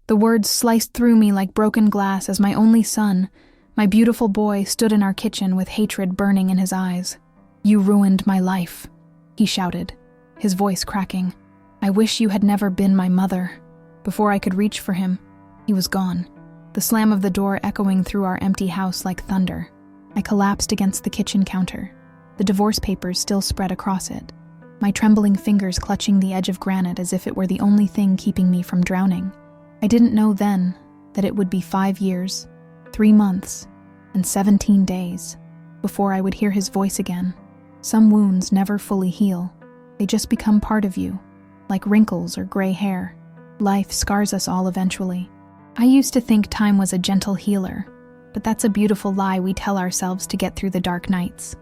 The words sliced through me like broken glass as my only son, my beautiful boy, stood in our kitchen with hatred burning in his eyes. "You ruined my life," he shouted, his voice cracking. "I wish you had never been my mother." Before I could reach for him, he was gone, the slam of the door echoing through our empty house like thunder. I collapsed against the kitchen counter, the divorce papers still spread across it, my trembling fingers clutching the edge of granite as if it were the only thing keeping me from drowning. I didn't know then that it would be 5 years, 3 months, and 17 days before I would hear his voice again. Some wounds never fully heal. They just become part of you, like wrinkles or gray hair. Life scars us all eventually. I used to think time was a gentle healer, but that's a beautiful lie we tell ourselves to get through the dark nights.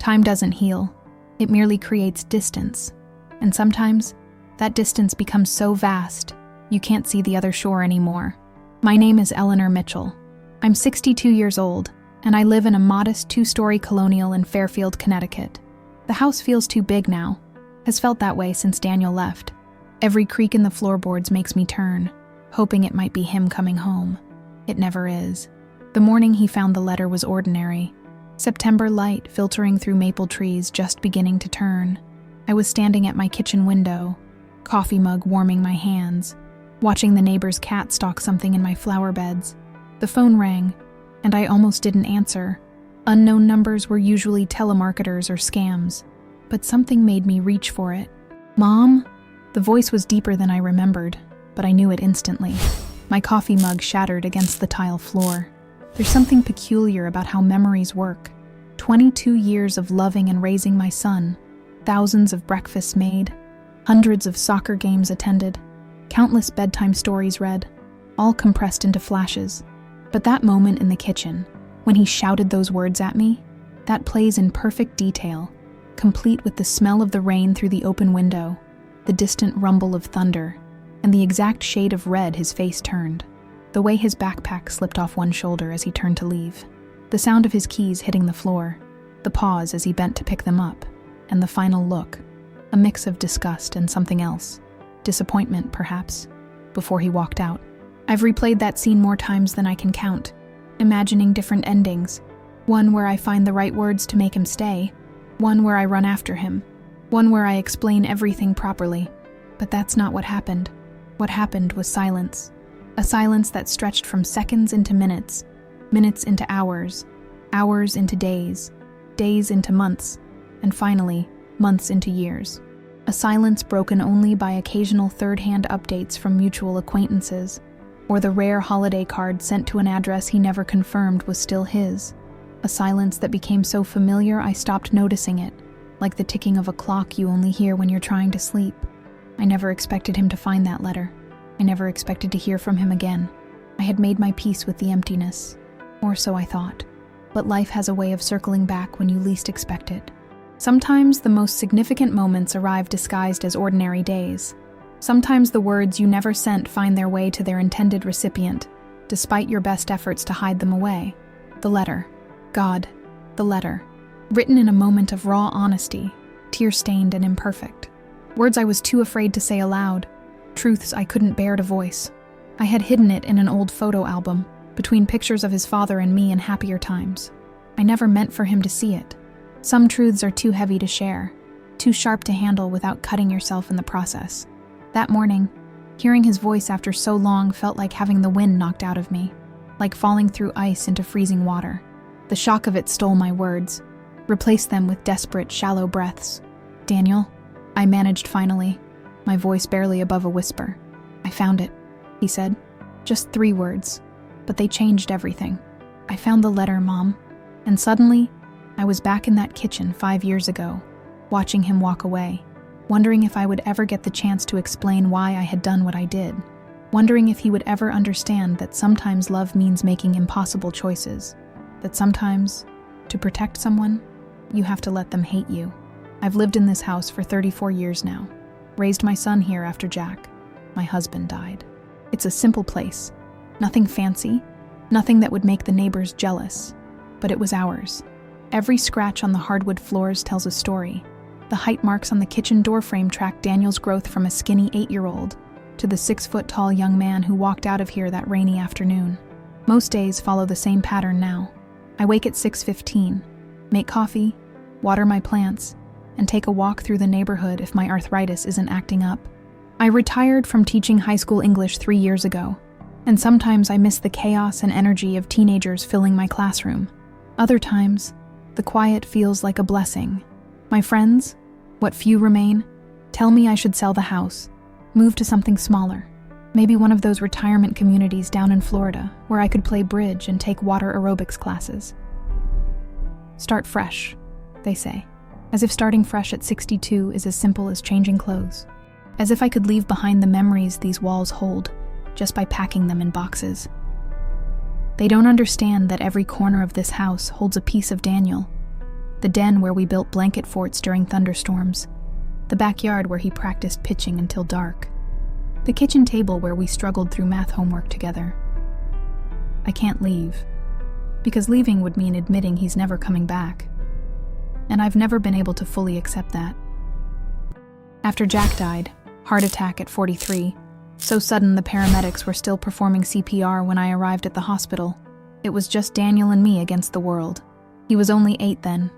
Time doesn't heal. It merely creates distance. And sometimes, that distance becomes so vast, you can't see the other shore anymore. My name is Eleanor Mitchell. I'm 62 years old, and I live in a modest 2-story colonial in Fairfield, Connecticut. The house feels too big now, has felt that way since Daniel left. Every creak in the floorboards makes me turn, hoping it might be him coming home. It never is. The morning he found the letter was ordinary. September light filtering through maple trees just beginning to turn. I was standing at my kitchen window, coffee mug warming my hands, watching the neighbor's cat stalk something in my flower beds. The phone rang, and I almost didn't answer. Unknown numbers were usually telemarketers or scams, but something made me reach for it. "Mom?" The voice was deeper than I remembered, but I knew it instantly. My coffee mug shattered against the tile floor. There's something peculiar about how memories work. 22 years of loving and raising my son, thousands of breakfasts made, hundreds of soccer games attended, countless bedtime stories read, all compressed into flashes. But that moment in the kitchen, when he shouted those words at me, that plays in perfect detail, complete with the smell of the rain through the open window, the distant rumble of thunder, and the exact shade of red his face turned, the way his backpack slipped off one shoulder as he turned to leave, the sound of his keys hitting the floor, the pause as he bent to pick them up, and the final look, a mix of disgust and something else, disappointment perhaps, before he walked out. I've replayed that scene more times than I can count, imagining different endings, one where I find the right words to make him stay, one where I run after him, one where I explain everything properly. But that's not what happened. What happened was silence. A silence that stretched from seconds into minutes, minutes into hours, hours into days, days into months, and finally, months into years. A silence broken only by occasional third-hand updates from mutual acquaintances, or the rare holiday card sent to an address he never confirmed was still his. A silence that became so familiar I stopped noticing it, like the ticking of a clock you only hear when you're trying to sleep. I never expected him to find that letter. I never expected to hear from him again. I had made my peace with the emptiness, or so I thought. But life has a way of circling back when you least expect it. Sometimes the most significant moments arrive disguised as ordinary days. Sometimes the words you never sent find their way to their intended recipient, despite your best efforts to hide them away. The letter. God, the letter. Written in a moment of raw honesty, tear-stained and imperfect. Words I was too afraid to say aloud, truths I couldn't bear to voice. I had hidden it in an old photo album, between pictures of his father and me in happier times. I never meant for him to see it. Some truths are too heavy to share, too sharp to handle without cutting yourself in the process. That morning, hearing his voice after so long felt like having the wind knocked out of me, like falling through ice into freezing water. The shock of it stole my words, replaced them with desperate, shallow breaths. "Daniel," I managed finally, my voice barely above a whisper. "I found it," he said. Just 3 words, but they changed everything. "I found the letter, Mom." And suddenly, I was back in that kitchen 5 years ago, watching him walk away, wondering if I would ever get the chance to explain why I had done what I did, wondering if he would ever understand that sometimes love means making impossible choices, that sometimes, to protect someone, you have to let them hate you. I've lived in this house for 34 years now, raised my son here after Jack. My husband died. It's a simple place, nothing fancy, nothing that would make the neighbors jealous, but it was ours. Every scratch on the hardwood floors tells a story. The height marks on the kitchen doorframe track Daniel's growth from a skinny 8-year-old to the 6-foot-tall young man who walked out of here that rainy afternoon. Most days follow the same pattern now. I wake at 6:15, make coffee, water my plants, and take a walk through the neighborhood if my arthritis isn't acting up. I retired from teaching high school English 3 years ago, and sometimes I miss the chaos and energy of teenagers filling my classroom. Other times, the quiet feels like a blessing. My friends, what few remain, tell me I should sell the house, move to something smaller, maybe one of those retirement communities down in Florida where I could play bridge and take water aerobics classes. Start fresh, they say, as if starting fresh at 62 is as simple as changing clothes, as if I could leave behind the memories these walls hold just by packing them in boxes. They don't understand that every corner of this house holds a piece of Daniel, the den where we built blanket forts during thunderstorms, the backyard where he practiced pitching until dark, the kitchen table where we struggled through math homework together. I can't leave, because leaving would mean admitting he's never coming back, and I've never been able to fully accept that. After Jack died, heart attack at 43, so sudden the paramedics were still performing CPR when I arrived at the hospital. It was just Daniel and me against the world. He was only 8 then,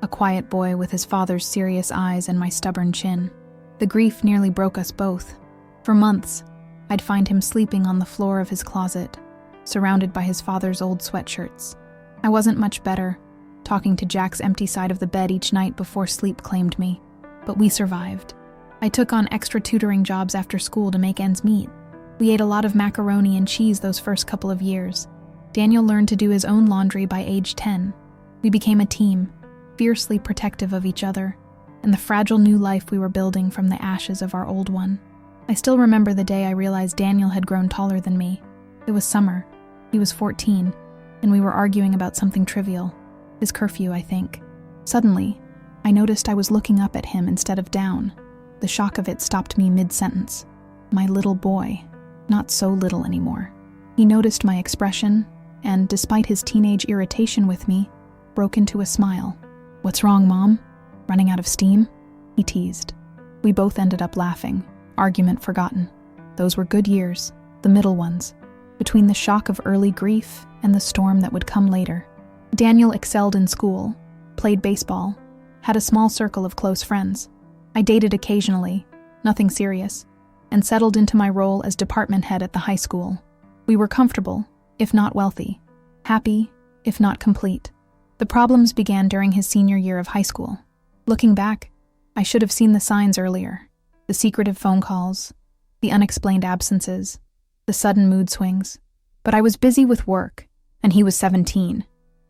a quiet boy with his father's serious eyes and my stubborn chin. The grief nearly broke us both. For months, I'd find him sleeping on the floor of his closet, surrounded by his father's old sweatshirts. I wasn't much better, talking to Jack's empty side of the bed each night before sleep claimed me, but we survived. I took on extra tutoring jobs after school to make ends meet. We ate a lot of macaroni and cheese those first couple of years. Daniel learned to do his own laundry by age 10. We became a team, fiercely protective of each other, and the fragile new life we were building from the ashes of our old one. I still remember the day I realized Daniel had grown taller than me. It was summer. He was 14, and we were arguing about something trivial. His curfew, I think. Suddenly, I noticed I was looking up at him instead of down. The shock of it stopped me mid-sentence. My little boy, not so little anymore. He noticed my expression, and despite his teenage irritation with me, broke into a smile. "What's wrong, Mom? Running out of steam?" he teased. We both ended up laughing, argument forgotten. Those were good years, the middle ones, between the shock of early grief and the storm that would come later. Daniel excelled in school, played baseball, had a small circle of close friends. I dated occasionally, nothing serious, and settled into my role as department head at the high school. We were comfortable, if not wealthy, happy, if not complete. The problems began during his senior year of high school. Looking back, I should have seen the signs earlier. The secretive phone calls, the unexplained absences, the sudden mood swings. But I was busy with work, and he was 17.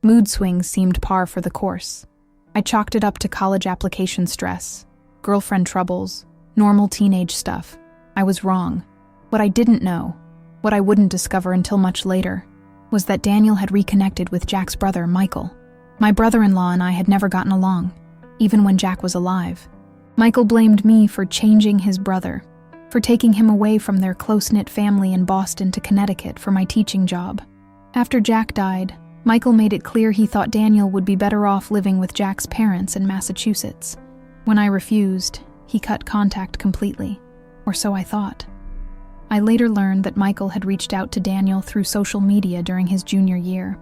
Mood swings seemed par for the course. I chalked it up to college application stress, girlfriend troubles, normal teenage stuff. I was wrong. What I didn't know, what I wouldn't discover until much later, was that Daniel had reconnected with Jack's brother, Michael. My brother-in-law and I had never gotten along, even when Jack was alive. Michael blamed me for changing his brother, for taking him away from their close-knit family in Boston to Connecticut for my teaching job. After Jack died, Michael made it clear he thought Daniel would be better off living with Jack's parents in Massachusetts. When I refused, he cut contact completely, or so I thought. I later learned that Michael had reached out to Daniel through social media during his junior year,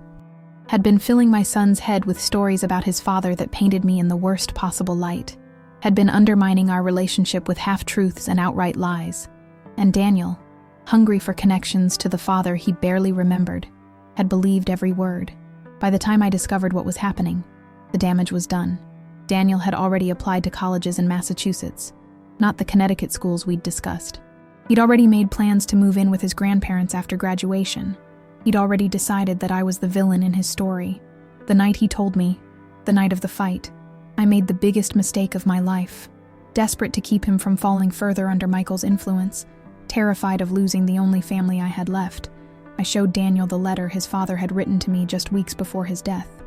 had been filling my son's head with stories about his father that painted me in the worst possible light, had been undermining our relationship with half-truths and outright lies. And Daniel, hungry for connections to the father he barely remembered, had believed every word. By the time I discovered what was happening, the damage was done. Daniel had already applied to colleges in Massachusetts, not the Connecticut schools we'd discussed. He'd already made plans to move in with his grandparents after graduation. He'd already decided that I was the villain in his story. The night he told me, the night of the fight, I made the biggest mistake of my life. Desperate to keep him from falling further under Michael's influence, terrified of losing the only family I had left, I showed Daniel the letter his father had written to me just weeks before his death.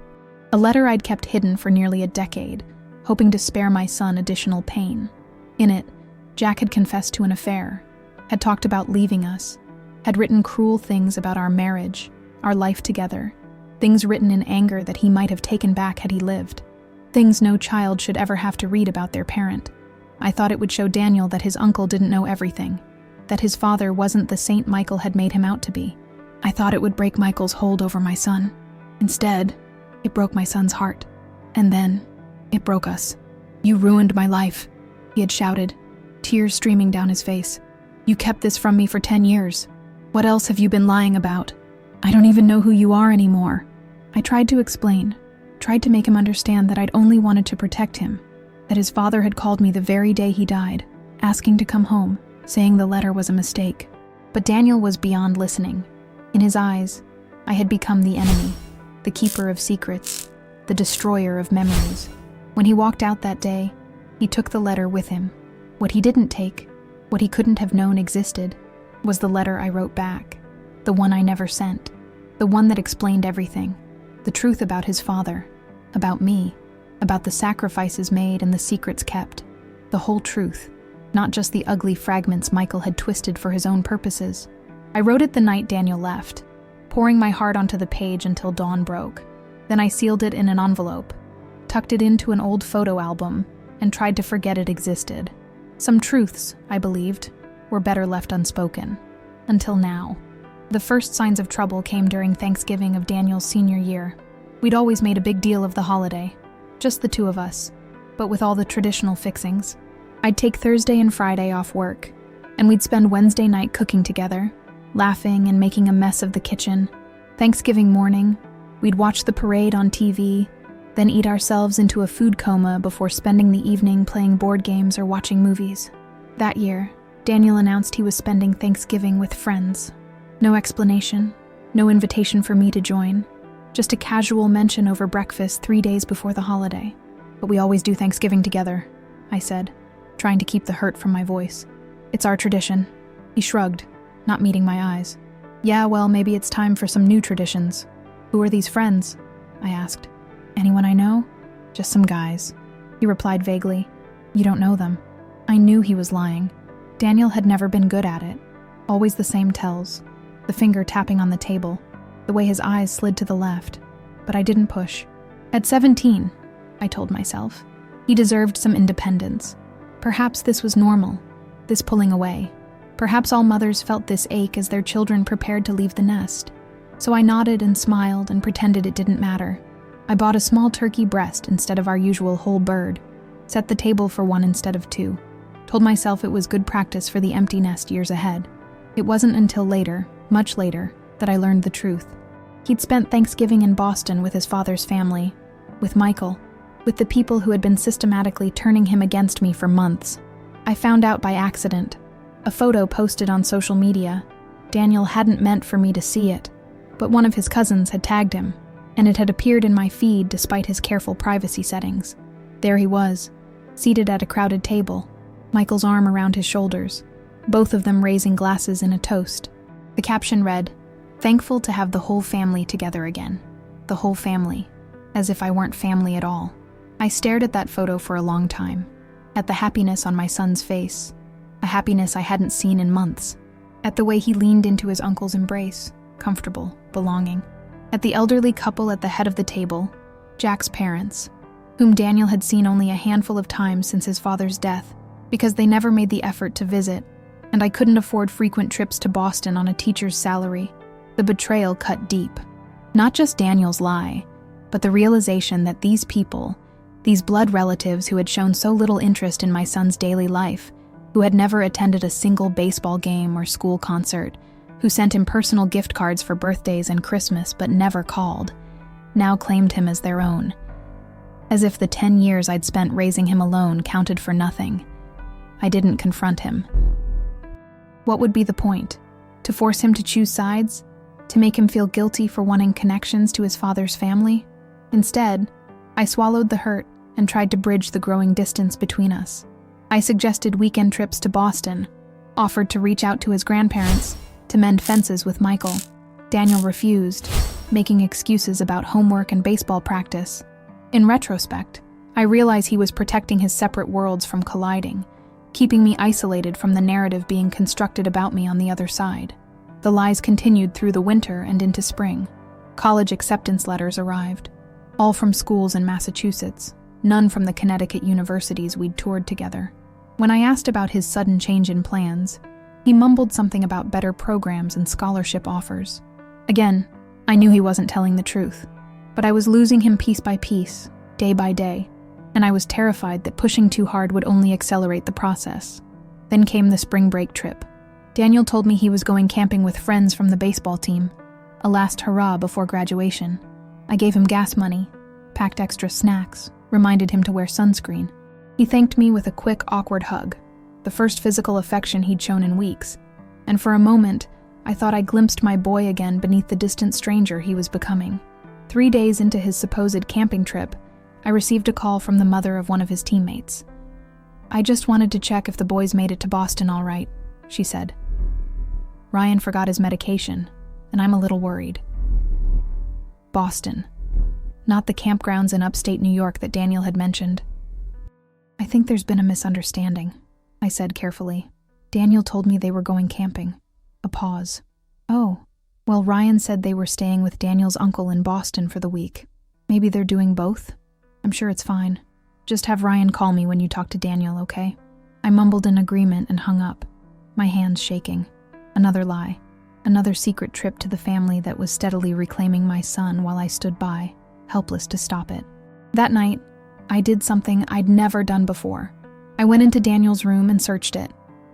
A letter I'd kept hidden for nearly a decade, hoping to spare my son additional pain. In it, Jack had confessed to an affair, had talked about leaving us, had written cruel things about our marriage, our life together, things written in anger that he might have taken back had he lived, things no child should ever have to read about their parent. I thought it would show Daniel that his uncle didn't know everything, that his father wasn't the saint Michael had made him out to be. I thought it would break Michael's hold over my son. Instead, it broke my son's heart. And then, it broke us. "You ruined my life," he had shouted, tears streaming down his face. "You kept this from me for 10 years. What else have you been lying about? I don't even know who you are anymore." I tried to explain, tried to make him understand that I'd only wanted to protect him, that his father had called me the very day he died, asking to come home, saying the letter was a mistake. But Daniel was beyond listening. In his eyes, I had become the enemy, the keeper of secrets, the destroyer of memories. When he walked out that day, he took the letter with him. What he didn't take, what he couldn't have known existed, was the letter I wrote back, the one I never sent, the one that explained everything, the truth about his father, about me, about the sacrifices made and the secrets kept, the whole truth, not just the ugly fragments Michael had twisted for his own purposes. I wrote it the night Daniel left, pouring my heart onto the page until dawn broke. Then I sealed it in an envelope, tucked it into an old photo album, and tried to forget it existed. Some truths, I believed, were better left unspoken. Until now. The first signs of trouble came during Thanksgiving of Daniel's senior year. We'd always made a big deal of the holiday, just the two of us, but with all the traditional fixings. I'd take Thursday and Friday off work, and we'd spend Wednesday night cooking together, laughing and making a mess of the kitchen. Thanksgiving morning, we'd watch the parade on TV, then eat ourselves into a food coma before spending the evening playing board games or watching movies. That year, Daniel announced he was spending Thanksgiving with friends. No explanation, no invitation for me to join, just a casual mention over breakfast 3 days before the holiday. "But we always do Thanksgiving together," I said, trying to keep the hurt from my voice. "It's our tradition." He shrugged, not meeting my eyes. "Yeah, well, maybe it's time for some new traditions." "Who are these friends?" I asked. "Anyone I know? Just some guys." He replied vaguely. "You don't know them." I knew he was lying. Daniel had never been good at it. Always the same tells. The finger tapping on the table, the way his eyes slid to the left. But I didn't push. At 17, I told myself, he deserved some independence. Perhaps this was normal, this pulling away. Perhaps all mothers felt this ache as their children prepared to leave the nest. So I nodded and smiled and pretended it didn't matter. I bought a small turkey breast instead of our usual whole bird, set the table for one instead of two, told myself it was good practice for the empty nest years ahead. It wasn't until later, much later, that I learned the truth. He'd spent Thanksgiving in Boston with his father's family, with Michael, with the people who had been systematically turning him against me for months. I found out by accident. A photo posted on social media. Daniel hadn't meant for me to see it, but one of his cousins had tagged him, and it had appeared in my feed despite his careful privacy settings. There he was, seated at a crowded table, Michael's arm around his shoulders, both of them raising glasses in a toast. The caption read, "Thankful to have the whole family together again." The whole family, as if I weren't family at all. I stared at that photo for a long time, at the happiness on my son's face, a happiness I hadn't seen in months, at the way he leaned into his uncle's embrace, comfortable, belonging, at the elderly couple at the head of the table, Jack's parents, whom Daniel had seen only a handful of times since his father's death, because they never made the effort to visit, and I couldn't afford frequent trips to Boston on a teacher's salary. The betrayal cut deep. Not just Daniel's lie, but the realization that these people, these blood relatives who had shown so little interest in my son's daily life, who had never attended a single baseball game or school concert, who sent him personal gift cards for birthdays and Christmas but never called, now claimed him as their own. As if the 10 years I'd spent raising him alone counted for nothing. I didn't confront him. What would be the point? To force him to choose sides? To make him feel guilty for wanting connections to his father's family? Instead, I swallowed the hurt and tried to bridge the growing distance between us. I suggested weekend trips to Boston, offered to reach out to his grandparents, to mend fences with Michael. Daniel refused, making excuses about homework and baseball practice. In retrospect, I realize he was protecting his separate worlds from colliding, keeping me isolated from the narrative being constructed about me on the other side. The lies continued through the winter and into spring. College acceptance letters arrived, all from schools in Massachusetts, none from the Connecticut universities we'd toured together. When I asked about his sudden change in plans, He mumbled something about better programs and scholarship offers. Again, I knew he wasn't telling the truth, but I was losing him piece by piece, day by day, and I was terrified that pushing too hard would only accelerate the process. Then came the spring break trip. Daniel told me he was going camping with friends from the baseball team, a last hurrah before graduation. I gave him gas money, packed extra snacks, reminded him to wear sunscreen. He thanked me with a quick, awkward hug, the first physical affection he'd shown in weeks, and for a moment, I thought I glimpsed my boy again beneath the distant stranger he was becoming. 3 days into his supposed camping trip, I received a call from the mother of one of his teammates. "I just wanted to check if the boys made it to Boston all right," she said. "Ryan forgot his medication, and I'm a little worried." Boston. Not the campgrounds in upstate New York that Daniel had mentioned. "I think there's been a misunderstanding," I said carefully. "Daniel told me they were going camping." A pause. "Oh, well, Ryan said they were staying with Daniel's uncle in Boston for the week. Maybe they're doing both? I'm sure it's fine. Just have Ryan call me when you talk to Daniel, okay?" I mumbled in agreement and hung up, my hands shaking. Another lie. Another secret trip to the family that was steadily reclaiming my son while I stood by, helpless to stop it. That night, I did something I'd never done before. I went into Daniel's room and searched it.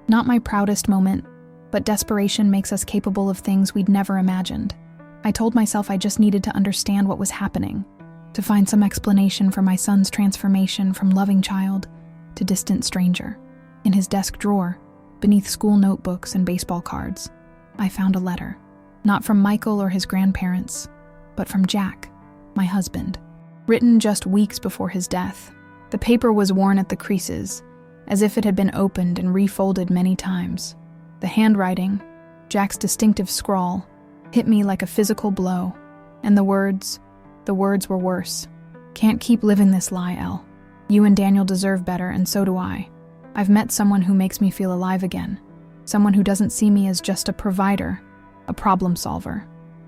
Not my proudest moment, but desperation makes us capable of things we'd never imagined. I told myself I just needed to understand what was happening, to find some explanation for my son's transformation from loving child to distant stranger. In his desk drawer, beneath school notebooks and baseball cards, I found a letter. Not from Michael or his grandparents, but from Jack, my husband. Written just weeks before his death. The paper was worn at the creases, as if it had been opened and refolded many times. The handwriting, Jack's distinctive scrawl, hit me like a physical blow. And the words were worse. "Can't keep living this lie, Elle. You and Daniel deserve better, and so do I. I've met someone who makes me feel alive again. Someone who doesn't see me as just a provider, a problem solver.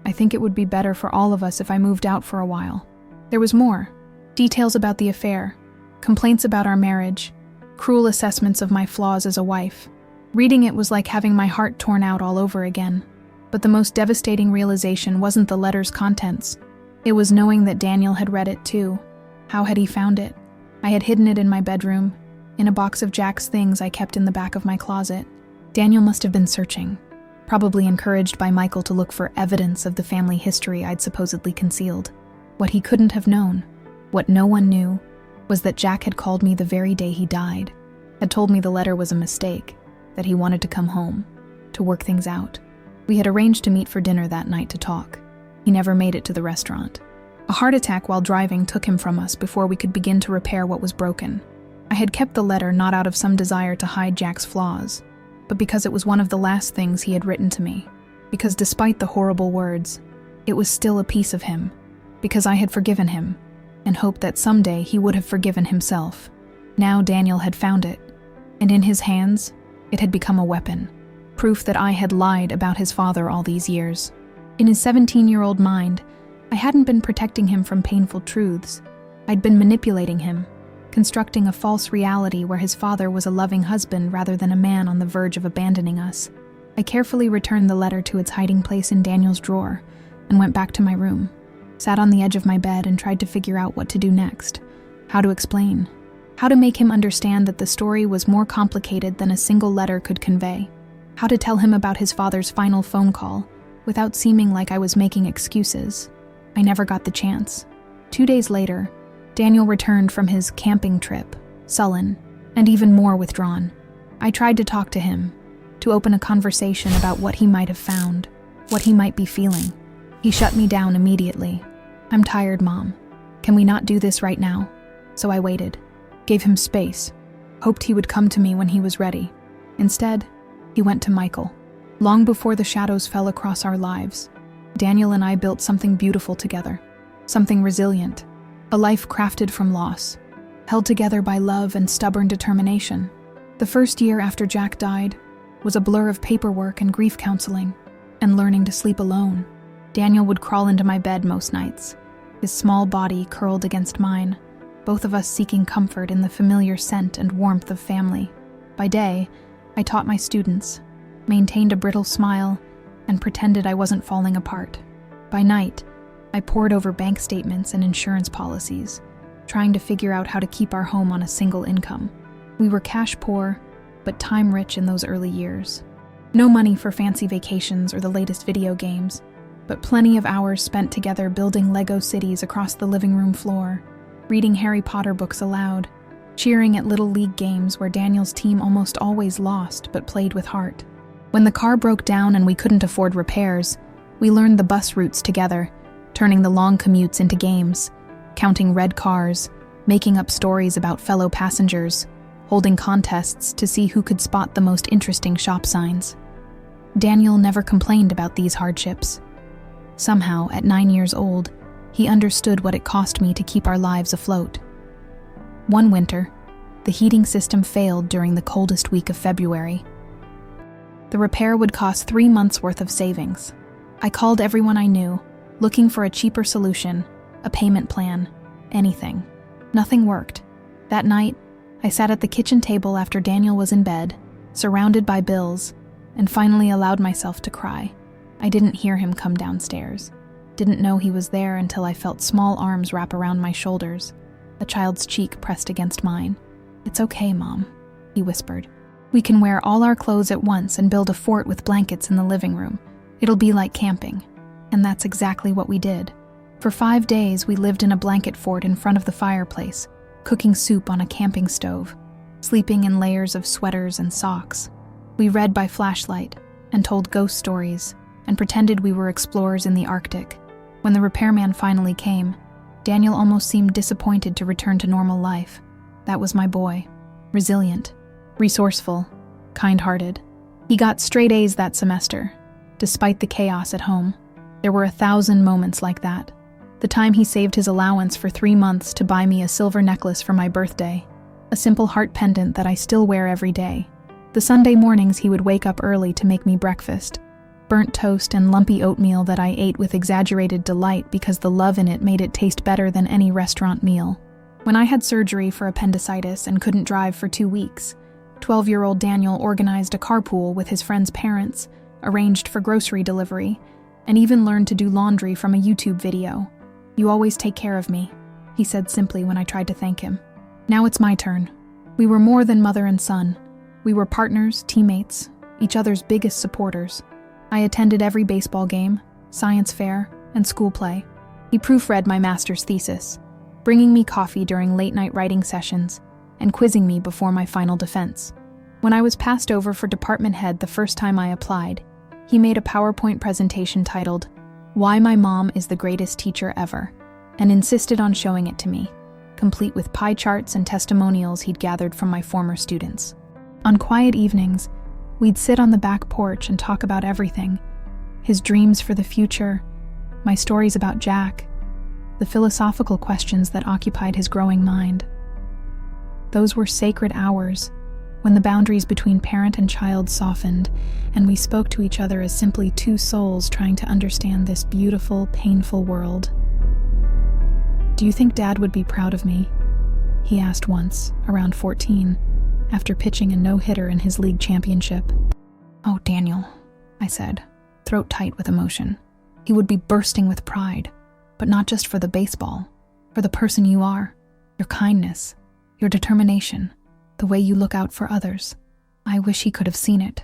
I think it would be better for all of us if I moved out for a while." There was more. Details about the affair, complaints about our marriage, cruel assessments of my flaws as a wife. Reading it was like having my heart torn out all over again. But the most devastating realization wasn't the letter's contents. It was knowing that Daniel had read it too. How had he found it? I had hidden it in my bedroom, in a box of Jack's things I kept in the back of my closet. Daniel must have been searching, probably encouraged by Michael to look for evidence of the family history I'd supposedly concealed. What he couldn't have known, what no one knew, was that Jack had called me the very day he died, had told me the letter was a mistake, that he wanted to come home, to work things out. We had arranged to meet for dinner that night to talk. He never made it to the restaurant. A heart attack while driving took him from us before we could begin to repair what was broken. I had kept the letter not out of some desire to hide Jack's flaws, but because it was one of the last things he had written to me. Because despite the horrible words, it was still a piece of him. Because I had forgiven him, and hoped that someday he would have forgiven himself. Now Daniel had found it, and in his hands, it had become a weapon. Proof that I had lied about his father all these years. In his 17-year-old mind, I hadn't been protecting him from painful truths. I'd been manipulating him, constructing a false reality where his father was a loving husband rather than a man on the verge of abandoning us. I carefully returned the letter to its hiding place in Daniel's drawer and went back to my room. Sat on the edge of my bed and tried to figure out what to do next. How to explain. How to make him understand that the story was more complicated than a single letter could convey. How to tell him about his father's final phone call without seeming like I was making excuses. I never got the chance. 2 days later, Daniel returned from his camping trip, sullen, and even more withdrawn. I tried to talk to him, to open a conversation about what he might have found, what he might be feeling. He shut me down immediately. "I'm tired, Mom. Can we not do this right now?" So I waited, gave him space, hoped he would come to me when he was ready. Instead, he went to Michael. Long before the shadows fell across our lives, Daniel and I built something beautiful together, something resilient, a life crafted from loss, held together by love and stubborn determination. The first year after Jack died was a blur of paperwork and grief counseling, and learning to sleep alone. Daniel would crawl into my bed most nights, his small body curled against mine, both of us seeking comfort in the familiar scent and warmth of family. By day, I taught my students, maintained a brittle smile, and pretended I wasn't falling apart. By night, I pored over bank statements and insurance policies, trying to figure out how to keep our home on a single income. We were cash poor, but time-rich in those early years. No money for fancy vacations or the latest video games, but plenty of hours spent together building Lego cities across the living room floor, reading Harry Potter books aloud, cheering at Little League games where Daniel's team almost always lost but played with heart. When the car broke down and we couldn't afford repairs, we learned the bus routes together, turning the long commutes into games, counting red cars, making up stories about fellow passengers, holding contests to see who could spot the most interesting shop signs. Daniel never complained about these hardships. Somehow, at 9 years old, he understood what it cost me to keep our lives afloat. One winter, the heating system failed during the coldest week of February. The repair would cost 3 months' worth of savings. I called everyone I knew, looking for a cheaper solution, a payment plan, anything. Nothing worked. That night, I sat at the kitchen table after Daniel was in bed, surrounded by bills, and finally allowed myself to cry. I didn't hear him come downstairs. Didn't know he was there until I felt small arms wrap around my shoulders, a child's cheek pressed against mine. "It's okay, Mom," he whispered. "We can wear all our clothes at once and build a fort with blankets in the living room. It'll be like camping." And that's exactly what we did. For 5 days, we lived in a blanket fort in front of the fireplace, cooking soup on a camping stove, sleeping in layers of sweaters and socks. We read by flashlight and told ghost stories and pretended we were explorers in the Arctic. When the repairman finally came, Daniel almost seemed disappointed to return to normal life. That was my boy. Resilient, resourceful, kind-hearted. He got straight A's that semester, despite the chaos at home. There were 1,000 moments like that. The time he saved his allowance for 3 months to buy me a silver necklace for my birthday, a simple heart pendant that I still wear every day. The Sunday mornings he would wake up early to make me breakfast, burnt toast and lumpy oatmeal that I ate with exaggerated delight because the love in it made it taste better than any restaurant meal. When I had surgery for appendicitis and couldn't drive for 2 weeks, 12-year-old Daniel organized a carpool with his friend's parents, arranged for grocery delivery, and even learned to do laundry from a YouTube video. "You always take care of me," he said simply when I tried to thank him. Now it's my turn. We were more than mother and son. We were partners, teammates, each other's biggest supporters. I attended every baseball game, science fair, and school play. He proofread my master's thesis, bringing me coffee during late-night writing sessions, and quizzing me before my final defense. When I was passed over for department head the first time I applied, he made a PowerPoint presentation titled, "Why My Mom is the Greatest Teacher Ever," and insisted on showing it to me, complete with pie charts and testimonials he'd gathered from my former students. On quiet evenings, we'd sit on the back porch and talk about everything: his dreams for the future, my stories about Jack, the philosophical questions that occupied his growing mind. Those were sacred hours, when the boundaries between parent and child softened, and we spoke to each other as simply two souls trying to understand this beautiful, painful world. "Do you think Dad would be proud of me?" he asked once, around 14, after pitching a no-hitter in his league championship. "Oh, Daniel," I said, throat tight with emotion. "He would be bursting with pride, but not just for the baseball, for the person you are, your kindness, your determination, the way you look out for others. I wish he could have seen it,"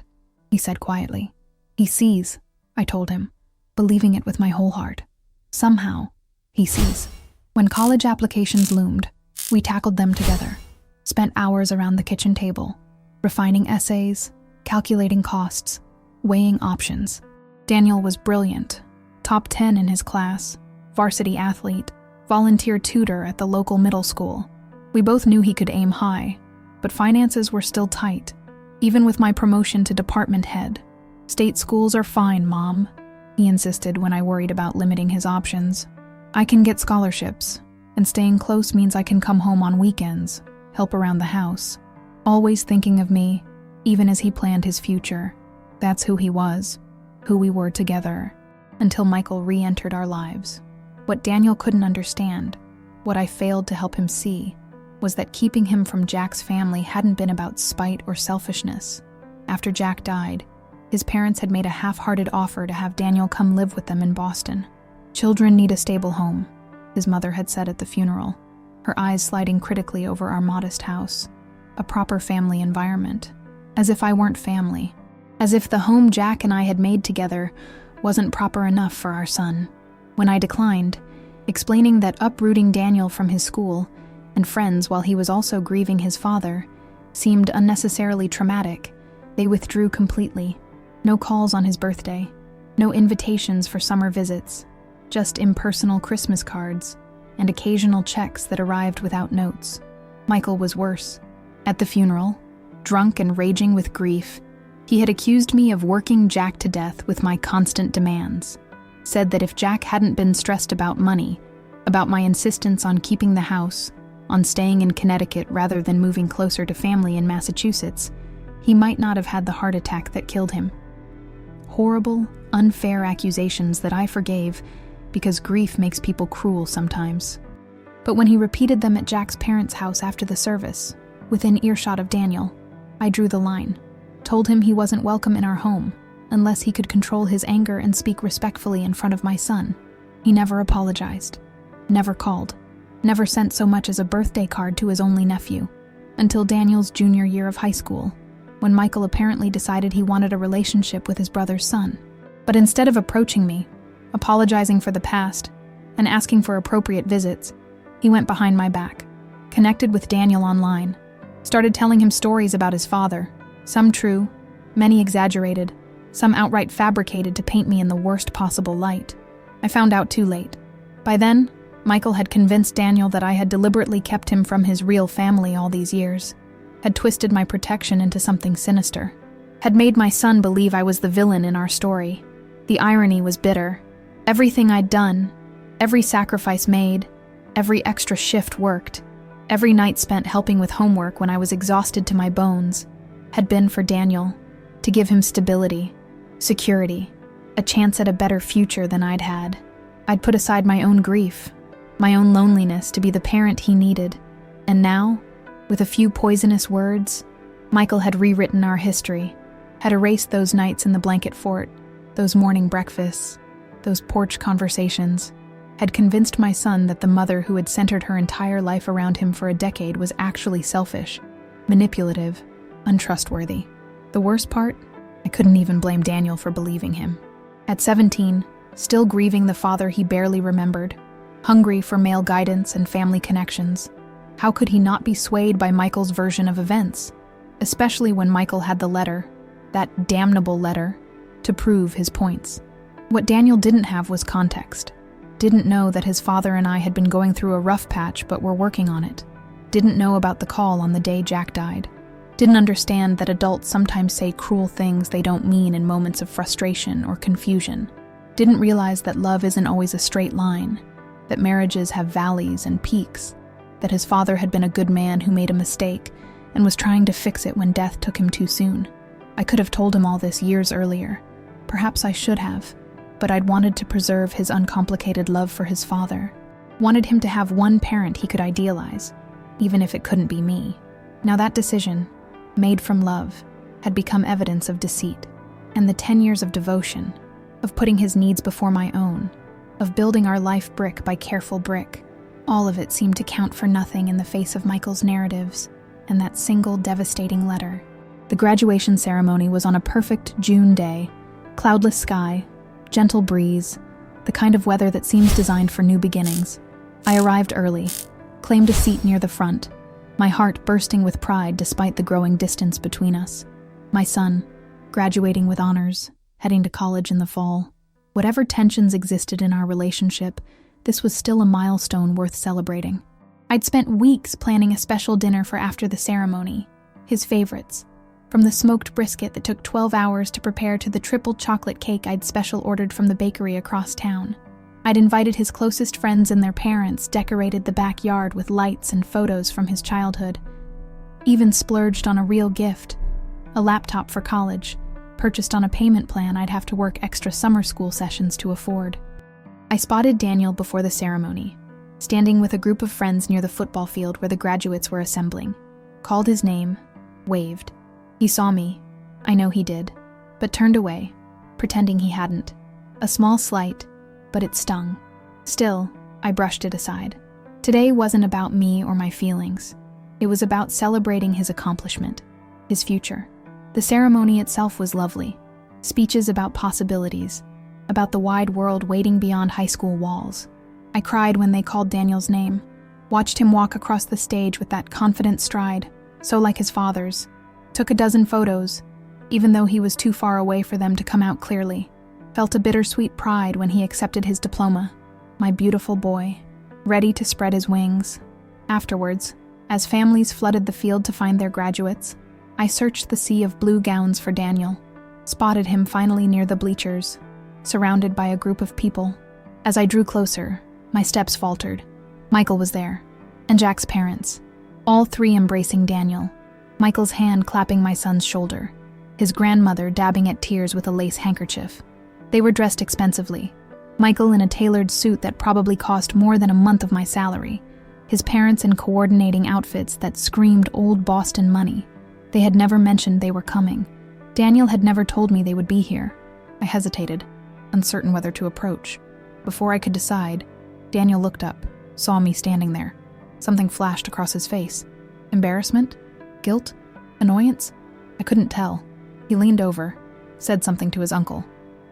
he said quietly. "He sees," I told him, believing it with my whole heart. Somehow, he sees. When college applications loomed, we tackled them together, spent hours around the kitchen table, refining essays, calculating costs, weighing options. Daniel was brilliant, top 10 in his class, varsity athlete, volunteer tutor at the local middle school. We both knew he could aim high, but finances were still tight, even with my promotion to department head. "State schools are fine, Mom," he insisted when I worried about limiting his options. "I can get scholarships, and staying close means I can come home on weekends, help around the house." Always thinking of me, even as he planned his future. That's who he was, who we were together, until Michael re-entered our lives. What Daniel couldn't understand, what I failed to help him see, was that keeping him from Jack's family hadn't been about spite or selfishness. After Jack died, His parents had made a half-hearted offer to have Daniel come live with them in Boston. "Children need a stable home," his mother had said at the funeral, her eyes sliding critically over our modest house. "A proper family environment." As if I weren't family. As if the home Jack and I had made together wasn't proper enough for our son. When I declined, explaining that uprooting Daniel from his school and friends while he was also grieving his father seemed unnecessarily traumatic, they withdrew completely. No calls on his birthday, no invitations for summer visits, just impersonal Christmas cards and occasional checks that arrived without notes. Michael was worse. At the funeral, drunk and raging with grief, he had accused me of working Jack to death with my constant demands. Said that if Jack hadn't been stressed about money, about my insistence on keeping the house, on staying in Connecticut rather than moving closer to family in Massachusetts, he might not have had the heart attack that killed him. Horrible, unfair accusations that I forgave because grief makes people cruel sometimes. But when he repeated them at Jack's parents' house after the service, within earshot of Daniel, I drew the line, told him he wasn't welcome in our home unless he could control his anger and speak respectfully in front of my son. He never apologized, never called, never sent so much as a birthday card to his only nephew, until Daniel's junior year of high school, when Michael apparently decided he wanted a relationship with his brother's son. But instead of approaching me, apologizing for the past, and asking for appropriate visits, he went behind my back, connected with Daniel online, started telling him stories about his father, some true, many exaggerated, some outright fabricated to paint me in the worst possible light. I found out too late. By then, Michael had convinced Daniel that I had deliberately kept him from his real family all these years, had twisted my protection into something sinister, had made my son believe I was the villain in our story. The irony was bitter. Everything I'd done, every sacrifice made, every extra shift worked, every night spent helping with homework when I was exhausted to my bones, had been for Daniel, to give him stability, security, a chance at a better future than I'd had. I'd put aside my own grief, my own loneliness to be the parent he needed, and now, with a few poisonous words, Michael had rewritten our history, had erased those nights in the blanket fort, those morning breakfasts, those porch conversations, had convinced my son that the mother who had centered her entire life around him for a decade was actually selfish, manipulative, untrustworthy. The worst part? I couldn't even blame Daniel for believing him. At 17, still grieving the father he barely remembered, hungry for male guidance and family connections, how could he not be swayed by Michael's version of events? Especially when Michael had the letter, that damnable letter, to prove his points. What Daniel didn't have was context. Didn't know that his father and I had been going through a rough patch but were working on it. Didn't know about the call on the day Jack died. Didn't understand that adults sometimes say cruel things they don't mean in moments of frustration or confusion. Didn't realize that love isn't always a straight line, that marriages have valleys and peaks, that his father had been a good man who made a mistake and was trying to fix it when death took him too soon. I could have told him all this years earlier. Perhaps I should have, but I'd wanted to preserve his uncomplicated love for his father. Wanted him to have one parent he could idealize, even if it couldn't be me. Now that decision, made from love, had become evidence of deceit, and the 10 years of devotion, of putting his needs before my own, of building our life brick by careful brick, all of it seemed to count for nothing in the face of Michael's narratives and that single devastating letter. The graduation ceremony was on a perfect June day, cloudless sky, gentle breeze, the kind of weather that seems designed for new beginnings. I arrived early, claimed a seat near the front, my heart bursting with pride despite the growing distance between us. My son, graduating with honors, heading to college in the fall. Whatever tensions existed in our relationship, this was still a milestone worth celebrating. I'd spent weeks planning a special dinner for after the ceremony, his favorites, from the smoked brisket that took 12 hours to prepare to the triple chocolate cake I'd special ordered from the bakery across town. I'd invited his closest friends and their parents, decorated the backyard with lights and photos from his childhood. Even splurged on a real gift, a laptop for college, purchased on a payment plan I'd have to work extra summer school sessions to afford. I spotted Daniel before the ceremony, standing with a group of friends near the football field where the graduates were assembling. Called his name, waved. He saw me. I know he did. but turned away, pretending he hadn't. A small slight, but it stung. Still, I brushed it aside. Today wasn't about me or my feelings. It was about celebrating his accomplishment, his future. The ceremony itself was lovely. Speeches about possibilities, about the wide world waiting beyond high school walls. I cried when they called Daniel's name, watched him walk across the stage with that confident stride, so like his father's. Took a dozen photos, even though he was too far away for them to come out clearly. Felt a bittersweet pride when he accepted his diploma. My beautiful boy, ready to spread his wings. Afterwards, as families flooded the field to find their graduates, I searched the sea of blue gowns for Daniel, spotted him finally near the bleachers, surrounded by a group of people. As I drew closer, my steps faltered. Michael was there, and Jack's parents, all three embracing Daniel. Michael's hand clapping my son's shoulder, his grandmother dabbing at tears with a lace handkerchief. They were dressed expensively. Michael in a tailored suit that probably cost more than a month of my salary, his parents in coordinating outfits that screamed old Boston money. They had never mentioned they were coming. Daniel had never told me they would be here. I hesitated, uncertain whether to approach. Before I could decide, Daniel looked up, saw me standing there. Something flashed across his face. Embarrassment? Guilt? Annoyance? I couldn't tell. He leaned over, said something to his uncle.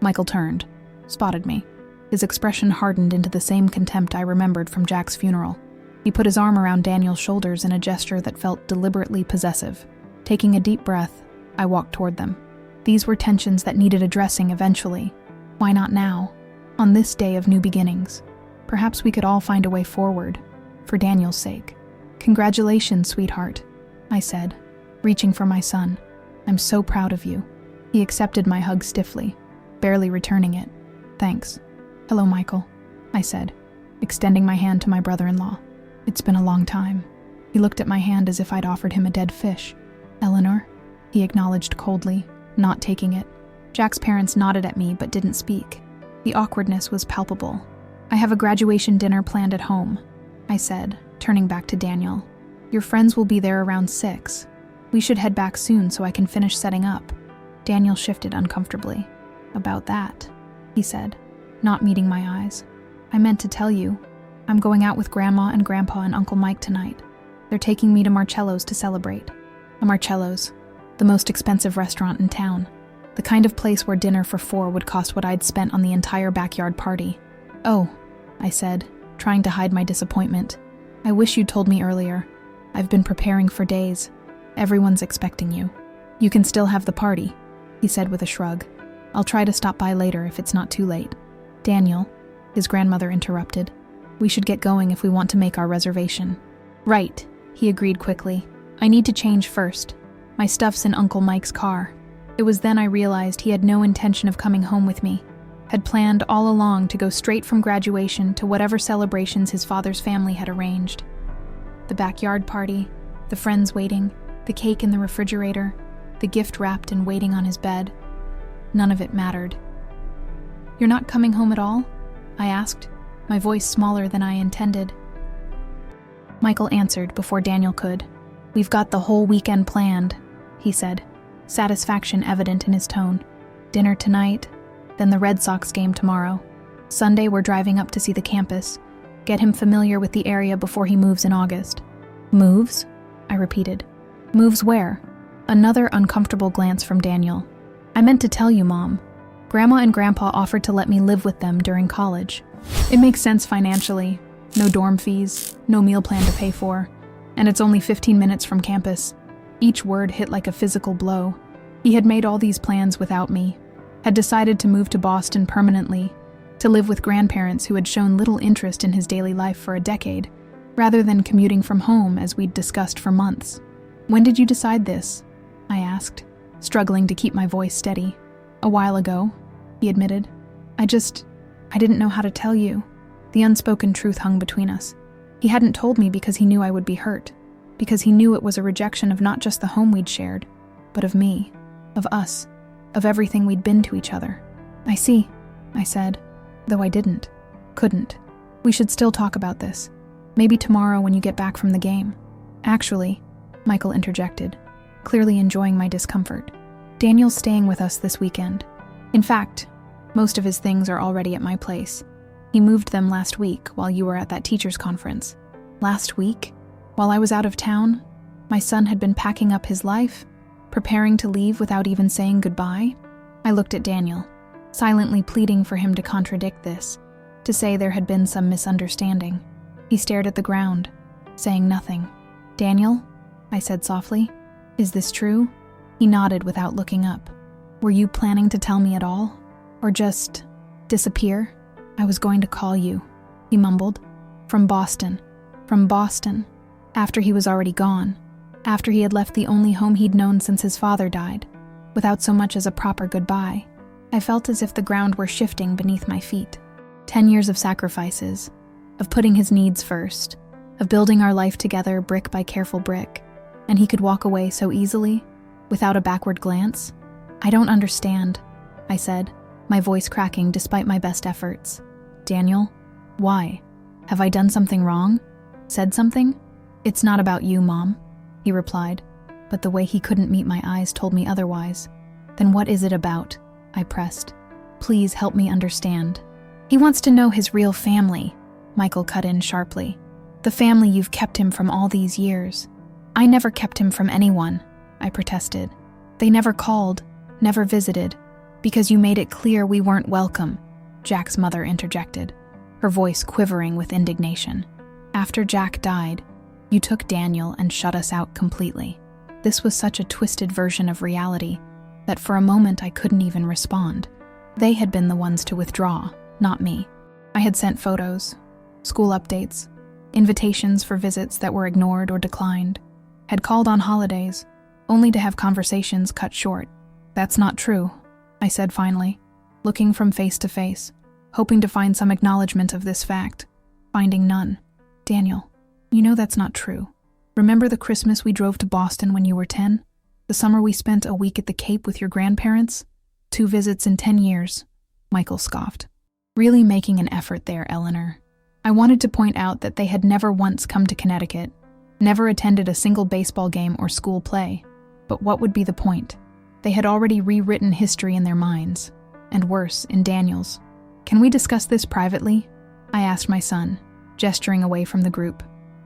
Michael turned, spotted me. His expression hardened into the same contempt I remembered from Jack's funeral. He put his arm around Daniel's shoulders in a gesture that felt deliberately possessive. Taking a deep breath, I walked toward them. These were tensions that needed addressing eventually. Why not now? On this day of new beginnings. Perhaps we could all find a way forward, for Daniel's sake. Congratulations, sweetheart, I said, reaching for my son. I'm so proud of you. He accepted my hug stiffly, barely returning it. Thanks. Hello, Michael, I said, extending my hand to my brother-in-law. It's been a long time. He looked at my hand as if I'd offered him a dead fish. Eleanor? He acknowledged coldly, not taking it. Jack's parents nodded at me but didn't speak. The awkwardness was palpable. I have a graduation dinner planned at home, I said, turning back to Daniel. Your friends will be there around 6. We should head back soon so I can finish setting up. Daniel shifted uncomfortably. About that, he said, not meeting my eyes. I meant to tell you, I'm going out with Grandma and Grandpa and Uncle Mike tonight. They're taking me to Marcello's to celebrate. A Marcello's, the most expensive restaurant in town. The kind of place where dinner for 4 would cost what I'd spent on the entire backyard party. Oh, I said, trying to hide my disappointment. I wish you'd told me earlier. I've been preparing for days. Everyone's expecting you. You can still have the party, he said with a shrug. I'll try to stop by later if it's not too late. Daniel, his grandmother interrupted. We should get going if we want to make our reservation. Right, he agreed quickly. I need to change first. My stuff's in Uncle Mike's car. It was then I realized he had no intention of coming home with me, had planned all along to go straight from graduation to whatever celebrations his father's family had arranged. The backyard party, the friends waiting, the cake in the refrigerator, the gift wrapped and waiting on his bed. None of it mattered. You're not coming home at all? I asked, my voice smaller than I intended. Michael answered before Daniel could. We've got the whole weekend planned, he said, satisfaction evident in his tone. Dinner tonight, then the Red Sox game tomorrow. Sunday we're driving up to see the campus, get him familiar with the area before he moves in August. Moves? I repeated. Moves where? Another uncomfortable glance from Daniel. I meant to tell you, Mom. Grandma and Grandpa offered to let me live with them during college. It makes sense financially. No dorm fees, no meal plan to pay for, and it's only 15 minutes from campus. Each word hit like a physical blow. He had made all these plans without me, had decided to move to Boston permanently, to live with grandparents who had shown little interest in his daily life for a decade, rather than commuting from home as we'd discussed for months. When did you decide this? I asked, struggling to keep my voice steady. A while ago, he admitted. I didn't know how to tell you. The unspoken truth hung between us. He hadn't told me because he knew I would be hurt, because he knew it was a rejection of not just the home we'd shared, but of me, of us, of everything we'd been to each other. I see, I said, though I couldn't. We should still talk about this. Maybe tomorrow when you get back from the game. Actually, Michael interjected, clearly enjoying my discomfort. Daniel's staying with us this weekend. In fact, most of his things are already at my place. He moved them last week while you were at that teacher's conference. Last week? While I was out of town? My son had been packing up his life, preparing to leave without even saying goodbye? I looked at Daniel, silently pleading for him to contradict this, to say there had been some misunderstanding. He stared at the ground, saying nothing. "Daniel?" I said softly. "Is this true?" He nodded without looking up. "Were you planning to tell me at all? Or just disappear?" "I was going to call you," he mumbled. From Boston. From Boston. After he was already gone. After he had left the only home he'd known since his father died, without so much as a proper goodbye. I felt as if the ground were shifting beneath my feet. 10 years of sacrifices, of putting his needs first, of building our life together brick by careful brick, and he could walk away so easily, without a backward glance? "I don't understand," I said, my voice cracking despite my best efforts. "Daniel, why? Have I done something wrong? Said something?" "It's not about you, Mom," he replied, but the way he couldn't meet my eyes told me otherwise. "Then what is it about?" I pressed. "Please help me understand." "He wants to know his real family," Michael cut in sharply. "The family you've kept him from all these years." "I never kept him from anyone," I protested. "They never called, never visited, because you made it clear we weren't welcome," Jack's mother interjected, her voice quivering with indignation. "After Jack died, you took Daniel and shut us out completely." This was such a twisted version of reality that for a moment I couldn't even respond. They had been the ones to withdraw, not me. I had sent photos, school updates, invitations for visits that were ignored or declined, had called on holidays, only to have conversations cut short. "That's not true," I said finally, looking from face to face, hoping to find some acknowledgement of this fact, finding none. "Daniel, you know that's not true. Remember the Christmas we drove to Boston when you were 10? The summer we spent a week at the Cape with your grandparents? 2 visits in 10 years, Michael scoffed. Really making an effort there, Eleanor. I wanted to point out that they had never once come to Connecticut, never attended a single baseball game or school play. But what would be the point? They had already rewritten history in their minds, and worse, in Daniel's. "Can we discuss this privately?" I asked my son, gesturing away from the group.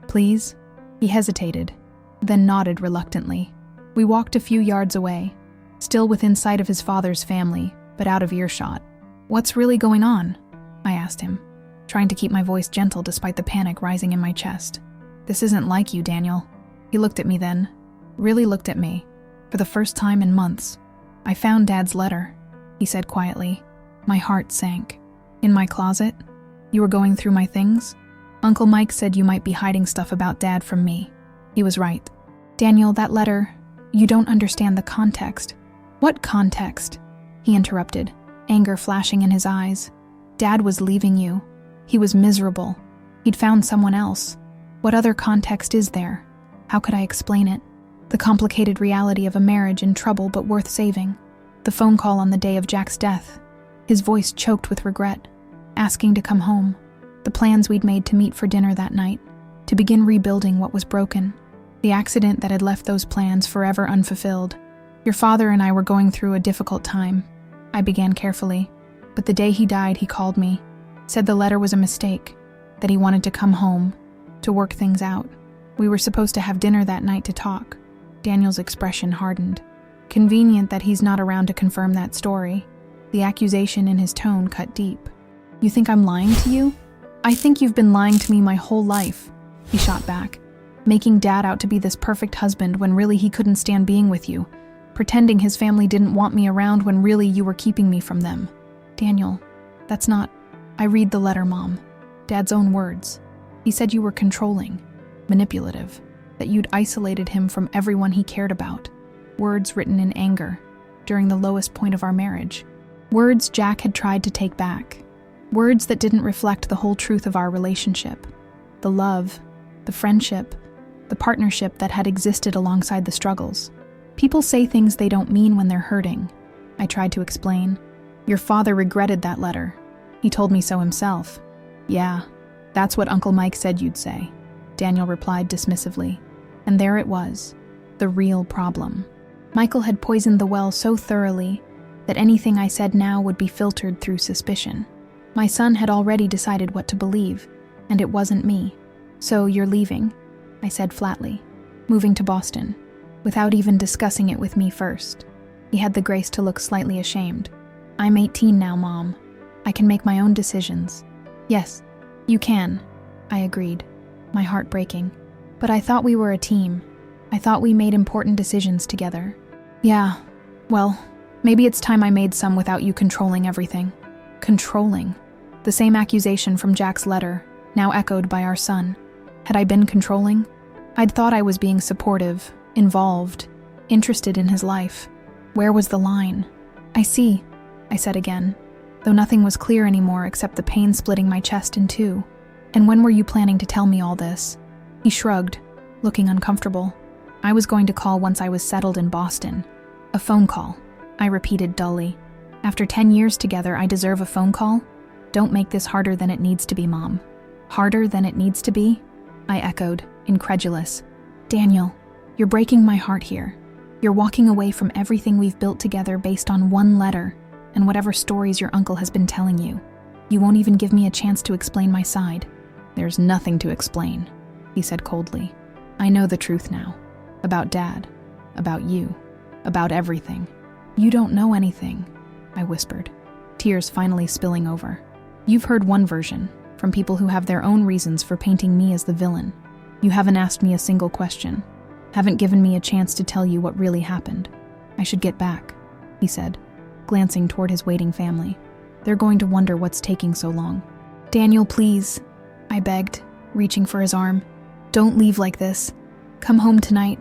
"Please?" He hesitated, then nodded reluctantly. We walked a few yards away, still within sight of his father's family, but out of earshot. "What's really going on?" I asked him, trying to keep my voice gentle despite the panic rising in my chest. "This isn't like you, Daniel." He looked at me then, really looked at me, for the first time in months. "I found Dad's letter," he said quietly. My heart sank. "In my closet? You were going through my things? Uncle Mike said you might be hiding stuff about Dad from me." He was right. "Daniel, that letter, you don't understand the context." "What context?" He interrupted, anger flashing in his eyes. "Dad was leaving you. He was miserable. He'd found someone else. What other context is there? How could I explain it? The complicated reality of a marriage in trouble but worth saving. The phone call on the day of Jack's death. His voice choked with regret. Asking to come home. The plans we'd made to meet for dinner that night. To begin rebuilding what was broken. The accident that had left those plans forever unfulfilled. Your father and I were going through a difficult time. I began carefully. But the day he died, he called me. Said the letter was a mistake. That he wanted to come home. To work things out. We were supposed to have dinner that night to talk. Daniel's expression hardened. Convenient that he's not around to confirm that story. The accusation in his tone cut deep. "You think I'm lying to you?" "I think you've been lying to me my whole life," he shot back. "Making Dad out to be this perfect husband when really he couldn't stand being with you. Pretending his family didn't want me around when really you were keeping me from them." "Daniel, that's not..." "I read the letter, Mom. Dad's own words. He said you were controlling, manipulative, that you'd isolated him from everyone he cared about. Words written in anger, during the lowest point of our marriage. Words Jack had tried to take back. Words that didn't reflect the whole truth of our relationship. The love, the friendship, the partnership that had existed alongside the struggles. People say things they don't mean when they're hurting," I tried to explain. "Your father regretted that letter. He told me so himself." "Yeah, that's what Uncle Mike said you'd say," Daniel replied dismissively. And there it was, the real problem. Michael had poisoned the well so thoroughly that anything I said now would be filtered through suspicion. My son had already decided what to believe, and it wasn't me. "So you're leaving," I said flatly, "moving to Boston, without even discussing it with me first." He had the grace to look slightly ashamed. "I'm 18 now, Mom. I can make my own decisions." "Yes, you can," I agreed, my heart breaking. "But I thought we were a team. I thought we made important decisions together." "Yeah, well, maybe it's time I made some without you controlling everything." Controlling? The same accusation from Jack's letter, now echoed by our son. Had I been controlling? I'd thought I was being supportive, involved, interested in his life. Where was the line? "I see," I said again, though nothing was clear anymore except the pain splitting my chest in two. "And when were you planning to tell me all this?" He shrugged, looking uncomfortable. "I was going to call once I was settled in Boston." "A phone call," I repeated dully. "After 10 years together, I deserve a phone call? Don't make this harder than it needs to be, Mom." "Harder than it needs to be?" I echoed, incredulous. "Daniel, you're breaking my heart here. You're walking away from everything we've built together based on one letter and whatever stories your uncle has been telling you. You won't even give me a chance to explain my side." "There's nothing to explain," he said coldly. "I know the truth now. About Dad. About you. About everything." "You don't know anything," I whispered, tears finally spilling over. "You've heard one version, from people who have their own reasons for painting me as the villain. You haven't asked me a single question. Haven't given me a chance to tell you what really happened. I should get back," he said, glancing toward his waiting family. "They're going to wonder what's taking so long." "Daniel, please," I begged, reaching for his arm. "Don't leave like this. Come home tonight.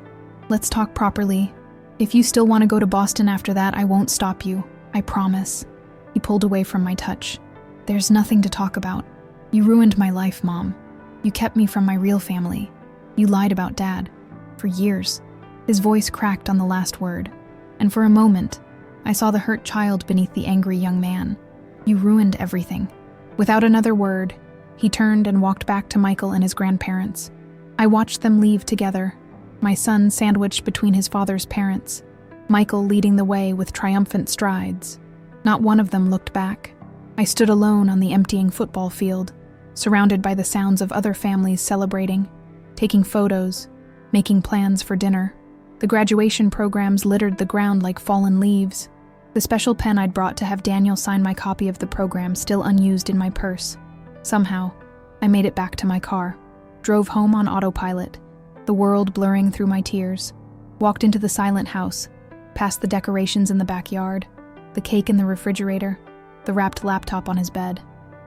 Let's talk properly. If you still want to go to Boston after that, I won't stop you. I promise." He pulled away from my touch. "There's nothing to talk about. You ruined my life, Mom. You kept me from my real family. You lied about Dad. For years." His voice cracked on the last word, and for a moment, I saw the hurt child beneath the angry young man. "You ruined everything." Without another word, he turned and walked back to Michael and his grandparents. I watched them leave together, my son sandwiched between his father's parents, Michael leading the way with triumphant strides. Not one of them looked back. I stood alone on the emptying football field, surrounded by the sounds of other families celebrating, taking photos, making plans for dinner. The graduation programs littered the ground like fallen leaves. The special pen I'd brought to have Daniel sign my copy of the program still unused in my purse. Somehow, I made it back to my car, drove home on autopilot, the world blurring through my tears, walked into the silent house, past the decorations in the backyard, the cake in the refrigerator, the wrapped laptop on his bed.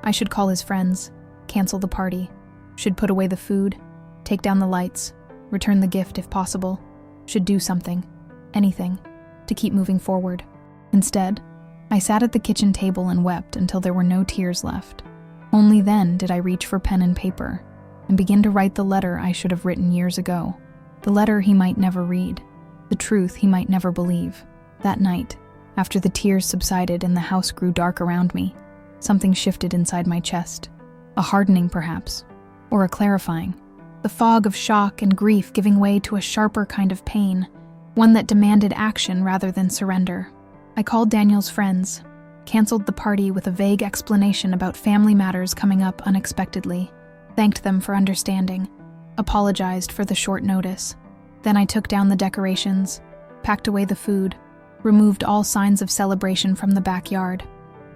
I should call his friends, cancel the party, should put away the food, take down the lights, return the gift if possible, should do something, anything, to keep moving forward. Instead, I sat at the kitchen table and wept until there were no tears left. Only then did I reach for pen and paper and begin to write the letter I should have written years ago, the letter he might never read, the truth he might never believe. That night, after the tears subsided and the house grew dark around me, something shifted inside my chest, a hardening perhaps, or a clarifying, the fog of shock and grief giving way to a sharper kind of pain, one that demanded action rather than surrender. I called Daniel's friends, canceled the party with a vague explanation about family matters coming up unexpectedly, thanked them for understanding, apologized for the short notice. Then I took down the decorations, packed away the food, removed all signs of celebration from the backyard.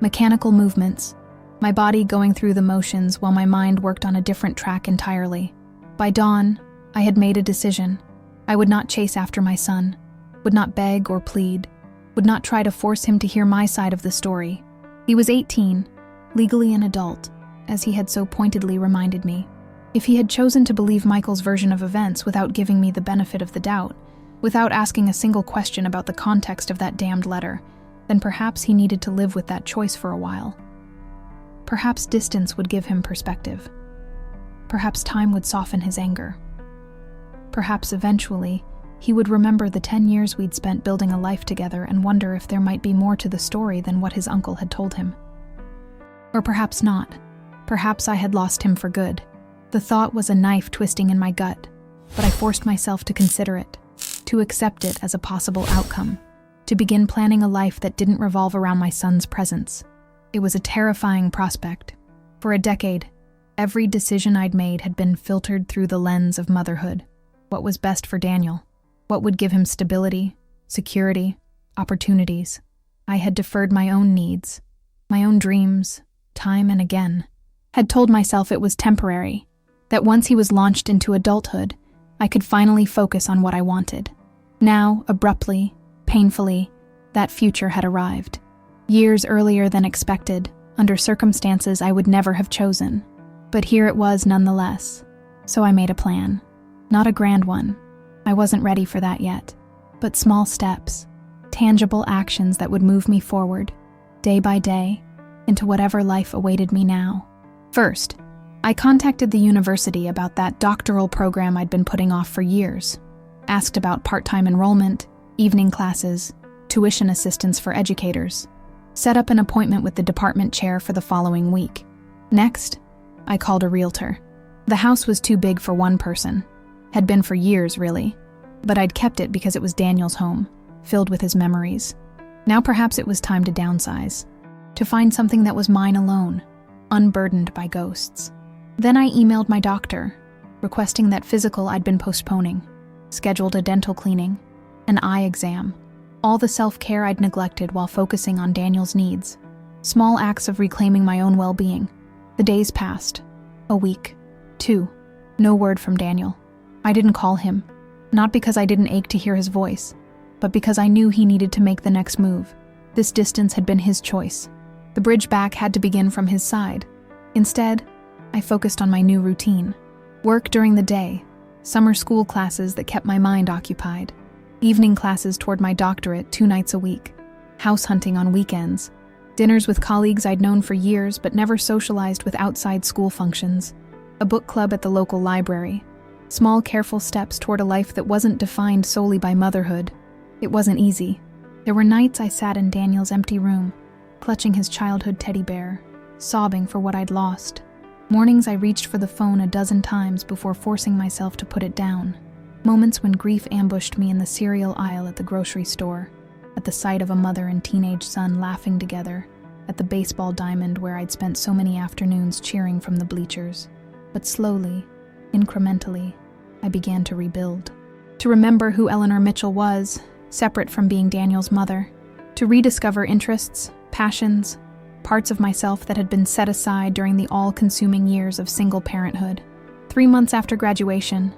Mechanical movements, my body going through the motions while my mind worked on a different track entirely. By dawn, I had made a decision. I would not chase after my son, would not beg or plead, would not try to force him to hear my side of the story. He was 18, legally an adult, as he had so pointedly reminded me. If he had chosen to believe Michael's version of events without giving me the benefit of the doubt, without asking a single question about the context of that damned letter, then perhaps he needed to live with that choice for a while. Perhaps distance would give him perspective. Perhaps time would soften his anger. Perhaps eventually, he would remember the 10 years we'd spent building a life together and wonder if there might be more to the story than what his uncle had told him. Or perhaps not. Perhaps I had lost him for good. The thought was a knife twisting in my gut, but I forced myself to consider it. to accept it as a possible outcome, to begin planning a life that didn't revolve around my son's presence. It was a terrifying prospect. For a decade, every decision I'd made had been filtered through the lens of motherhood. What was best for Daniel? What would give him stability, security, opportunities? I had deferred my own needs, my own dreams, time and again. Had told myself it was temporary, that once he was launched into adulthood, I could finally focus on what I wanted. Now, abruptly, painfully, that future had arrived. Years earlier than expected, under circumstances I would never have chosen. But here it was nonetheless. So I made a plan. Not a grand one. I wasn't ready for that yet. But small steps, tangible actions that would move me forward, day by day, into whatever life awaited me now. First, I contacted the university about that doctoral program I'd been putting off for years. Asked about part-time enrollment, evening classes, tuition assistance for educators. Set up an appointment with the department chair for the following week. Next, I called a realtor. The house was too big for one person. Had been for years, really. But I'd kept it because it was Daniel's home, filled with his memories. Now perhaps it was time to downsize. To find something that was mine alone, unburdened by ghosts. Then I emailed my doctor, requesting that physical I'd been postponing, scheduled a dental cleaning, an eye exam, all the self-care I'd neglected while focusing on Daniel's needs. Small acts of reclaiming my own well-being. The days passed. A week. 2. No word from Daniel. I didn't call him, not because I didn't ache to hear his voice, but because I knew he needed to make the next move. This distance had been his choice. The bridge back had to begin from his side. Instead, I focused on my new routine. Work during the day, summer school classes that kept my mind occupied, evening classes toward my doctorate 2 nights a week, house hunting on weekends, dinners with colleagues I'd known for years but never socialized with outside school functions, a book club at the local library, small careful steps toward a life that wasn't defined solely by motherhood. It wasn't easy. There were nights I sat in Daniel's empty room, clutching his childhood teddy bear, sobbing for what I'd lost. Mornings I reached for the phone a dozen times before forcing myself to put it down. Moments when grief ambushed me in the cereal aisle at the grocery store, at the sight of a mother and teenage son laughing together, at the baseball diamond where I'd spent so many afternoons cheering from the bleachers. But slowly, incrementally, I began to rebuild. To remember who Eleanor Mitchell was, separate from being Daniel's mother. To rediscover interests, passions, parts of myself that had been set aside during the all-consuming years of single parenthood. 3 months after graduation,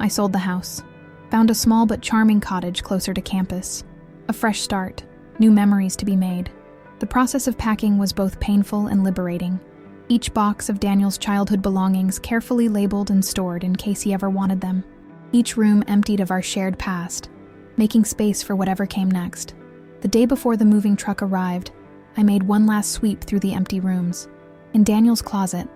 I sold the house, found a small but charming cottage closer to campus. A fresh start, new memories to be made. The process of packing was both painful and liberating. Each box of Daniel's childhood belongings carefully labeled and stored in case he ever wanted them. Each room emptied of our shared past, making space for whatever came next. The day before the moving truck arrived, I made one last sweep through the empty rooms. In Daniel's closet,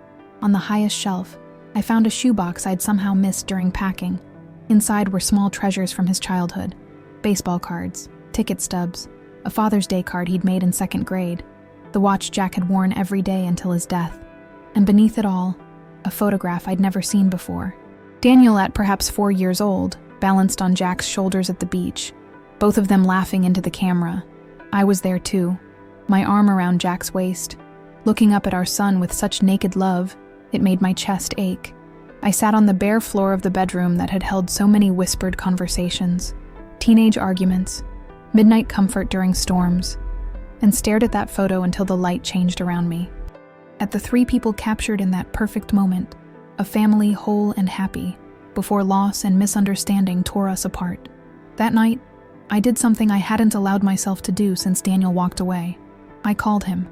on the highest shelf, I found a shoebox I'd somehow missed during packing. Inside were small treasures from his childhood. Baseball cards, ticket stubs, a Father's Day card he'd made in 2nd grade, the watch Jack had worn every day until his death. And beneath it all, a photograph I'd never seen before. Daniel at perhaps 4 years old, balanced on Jack's shoulders at the beach, both of them laughing into the camera. I was there too, my arm around Jack's waist, looking up at our son with such naked love, it made my chest ache. I sat on the bare floor of the bedroom that had held so many whispered conversations, teenage arguments, midnight comfort during storms, and stared at that photo until the light changed around me. At the 3 people captured in that perfect moment, a family whole and happy, before loss and misunderstanding tore us apart. That night, I did something I hadn't allowed myself to do since Daniel walked away. I called him,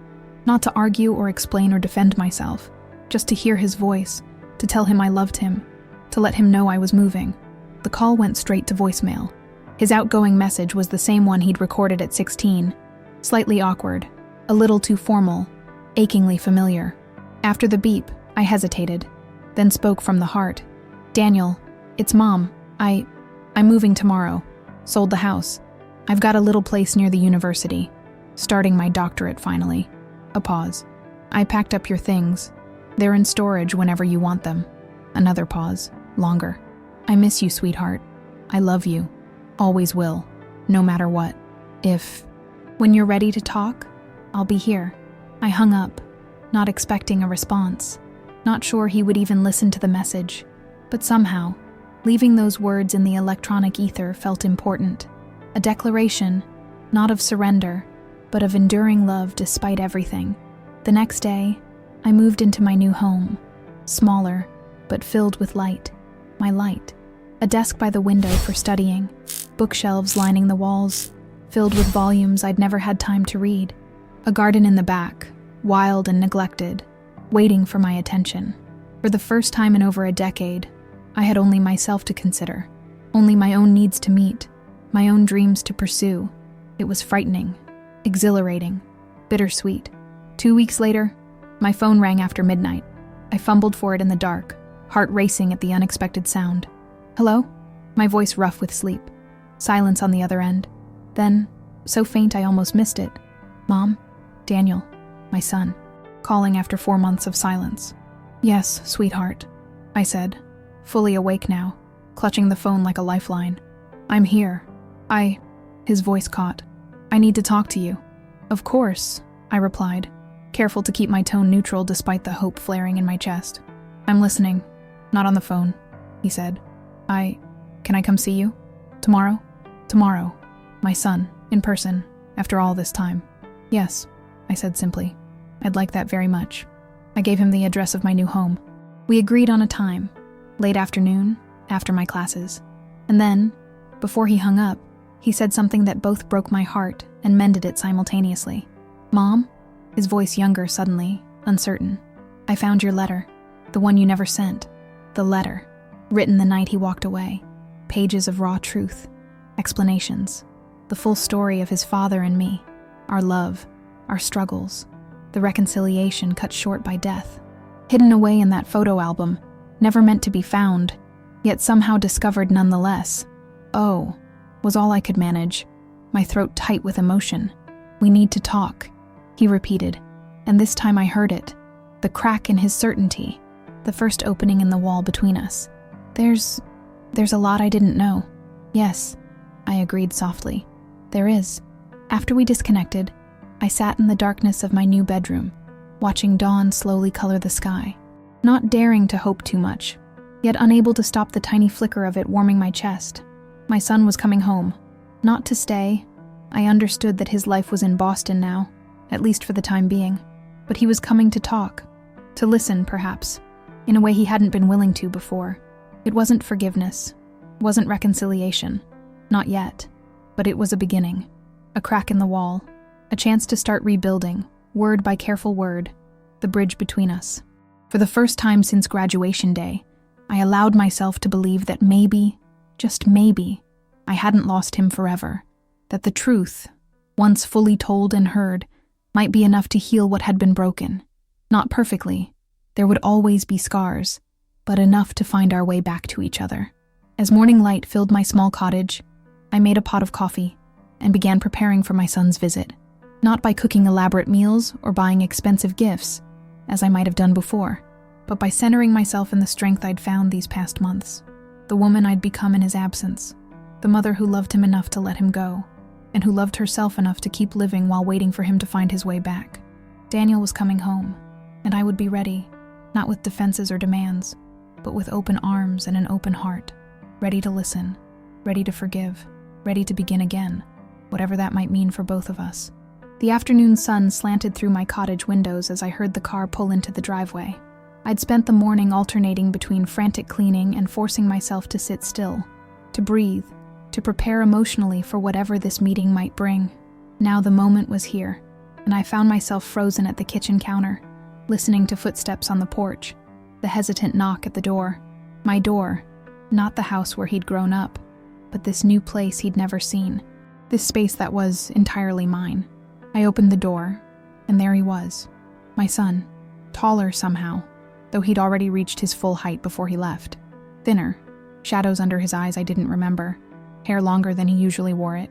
not to argue or explain or defend myself, just to hear his voice, to tell him I loved him, to let him know I was moving. The call went straight to voicemail. His outgoing message was the same one he'd recorded at 16, slightly awkward, a little too formal, achingly familiar. After the beep, I hesitated, then spoke from the heart. "Daniel, it's Mom. I'm moving tomorrow. Sold the house. I've got a little place near the university. Starting my doctorate finally." A pause. "I packed up your things. They're in storage whenever you want them." Another pause. Longer. "I miss you, sweetheart. I love you." Always will, no matter what. When you're ready to talk, I'll be here. I hung up, not expecting a response, not sure he would even listen to the message, but somehow, leaving those words in the electronic ether felt important. A declaration, not of surrender, but of enduring love despite everything. The next day, I moved into my new home, smaller, but filled with light. My light. A desk by the window for studying, bookshelves lining the walls, filled with volumes I'd never had time to read. A garden in the back, wild and neglected, waiting for my attention. For the first time in over a decade, I had only myself to consider, only my own needs to meet, my own dreams to pursue. It was frightening, exhilarating, bittersweet. 2 weeks later, my phone rang after midnight. I fumbled for it in the dark, heart racing at the unexpected sound. Hello? My voice rough with sleep. Silence on the other end. Then, so faint I almost missed it. Mom? Daniel, my son, calling after 4 months of silence. Yes, sweetheart, I said, fully awake now, clutching the phone like a lifeline. I'm here. His voice caught. I need to talk to you. Of course, I replied, careful to keep my tone neutral despite the hope flaring in my chest. I'm listening. Not on the phone, he said. Can I come see you? Tomorrow? Tomorrow. My son, in person, after all this time. Yes, I said simply. I'd like that very much. I gave him the address of my new home. We agreed on a time, late afternoon, after my classes. And then, before he hung up, he said something that both broke my heart and mended it simultaneously. Mom? His voice younger suddenly, uncertain. I found your letter, the one you never sent. The letter, written the night he walked away. Pages of raw truth, explanations, the full story of his father and me, our love, our struggles, the reconciliation cut short by death. Hidden away in that photo album, never meant to be found, yet somehow discovered nonetheless. Oh, was all I could manage, my throat tight with emotion. We need to talk, he repeated, and this time I heard it, the crack in his certainty, the first opening in the wall between us. There's a lot I didn't know. Yes, I agreed softly. There is. After we disconnected, I sat in the darkness of my new bedroom, watching dawn slowly color the sky, not daring to hope too much, yet unable to stop the tiny flicker of it warming my chest. My son was coming home. Not to stay. I understood that his life was in Boston now, at least for the time being, but he was coming to talk, to listen, perhaps, in a way he hadn't been willing to before. It wasn't forgiveness, wasn't reconciliation, not yet, but it was a beginning, a crack in the wall, a chance to start rebuilding, word by careful word, the bridge between us. For the first time since graduation day, I allowed myself to believe that maybe, just maybe, I hadn't lost him forever, that the truth, once fully told and heard, might be enough to heal what had been broken. Not perfectly, there would always be scars, but enough to find our way back to each other. As morning light filled my small cottage, I made a pot of coffee and began preparing for my son's visit, not by cooking elaborate meals or buying expensive gifts, as I might have done before, but by centering myself in the strength I'd found these past months, the woman I'd become in his absence, the mother who loved him enough to let him go, and who loved herself enough to keep living while waiting for him to find his way back. Daniel was coming home, and I would be ready, not with defenses or demands, but with open arms and an open heart, ready to listen, ready to forgive, ready to begin again, whatever that might mean for both of us. The afternoon sun slanted through my cottage windows as I heard the car pull into the driveway. I'd spent the morning alternating between frantic cleaning and forcing myself to sit still, to breathe, to prepare emotionally for whatever this meeting might bring. Now the moment was here, and I found myself frozen at the kitchen counter, listening to footsteps on the porch, the hesitant knock at the door. My door, not the house where he'd grown up, but this new place he'd never seen, this space that was entirely mine. I opened the door, and there he was, my son, taller somehow, though he'd already reached his full height before he left. Thinner, shadows under his eyes I didn't remember, hair longer than he usually wore it,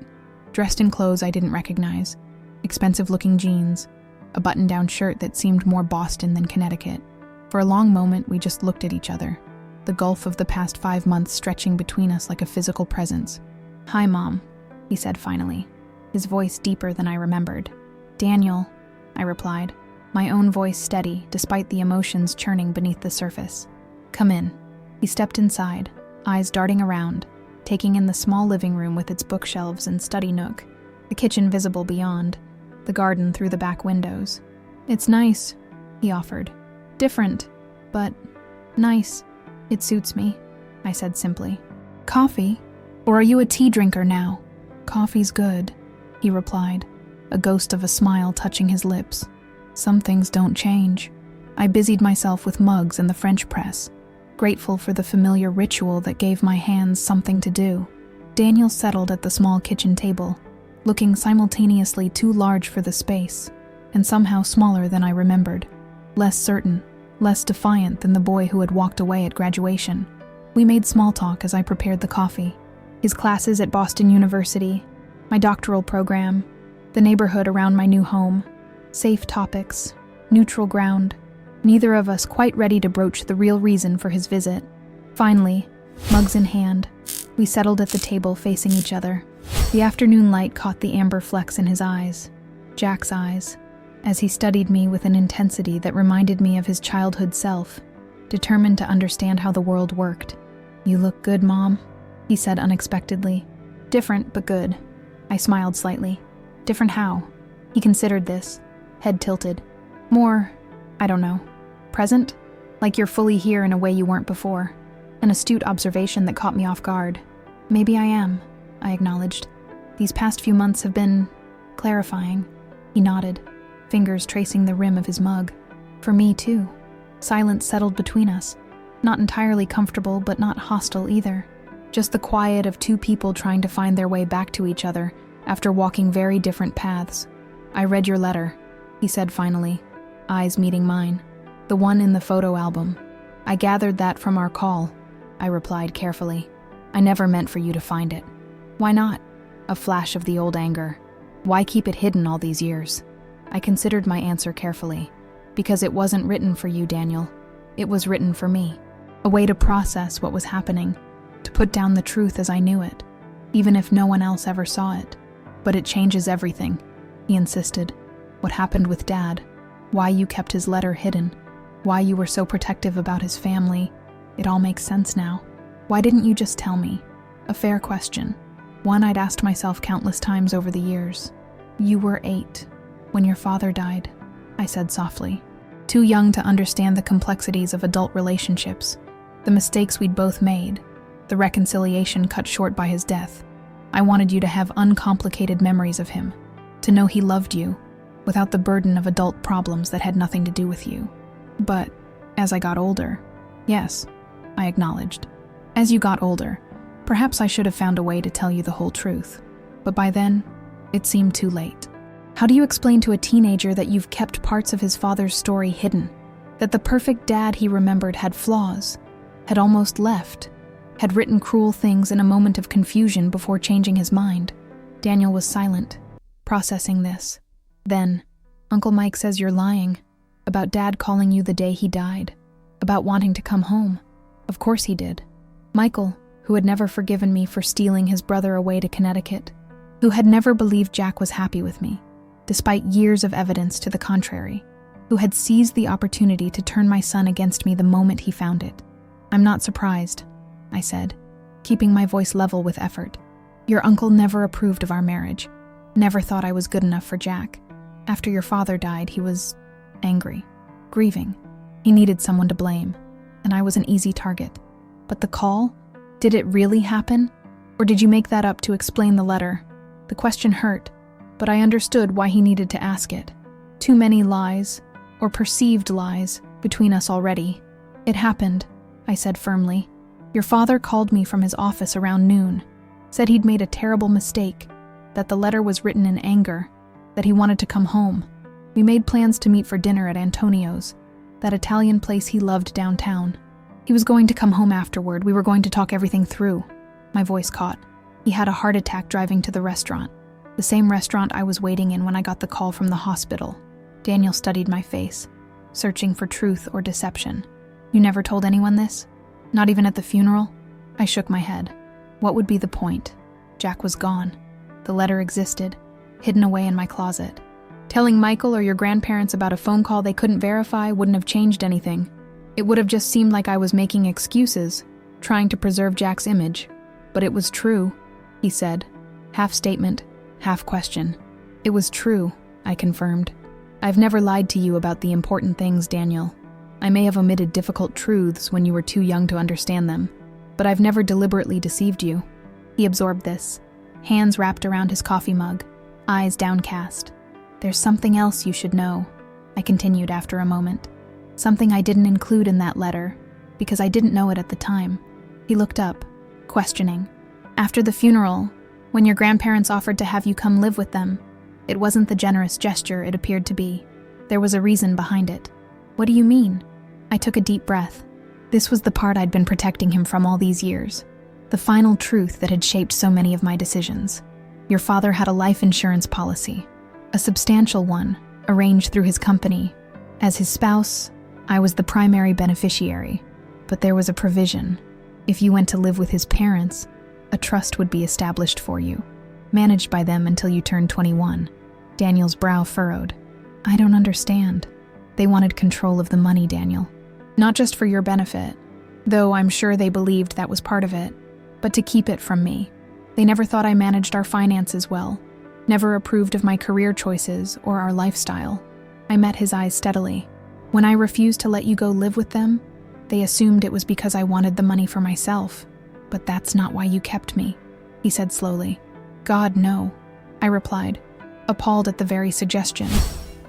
dressed in clothes I didn't recognize, expensive-looking jeans, a button-down shirt that seemed more Boston than Connecticut. For a long moment, we just looked at each other, the gulf of the past 5 months stretching between us like a physical presence. "Hi, Mom," he said finally, his voice deeper than I remembered. "Daniel," I replied, my own voice steady despite the emotions churning beneath the surface. "Come in." He stepped inside, eyes darting around, taking in the small living room with its bookshelves and study nook, the kitchen visible beyond, the garden through the back windows. "It's nice," he offered. "Different, but nice. It suits me," I said simply. "Coffee? Or are you a tea drinker now?" "Coffee's good," he replied, a ghost of a smile touching his lips. "Some things don't change." I busied myself with mugs and the French press, grateful for the familiar ritual that gave my hands something to do. Daniel settled at the small kitchen table, looking simultaneously too large for the space, and somehow smaller than I remembered, less certain, less defiant than the boy who had walked away at graduation. We made small talk as I prepared the coffee. His classes at Boston University, my doctoral program, the neighborhood around my new home, safe topics, neutral ground, neither of us quite ready to broach the real reason for his visit. Finally, mugs in hand, we settled at the table facing each other. The afternoon light caught the amber flecks in his eyes, Jack's eyes, as he studied me with an intensity that reminded me of his childhood self, determined to understand how the world worked. "You look good, Mom," he said unexpectedly. "Different, but good." I smiled slightly. "Different how?" He considered this, head tilted. "More, I don't know, present? Like you're fully here in a way you weren't before." An astute observation that caught me off guard. "Maybe I am," I acknowledged. "These past few months have been clarifying." He nodded, fingers tracing the rim of his mug. "For me, too." Silence settled between us. Not entirely comfortable, but not hostile either. Just the quiet of two people trying to find their way back to each other after walking very different paths. "I read your letter," he said finally, eyes meeting mine. "The one in the photo album. I gathered that from our call," I replied carefully. "I never meant for you to find it." "Why not?" A flash of the old anger. "Why keep it hidden all these years?" I considered my answer carefully. "Because it wasn't written for you, Daniel. It was written for me. A way to process what was happening, to put down the truth as I knew it, even if no one else ever saw it. But it changes everything," he insisted. "What happened with Dad, why you kept his letter hidden, why you were so protective about his family. It all makes sense now. Why didn't you just tell me?" A fair question, one I'd asked myself countless times over the years. "You were 8 when your father died," I said softly. "Too young to understand the complexities of adult relationships, the mistakes we'd both made, the reconciliation cut short by his death. I wanted you to have uncomplicated memories of him, to know he loved you, without the burden of adult problems that had nothing to do with you. But as I got older," "Yes," I acknowledged. "As you got older, perhaps I should have found a way to tell you the whole truth. But by then, it seemed too late." How do you explain to a teenager that you've kept parts of his father's story hidden? That the perfect dad he remembered had flaws, had almost left, had written cruel things in a moment of confusion before changing his mind? Daniel was silent, processing this. Then, "Uncle Mike says you're lying, about Dad calling you the day he died, about wanting to come home." Of course he did. Michael, who had never forgiven me for stealing his brother away to Connecticut, who had never believed Jack was happy with me, despite years of evidence to the contrary, who had seized the opportunity to turn my son against me the moment he found it. "I'm not surprised," I said, keeping my voice level with effort. "Your uncle never approved of our marriage, never thought I was good enough for Jack. After your father died, he was angry, grieving. He needed someone to blame, and I was an easy target. But the call? Did it really happen? Or did you make that up to explain the letter?" The question hurt, but I understood why he needed to ask it. Too many lies, or perceived lies, between us already. "It happened," I said firmly. "Your father called me from his office around noon, said he'd made a terrible mistake, that the letter was written in anger, that he wanted to come home. We made plans to meet for dinner at Antonio's, that Italian place he loved downtown. He was going to come home afterward. We were going to talk everything through." My voice caught. "He had a heart attack driving to the restaurant, the same restaurant I was waiting in when I got the call from the hospital." Daniel studied my face, searching for truth or deception. "You never told anyone this? Not even at the funeral?" I shook my head. What would be the point? Jack was gone. The letter existed, hidden away in my closet. Telling Michael or your grandparents about a phone call they couldn't verify wouldn't have changed anything. It would have just seemed like I was making excuses, trying to preserve Jack's image. But it was true, he said, half statement, half question. It was true, I confirmed. I've never lied to you about the important things, Daniel. I may have omitted difficult truths when you were too young to understand them, but I've never deliberately deceived you. He absorbed this, hands wrapped around his coffee mug, eyes downcast. There's something else you should know, I continued after a moment. Something I didn't include in that letter, because I didn't know it at the time. He looked up, questioning. After the funeral, when your grandparents offered to have you come live with them, it wasn't the generous gesture it appeared to be. There was a reason behind it. What do you mean? I took a deep breath. This was the part I'd been protecting him from all these years. The final truth that had shaped so many of my decisions. Your father had a life insurance policy, a substantial one, arranged through his company. As his spouse, I was the primary beneficiary, but there was a provision. If you went to live with his parents, a trust would be established for you, managed by them until you turned 21. Daniel's brow furrowed. I don't understand. They wanted control of the money, Daniel. Not just for your benefit, though I'm sure they believed that was part of it, but to keep it from me. They never thought I managed our finances well, never approved of my career choices or our lifestyle. I met his eyes steadily. When I refused to let you go live with them, they assumed it was because I wanted the money for myself. But that's not why you kept me, he said slowly. God, no, I replied, appalled at the very suggestion.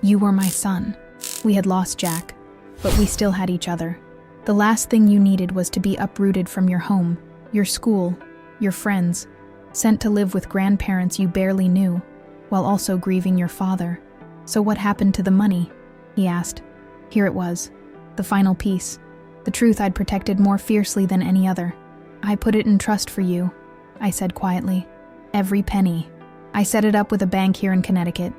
You were my son. We had lost Jack, but we still had each other. The last thing you needed was to be uprooted from your home, your school, your friends, sent to live with grandparents you barely knew, while also grieving your father. So what happened to the money? He asked. Here it was, the final piece, the truth I'd protected more fiercely than any other. I put it in trust for you, I said quietly. Every penny. I set it up with a bank here in Connecticut,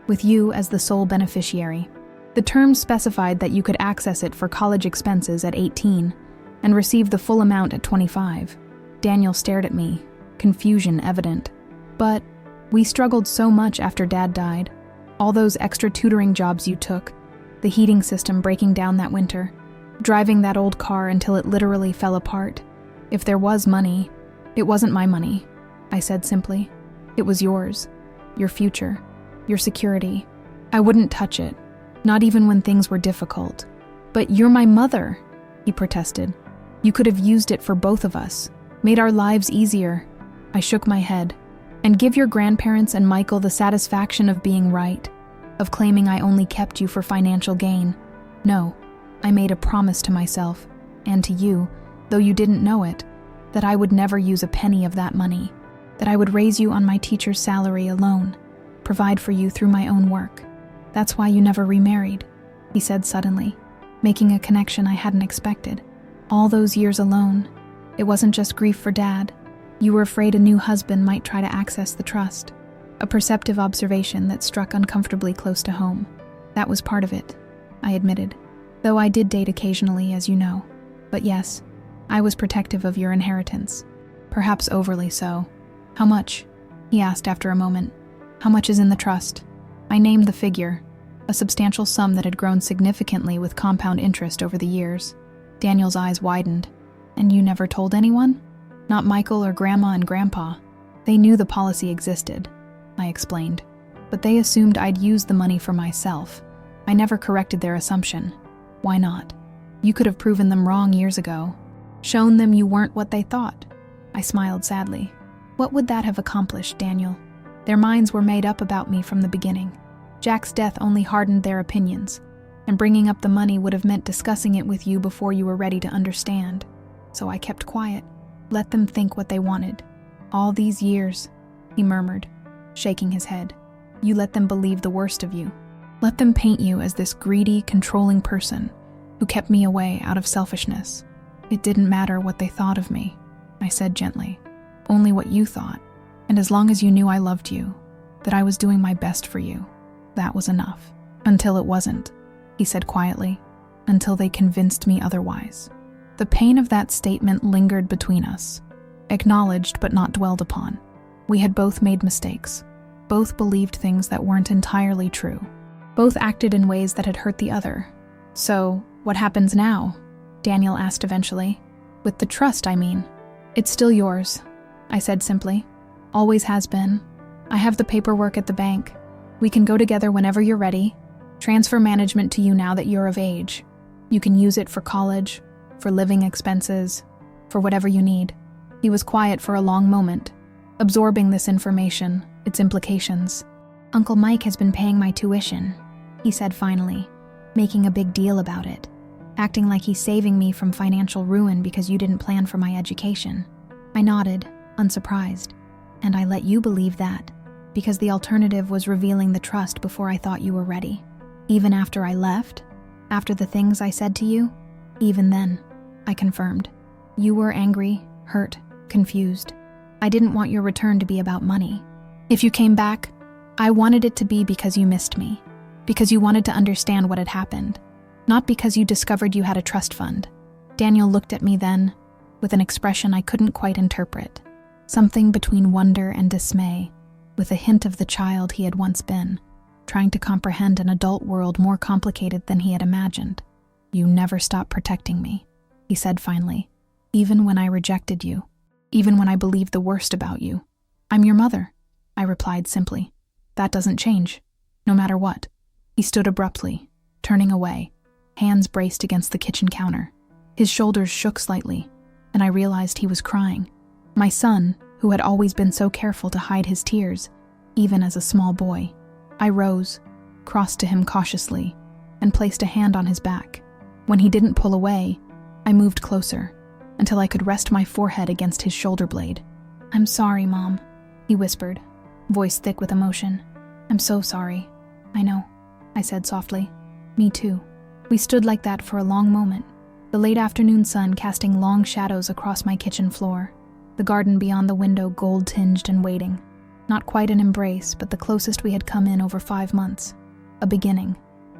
with you as the sole beneficiary. The terms specified that you could access it for college expenses at 18 and receive the full amount at 25. Daniel stared at me, confusion evident. But we struggled so much after Dad died. All those extra tutoring jobs you took, the heating system breaking down that winter, driving that old car until it literally fell apart. If there was money, it wasn't my money, I said simply. It was yours, your future, your security. I wouldn't touch it, not even when things were difficult. But you're my mother, he protested. You could have used it for both of us, made our lives easier. I shook my head. And give your grandparents and Michael the satisfaction of being right, of claiming I only kept you for financial gain. No, I made a promise to myself, and to you, though you didn't know it, that I would never use a penny of that money, that I would raise you on my teacher's salary alone, provide for you through my own work. That's why you never remarried, he said suddenly, making a connection I hadn't expected. All those years alone, it wasn't just grief for Dad. You were afraid a new husband might try to access the trust, a perceptive observation that struck uncomfortably close to home. That was part of it, I admitted, though I did date occasionally, as you know. But yes, I was protective of your inheritance, perhaps overly so. How much? He asked after a moment. How much is in the trust? I named the figure, a substantial sum that had grown significantly with compound interest over the years. Daniel's eyes widened. And you never told anyone? Not Michael or Grandma and Grandpa. They knew the policy existed, I explained, but they assumed I'd use the money for myself. I never corrected their assumption. Why not? You could have proven them wrong years ago, shown them you weren't what they thought. I smiled sadly. What would that have accomplished, Daniel? Their minds were made up about me from the beginning. Jack's death only hardened their opinions, and bringing up the money would have meant discussing it with you before you were ready to understand. So I kept quiet. Let them think what they wanted. All these years, he murmured, shaking his head. You let them believe the worst of you. Let them paint you as this greedy, controlling person who kept me away out of selfishness. It didn't matter what they thought of me, I said gently. Only what you thought. And as long as you knew I loved you, that I was doing my best for you, that was enough. Until it wasn't, he said quietly. Until they convinced me otherwise. The pain of that statement lingered between us, acknowledged but not dwelled upon. We had both made mistakes. Both believed things that weren't entirely true. Both acted in ways that had hurt the other. So, what happens now? Daniel asked eventually. With the trust, I mean. It's still yours, I said simply. Always has been. I have the paperwork at the bank. We can go together whenever you're ready. Transfer management to you now that you're of age. You can use it for college, for living expenses, for whatever you need. He was quiet for a long moment, absorbing this information, its implications. Uncle Mike has been paying my tuition, he said finally, making a big deal about it, acting like he's saving me from financial ruin because you didn't plan for my education. I nodded, unsurprised, and I let you believe that, because the alternative was revealing the trust before I thought you were ready. Even after I left, after the things I said to you, even then, I confirmed. You were angry, hurt, confused. I didn't want your return to be about money. If you came back, I wanted it to be because you missed me, because you wanted to understand what had happened, not because you discovered you had a trust fund. Daniel looked at me then, with an expression I couldn't quite interpret, something between wonder and dismay, with a hint of the child he had once been, trying to comprehend an adult world more complicated than he had imagined. You never stopped protecting me, he said finally, even when I rejected you, even when I believed the worst about you. I'm your mother, I replied simply. That doesn't change, no matter what. He stood abruptly, turning away, hands braced against the kitchen counter. His shoulders shook slightly, and I realized he was crying. My son, who had always been so careful to hide his tears, even as a small boy. I rose, crossed to him cautiously, and placed a hand on his back. When he didn't pull away, I moved closer, until I could rest my forehead against his shoulder blade. I'm sorry, Mom, he whispered, voice thick with emotion. I'm so sorry. I know, I said softly. Me too. We stood like that for a long moment, the late afternoon sun casting long shadows across my kitchen floor, the garden beyond the window gold-tinged and waiting. Not quite an embrace, but the closest we had come in over 5 months. A beginning,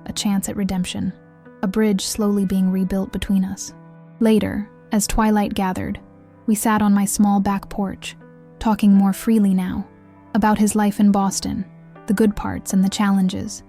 a chance at redemption, a bridge slowly being rebuilt between us. Later, as twilight gathered, we sat on my small back porch, talking more freely now, about his life in Boston, the good parts and the challenges,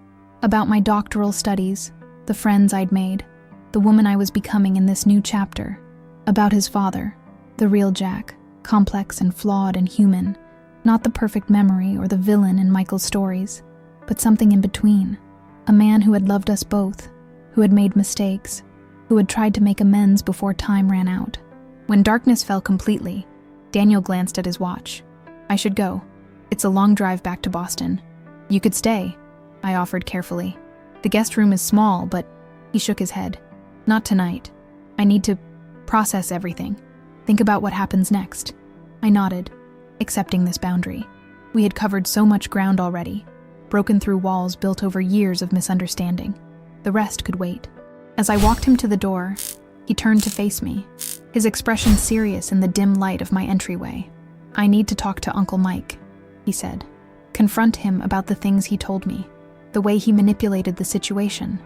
about my doctoral studies, the friends I'd made, the woman I was becoming in this new chapter, about his father, the real Jack, complex and flawed and human, not the perfect memory or the villain in Michael's stories, but something in between, a man who had loved us both, who had made mistakes, who had tried to make amends before time ran out. When darkness fell completely, Daniel glanced at his watch. I should go. It's a long drive back to Boston. You could stay, I offered carefully. The guest room is small, but he shook his head. Not tonight. I need to process everything. Think about what happens next. I nodded, accepting this boundary. We had covered so much ground already, broken through walls built over years of misunderstanding. The rest could wait. As I walked him to the door, he turned to face me, his expression serious in the dim light of my entryway. I need to talk to Uncle Mike, he said. Confront him about the things he told me, the way he manipulated the situation.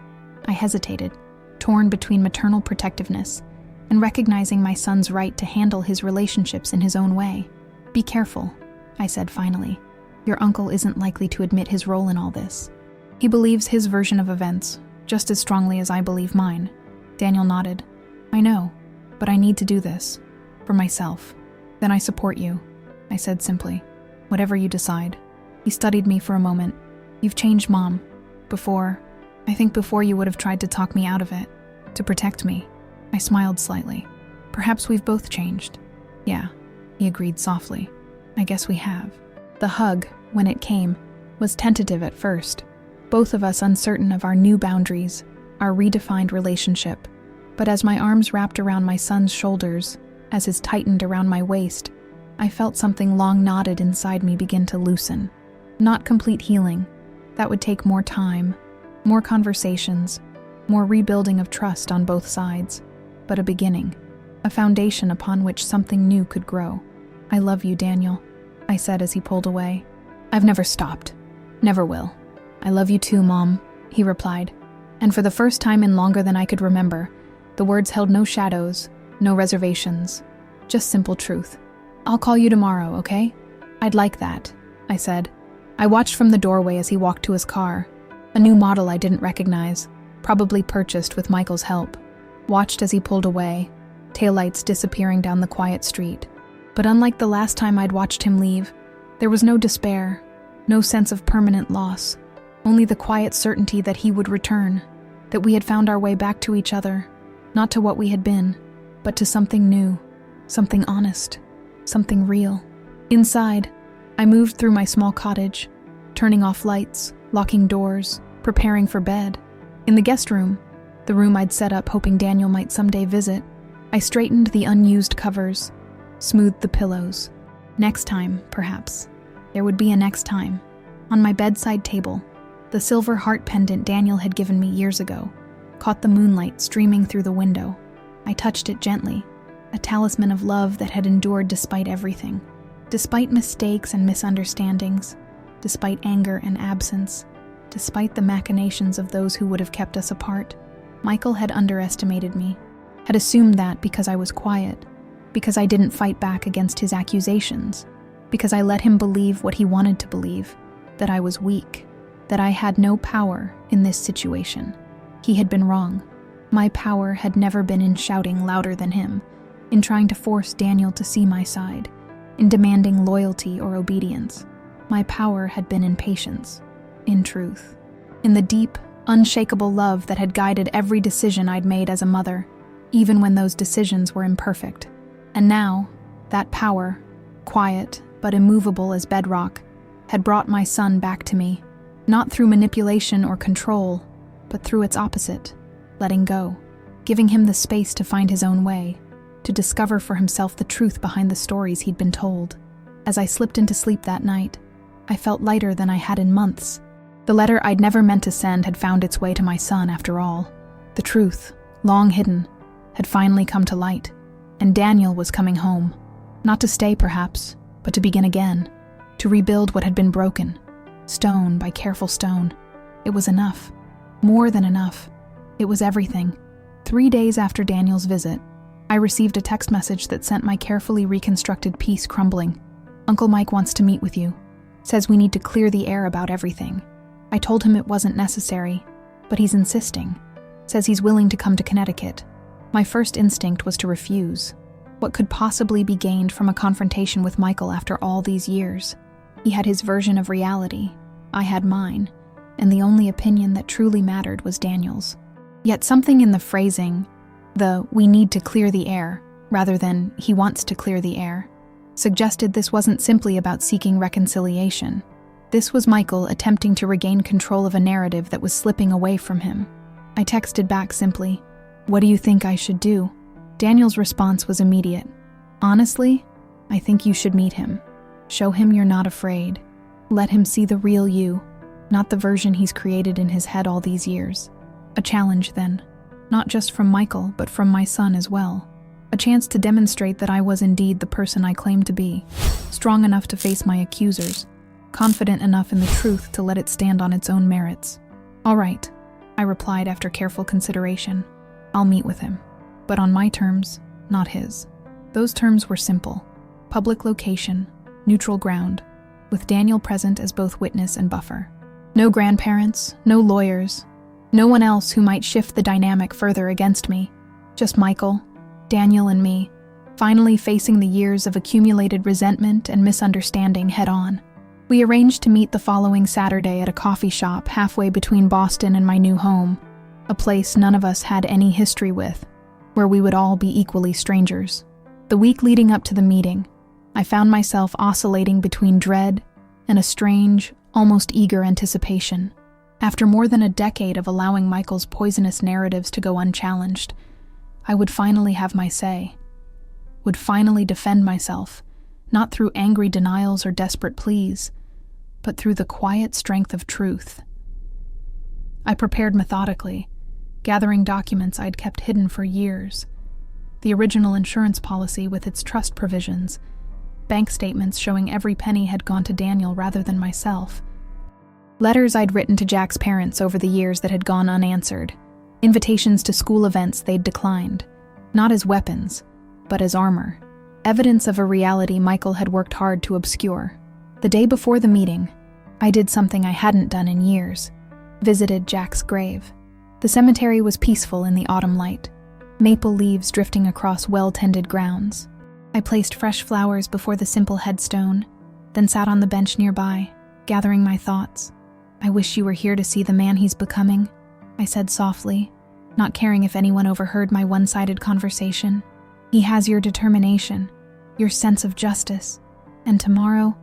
I hesitated, torn between maternal protectiveness and recognizing my son's right to handle his relationships in his own way. Be careful, I said finally. Your uncle isn't likely to admit his role in all this. He believes his version of events just as strongly as I believe mine. Daniel nodded. I know, but I need to do this. For myself. Then I support you, I said simply. Whatever you decide. He studied me for a moment. You've changed, Mom. I think before you would have tried to talk me out of it, to protect me. I smiled slightly. Perhaps we've both changed. Yeah, he agreed softly. I guess we have. The hug, when it came, was tentative at first, both of us uncertain of our new boundaries, our redefined relationship. But as my arms wrapped around my son's shoulders, as his tightened around my waist, I felt something long knotted inside me begin to loosen. Not complete healing. That would take more time, more conversations, more rebuilding of trust on both sides, but a beginning, a foundation upon which something new could grow. I love you, Daniel, I said as he pulled away. I've never stopped. Never will. I love you too, Mom, he replied. And for the first time in longer than I could remember, the words held no shadows, no reservations, just simple truth. I'll call you tomorrow, okay? "I'd like that," I said. I watched from the doorway as he walked to his car, a new model I didn't recognize, probably purchased with Michael's help. Watched as he pulled away, taillights disappearing down the quiet street. But unlike the last time I'd watched him leave, there was no despair, no sense of permanent loss, only the quiet certainty that he would return, that we had found our way back to each other, not to what we had been, but to something new, something honest, something real. Inside, I moved through my small cottage, turning off lights, locking doors, preparing for bed. In the guest room, the room I'd set up hoping Daniel might someday visit, I straightened the unused covers, smoothed the pillows. Next time, perhaps. There would be a next time. On my bedside table, the silver heart pendant Daniel had given me years ago caught the moonlight streaming through the window. I touched it gently, a talisman of love that had endured despite everything. Despite mistakes and misunderstandings, despite anger and absence, despite the machinations of those who would have kept us apart, Michael had underestimated me, had assumed that because I was quiet, because I didn't fight back against his accusations, because I let him believe what he wanted to believe, that I was weak, that I had no power in this situation. He had been wrong. My power had never been in shouting louder than him, in trying to force Daniel to see my side, in demanding loyalty or obedience. My power had been in patience, in truth, in the deep, unshakable love that had guided every decision I'd made as a mother, even when those decisions were imperfect. And now, that power, quiet but immovable as bedrock, had brought my son back to me, not through manipulation or control, but through its opposite, letting go, giving him the space to find his own way, to discover for himself the truth behind the stories he'd been told. As I slipped into sleep that night, I felt lighter than I had in months. The letter I'd never meant to send had found its way to my son after all. The truth, long hidden, had finally come to light, and Daniel was coming home. Not to stay, perhaps, but to begin again, to rebuild what had been broken, stone by careful stone. It was enough. More than enough. It was everything. 3 days after Daniel's visit, I received a text message that sent my carefully reconstructed piece crumbling. "Uncle Mike wants to meet with you. Says we need to clear the air about everything." I told him it wasn't necessary, but he's insisting. Says he's willing to come to Connecticut. My first instinct was to refuse. What could possibly be gained from a confrontation with Michael after all these years? He had his version of reality. I had mine, and the only opinion that truly mattered was Daniel's. Yet something in the phrasing, the "we need to clear the air," rather than "he wants to clear the air," suggested this wasn't simply about seeking reconciliation. This was Michael attempting to regain control of a narrative that was slipping away from him. I texted back simply, "What do you think I should do?" Daniel's response was immediate. "Honestly, I think you should meet him. Show him you're not afraid. Let him see the real you, not the version he's created in his head all these years." A challenge then, not just from Michael, but from my son as well. A chance to demonstrate that I was indeed the person I claimed to be, strong enough to face my accusers, confident enough in the truth to let it stand on its own merits. "All right," I replied after careful consideration. "I'll meet with him, but on my terms, not his." Those terms were simple: public location, neutral ground, with Daniel present as both witness and buffer. No grandparents, no lawyers, no one else who might shift the dynamic further against me. Just Michael, Daniel, and me, finally facing the years of accumulated resentment and misunderstanding head-on. We arranged to meet the following Saturday at a coffee shop halfway between Boston and my new home, a place none of us had any history with, where we would all be equally strangers. The week leading up to the meeting, I found myself oscillating between dread and a strange, almost eager anticipation. After more than a decade of allowing Michael's poisonous narratives to go unchallenged, I would finally have my say, would finally defend myself, not through angry denials or desperate pleas, but through the quiet strength of truth. I prepared methodically, gathering documents I'd kept hidden for years. The original insurance policy with its trust provisions, bank statements showing every penny had gone to Daniel rather than myself, letters I'd written to Jack's parents over the years that had gone unanswered, invitations to school events they'd declined, not as weapons, but as armor, evidence of a reality Michael had worked hard to obscure. The day before the meeting, I did something I hadn't done in years. Visited Jack's grave. The cemetery was peaceful in the autumn light, maple leaves drifting across well-tended grounds. I placed fresh flowers before the simple headstone, then sat on the bench nearby, gathering my thoughts. "I wish you were here to see the man he's becoming," I said softly, not caring if anyone overheard my one-sided conversation. "He has your determination, your sense of justice, and tomorrow,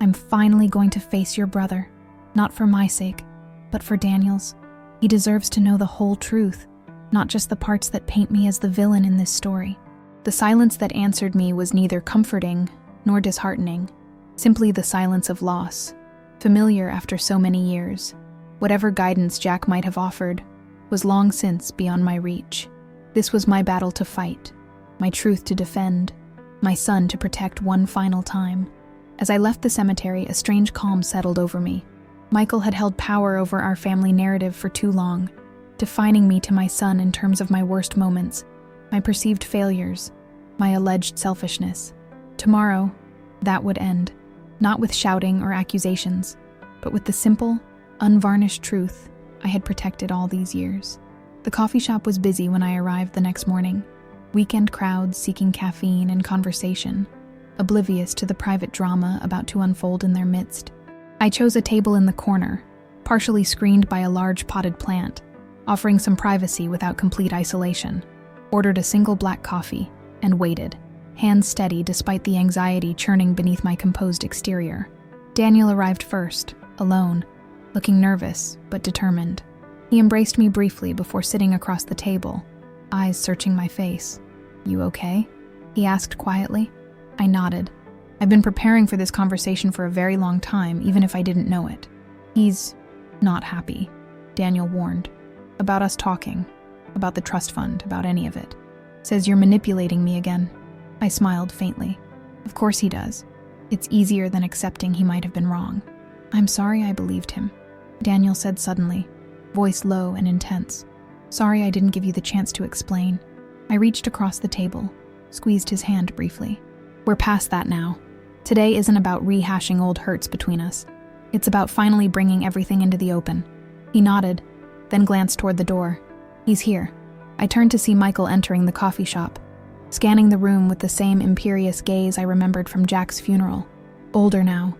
I'm finally going to face your brother, not for my sake, but for Daniel's. He deserves to know the whole truth, not just the parts that paint me as the villain in this story." The silence that answered me was neither comforting nor disheartening, simply the silence of loss, familiar after so many years. Whatever guidance Jack might have offered was long since beyond my reach. This was my battle to fight, my truth to defend, my son to protect one final time. As I left the cemetery, a strange calm settled over me. Michael had held power over our family narrative for too long, defining me to my son in terms of my worst moments, my perceived failures, my alleged selfishness. Tomorrow, that would end, not with shouting or accusations, but with the simple, unvarnished truth I had protected all these years. The coffee shop was busy when I arrived the next morning, weekend crowds seeking caffeine and conversation, oblivious to the private drama about to unfold in their midst. I chose a table in the corner, partially screened by a large potted plant, offering some privacy without complete isolation. Ordered a single black coffee, and waited, hands steady despite the anxiety churning beneath my composed exterior. Daniel arrived first, alone, looking nervous but determined. He embraced me briefly before sitting across the table, eyes searching my face. "You okay?" he asked quietly. I nodded. I've been preparing for this conversation for a very long time, even if I didn't know it. "He's not happy," Daniel warned. "About us talking. About the trust fund, about any of it. Says you're manipulating me again." I smiled faintly. "Of course he does. It's easier than accepting he might have been wrong." "I'm sorry I believed him," Daniel said suddenly, voice low and intense. "Sorry I didn't give you the chance to explain." I reached across the table, squeezed his hand briefly. "We're past that now. Today isn't about rehashing old hurts between us. It's about finally bringing everything into the open." He nodded, then glanced toward the door. "He's here." I turned to see Michael entering the coffee shop, scanning the room with the same imperious gaze I remembered from Jack's funeral. Older now,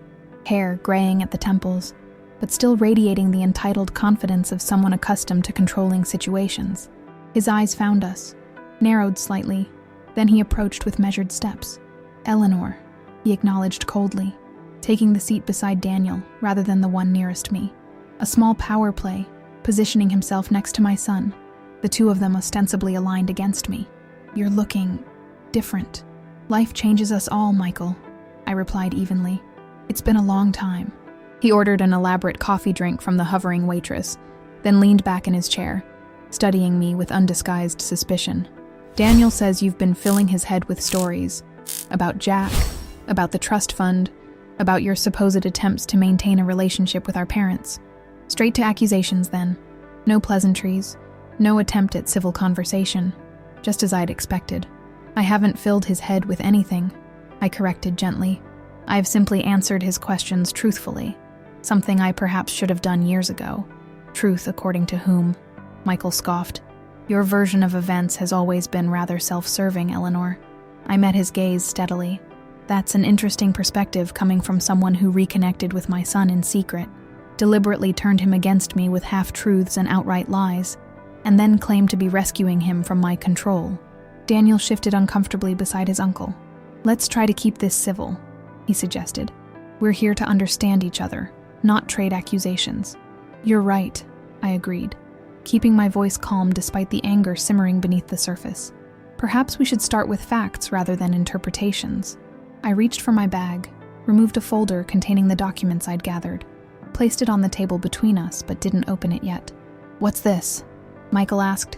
hair graying at the temples, but still radiating the entitled confidence of someone accustomed to controlling situations. His eyes found us, narrowed slightly, then he approached with measured steps. "Eleanor," he acknowledged coldly, taking the seat beside Daniel rather than the one nearest me. A small power play, positioning himself next to my son, the two of them ostensibly aligned against me. "You're looking different." "Life changes us all, Michael," I replied evenly. "It's been a long time." He ordered an elaborate coffee drink from the hovering waitress, then leaned back in his chair, studying me with undisguised suspicion. "Daniel says you've been filling his head with stories about Jack, about the trust fund, about your supposed attempts to maintain a relationship with our parents." Straight to accusations then. No pleasantries, no attempt at civil conversation, just as I'd expected. "I haven't filled his head with anything," I corrected gently. "I've simply answered his questions truthfully, something I perhaps should have done years ago." "Truth according to whom?" Michael scoffed. "Your version of events has always been rather self-serving, Eleanor." I met his gaze steadily. "That's an interesting perspective coming from someone who reconnected with my son in secret, deliberately turned him against me with half-truths and outright lies, and then claimed to be rescuing him from my control." Daniel shifted uncomfortably beside his uncle. "Let's try to keep this civil," he suggested. "We're here to understand each other, not trade accusations." "You're right," I agreed, keeping my voice calm despite the anger simmering beneath the surface. "Perhaps we should start with facts rather than interpretations." I reached for my bag, removed a folder containing the documents I'd gathered, placed it on the table between us but didn't open it yet. "What's this?" Michael asked,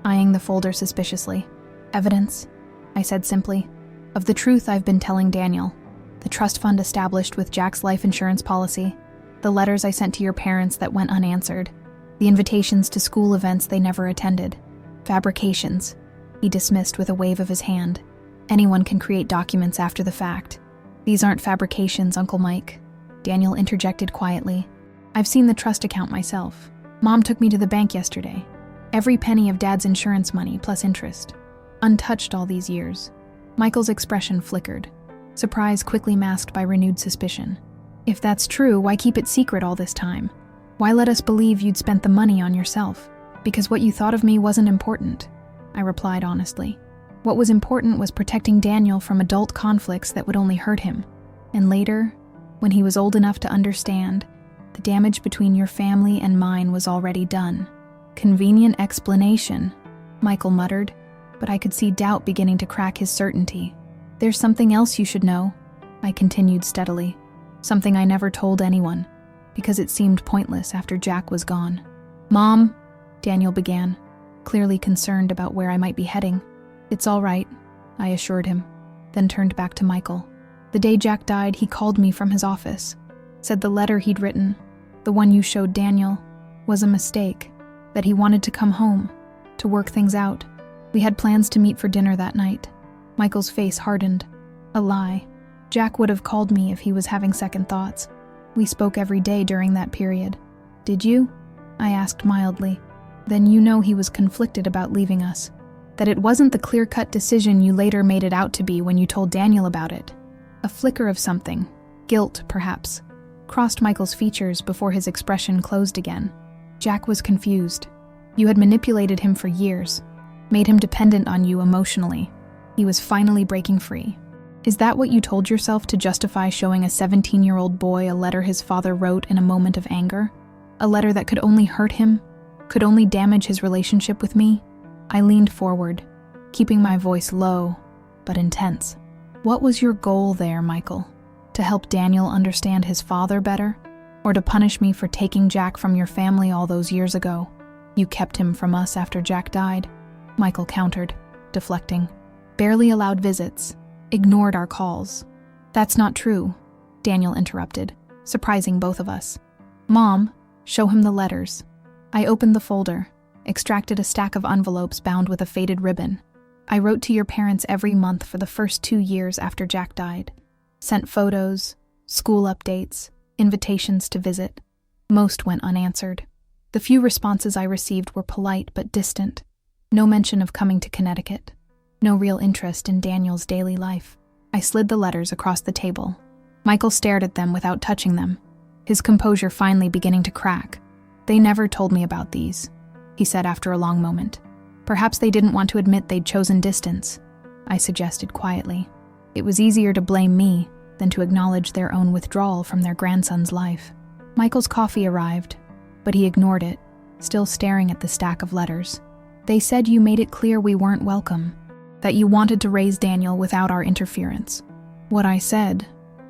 eyeing the folder suspiciously. "Evidence," I said simply, "of the truth I've been telling Daniel. The trust fund established with Jack's life insurance policy, the letters I sent to your parents that went unanswered, the invitations to school events they never attended. Fabrications," he dismissed with a wave of his hand. "Anyone can create documents after the fact. These aren't fabrications, Uncle Mike. Daniel interjected quietly. "I've seen the trust account myself. Mom took me to the bank yesterday. Every penny of Dad's insurance money plus interest. Untouched all these years." Michael's expression flickered, surprise quickly masked by renewed suspicion. "If that's true, why keep it secret all this time? Why let us believe you'd spent the money on yourself? Because what you thought of me wasn't important," I replied honestly. "What was important was protecting Daniel from adult conflicts that would only hurt him. And later, when he was old enough to understand, the damage between your family and mine was already done." "Convenient explanation," Michael muttered, but I could see doubt beginning to crack his certainty. "There's something else you should know," I continued steadily. "Something I never told anyone, because it seemed pointless after Jack was gone." "Mom," Daniel began, clearly concerned about where I might be heading. "It's all right," I assured him, then turned back to Michael. "The day Jack died, he called me from his office, said the letter he'd written, the one you showed Daniel, was a mistake, that he wanted to come home, to work things out. We had plans to meet for dinner that night." Michael's face hardened. "A lie. Jack would have called me if he was having second thoughts. We spoke every day during that period." "Did you?" I asked mildly. "Then you know he was conflicted about leaving us. That it wasn't the clear-cut decision you later made it out to be when you told Daniel about it. A flicker of something, guilt perhaps, crossed Michael's features before his expression closed again. Jack was confused. You had manipulated him for years, made him dependent on you emotionally. He was finally breaking free. Is that what you told yourself to justify showing a 17-year-old boy a letter his father wrote in a moment of anger? A letter that could only hurt him, could only damage his relationship with me?" I leaned forward, keeping my voice low, but intense. "What was your goal there, Michael? To help Daniel understand his father better? Or to punish me for taking Jack from your family all those years ago? You kept him from us after Jack died," Michael countered, deflecting. "Barely allowed visits, ignored our calls." "That's not true," Daniel interrupted, surprising both of us. "Mom, show him the letters." I opened the folder, extracted a stack of envelopes bound with a faded ribbon. "I wrote to your parents every month for the first 2 years after Jack died. Sent photos, school updates, invitations to visit. Most went unanswered. The few responses I received were polite but distant. No mention of coming to Connecticut. No real interest in Daniel's daily life." I slid the letters across the table. Michael stared at them without touching them, his composure finally beginning to crack. "They never told me about these," he said after a long moment. "Perhaps they didn't want to admit they'd chosen distance," I suggested quietly. It was easier to blame me than to acknowledge their own withdrawal from their grandson's life. Michael's coffee arrived, but he ignored it, still staring at the stack of letters. "They said you made it clear we weren't welcome, that you wanted to raise Daniel without our interference." "What I said,"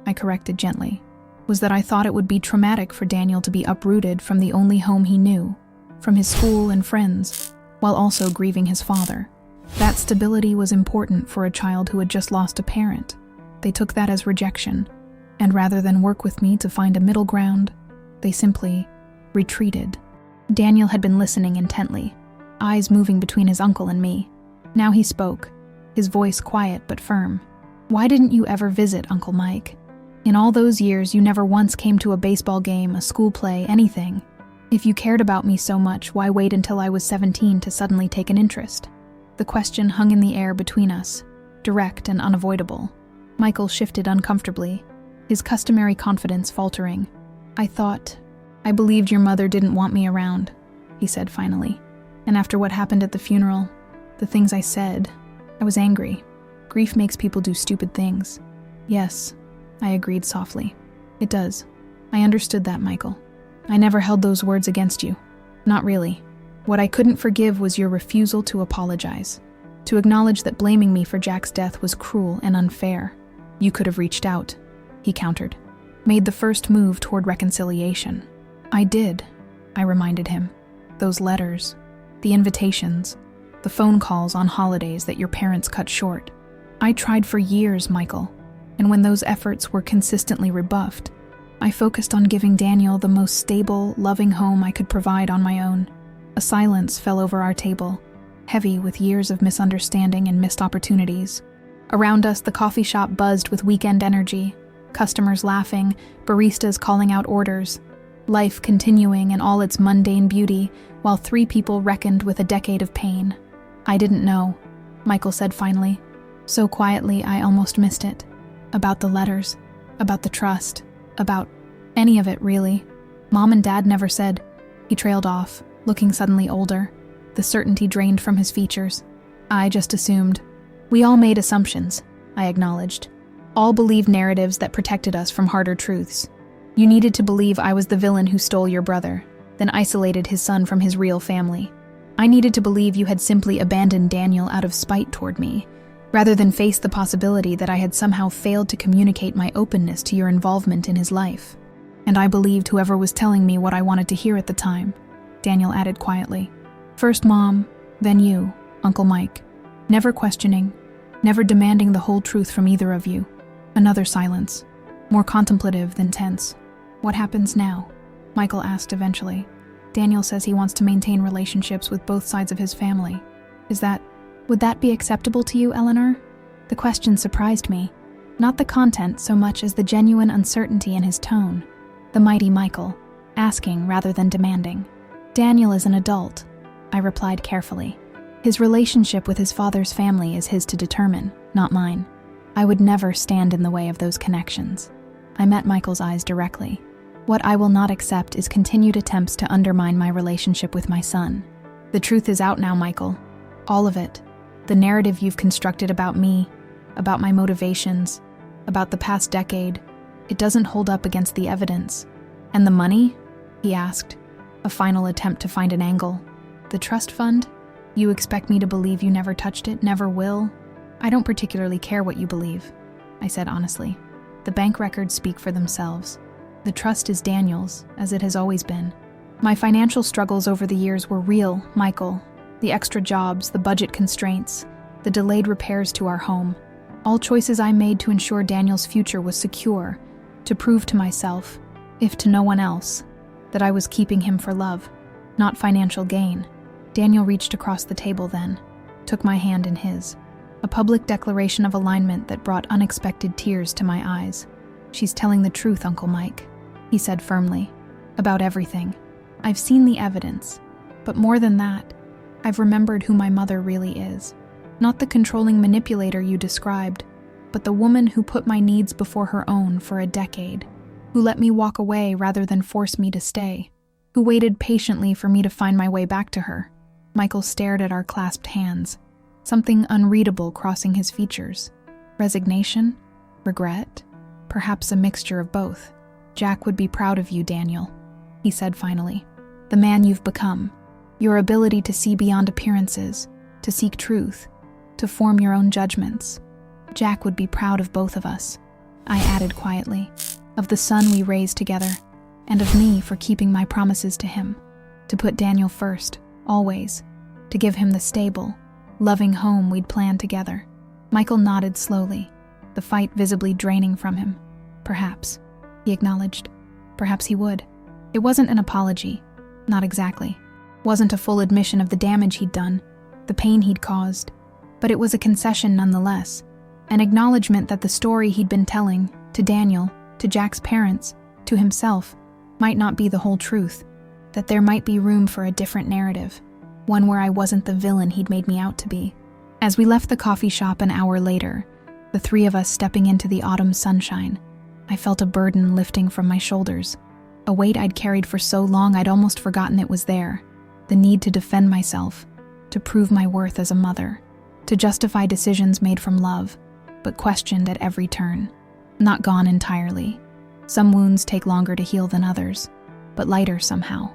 I corrected gently, "was that I thought it would be traumatic for Daniel to be uprooted from the only home he knew, from his school and friends, while also grieving his father. That stability was important for a child who had just lost a parent. They took that as rejection, and rather than work with me to find a middle ground, they simply retreated." Daniel had been listening intently, eyes moving between his uncle and me. Now he spoke, his voice quiet but firm. "Why didn't you ever visit Uncle Mike? In all those years, you never once came to a baseball game, a school play, anything. If you cared about me so much, why wait until I was 17 to suddenly take an interest?" The question hung in the air between us, direct and unavoidable. Michael shifted uncomfortably, his customary confidence faltering. I believed your mother didn't want me around," he said finally. "And after what happened at the funeral, the things I said, I was angry. Grief makes people do stupid things." "Yes," I agreed softly. "It does. I understood that, Michael. I never held those words against you. Not really. What I couldn't forgive was your refusal to apologize, to acknowledge that blaming me for Jack's death was cruel and unfair. You could have reached out," he countered, "made the first move toward reconciliation." "I did," I reminded him. "Those letters, the invitations, the phone calls on holidays that your parents cut short. I tried for years, Michael, and when those efforts were consistently rebuffed, I focused on giving Daniel the most stable, loving home I could provide on my own. A silence fell over our table, heavy with years of misunderstanding and missed opportunities. Around us, the coffee shop buzzed with weekend energy, Customers laughing, baristas calling out orders. Life continuing in all its mundane beauty, while 3 people reckoned with a decade of pain. "I didn't know," Michael said finally. So quietly I almost missed it. About the letters, about the trust, about any of it, really. Mom and Dad never said. He trailed off, looking suddenly older, the certainty drained from his features. I just assumed. "We all made assumptions," I acknowledged. "All believed narratives that protected us from harder truths. You needed to believe I was the villain who stole your brother, then isolated his son from his real family. I needed to believe you had simply abandoned Daniel out of spite toward me, rather than face the possibility that I had somehow failed to communicate my openness to your involvement in his life. And I believed whoever was telling me what I wanted to hear at the time," Daniel added quietly. "First Mom, then you, Uncle Mike. Never questioning, never demanding the whole truth from either of you." Another silence, more contemplative than tense. "What happens now?" Michael asked eventually. "Daniel says he wants to maintain relationships with both sides of his family. Would that be acceptable to you, Eleanor?" The question surprised me. Not the content so much as the genuine uncertainty in his tone. The mighty Michael, asking rather than demanding. "Daniel is an adult," I replied carefully. "His relationship with his father's family is his to determine, not mine. I would never stand in the way of those connections." I met Michael's eyes directly. "What I will not accept is continued attempts to undermine my relationship with my son. The truth is out now, Michael. All of it. The narrative you've constructed about me, about my motivations, about the past decade, it doesn't hold up against the evidence." "And the money?" he asked, a final attempt to find an angle. "The trust fund? You expect me to believe you never touched it, never will?" "I don't particularly care what you believe," I said honestly. "The bank records speak for themselves. The trust is Daniel's, as it has always been. My financial struggles over the years were real, Michael. The extra jobs, the budget constraints, the delayed repairs to our home. All choices I made to ensure Daniel's future was secure, to prove to myself, if to no one else, that I was keeping him for love, not financial gain." Daniel reached across the table then, took my hand in his. A public declaration of alignment that brought unexpected tears to my eyes. "She's telling the truth, Uncle Mike," he said firmly. "About everything. I've seen the evidence. But more than that, I've remembered who my mother really is. Not the controlling manipulator you described, but the woman who put my needs before her own for a decade, who let me walk away rather than force me to stay, who waited patiently for me to find my way back to her." Michael stared at our clasped hands, something unreadable crossing his features. Resignation? Regret? Perhaps a mixture of both. "Jack would be proud of you, Daniel," he said finally. "The man you've become. Your ability to see beyond appearances, to seek truth, to form your own judgments. Jack would be proud of both of us," I added quietly, "of the son we raised together, and of me for keeping my promises to him, to put Daniel first, always, to give him the stable, loving home we'd planned together." Michael nodded slowly, the fight visibly draining from him. "Perhaps," he acknowledged. "Perhaps he would." It wasn't an apology, not exactly. Wasn't a full admission of the damage he'd done, the pain he'd caused, but it was a concession nonetheless, an acknowledgement that the story he'd been telling, to Daniel, to Jack's parents, to himself, might not be the whole truth, that there might be room for a different narrative, one where I wasn't the villain he'd made me out to be. As we left the coffee shop an hour later, the 3 of us stepping into the autumn sunshine, I felt a burden lifting from my shoulders, a weight I'd carried for so long I'd almost forgotten it was there, the need to defend myself, to prove my worth as a mother, to justify decisions made from love, but questioned at every turn. Not gone entirely. Some wounds take longer to heal than others, but lighter somehow,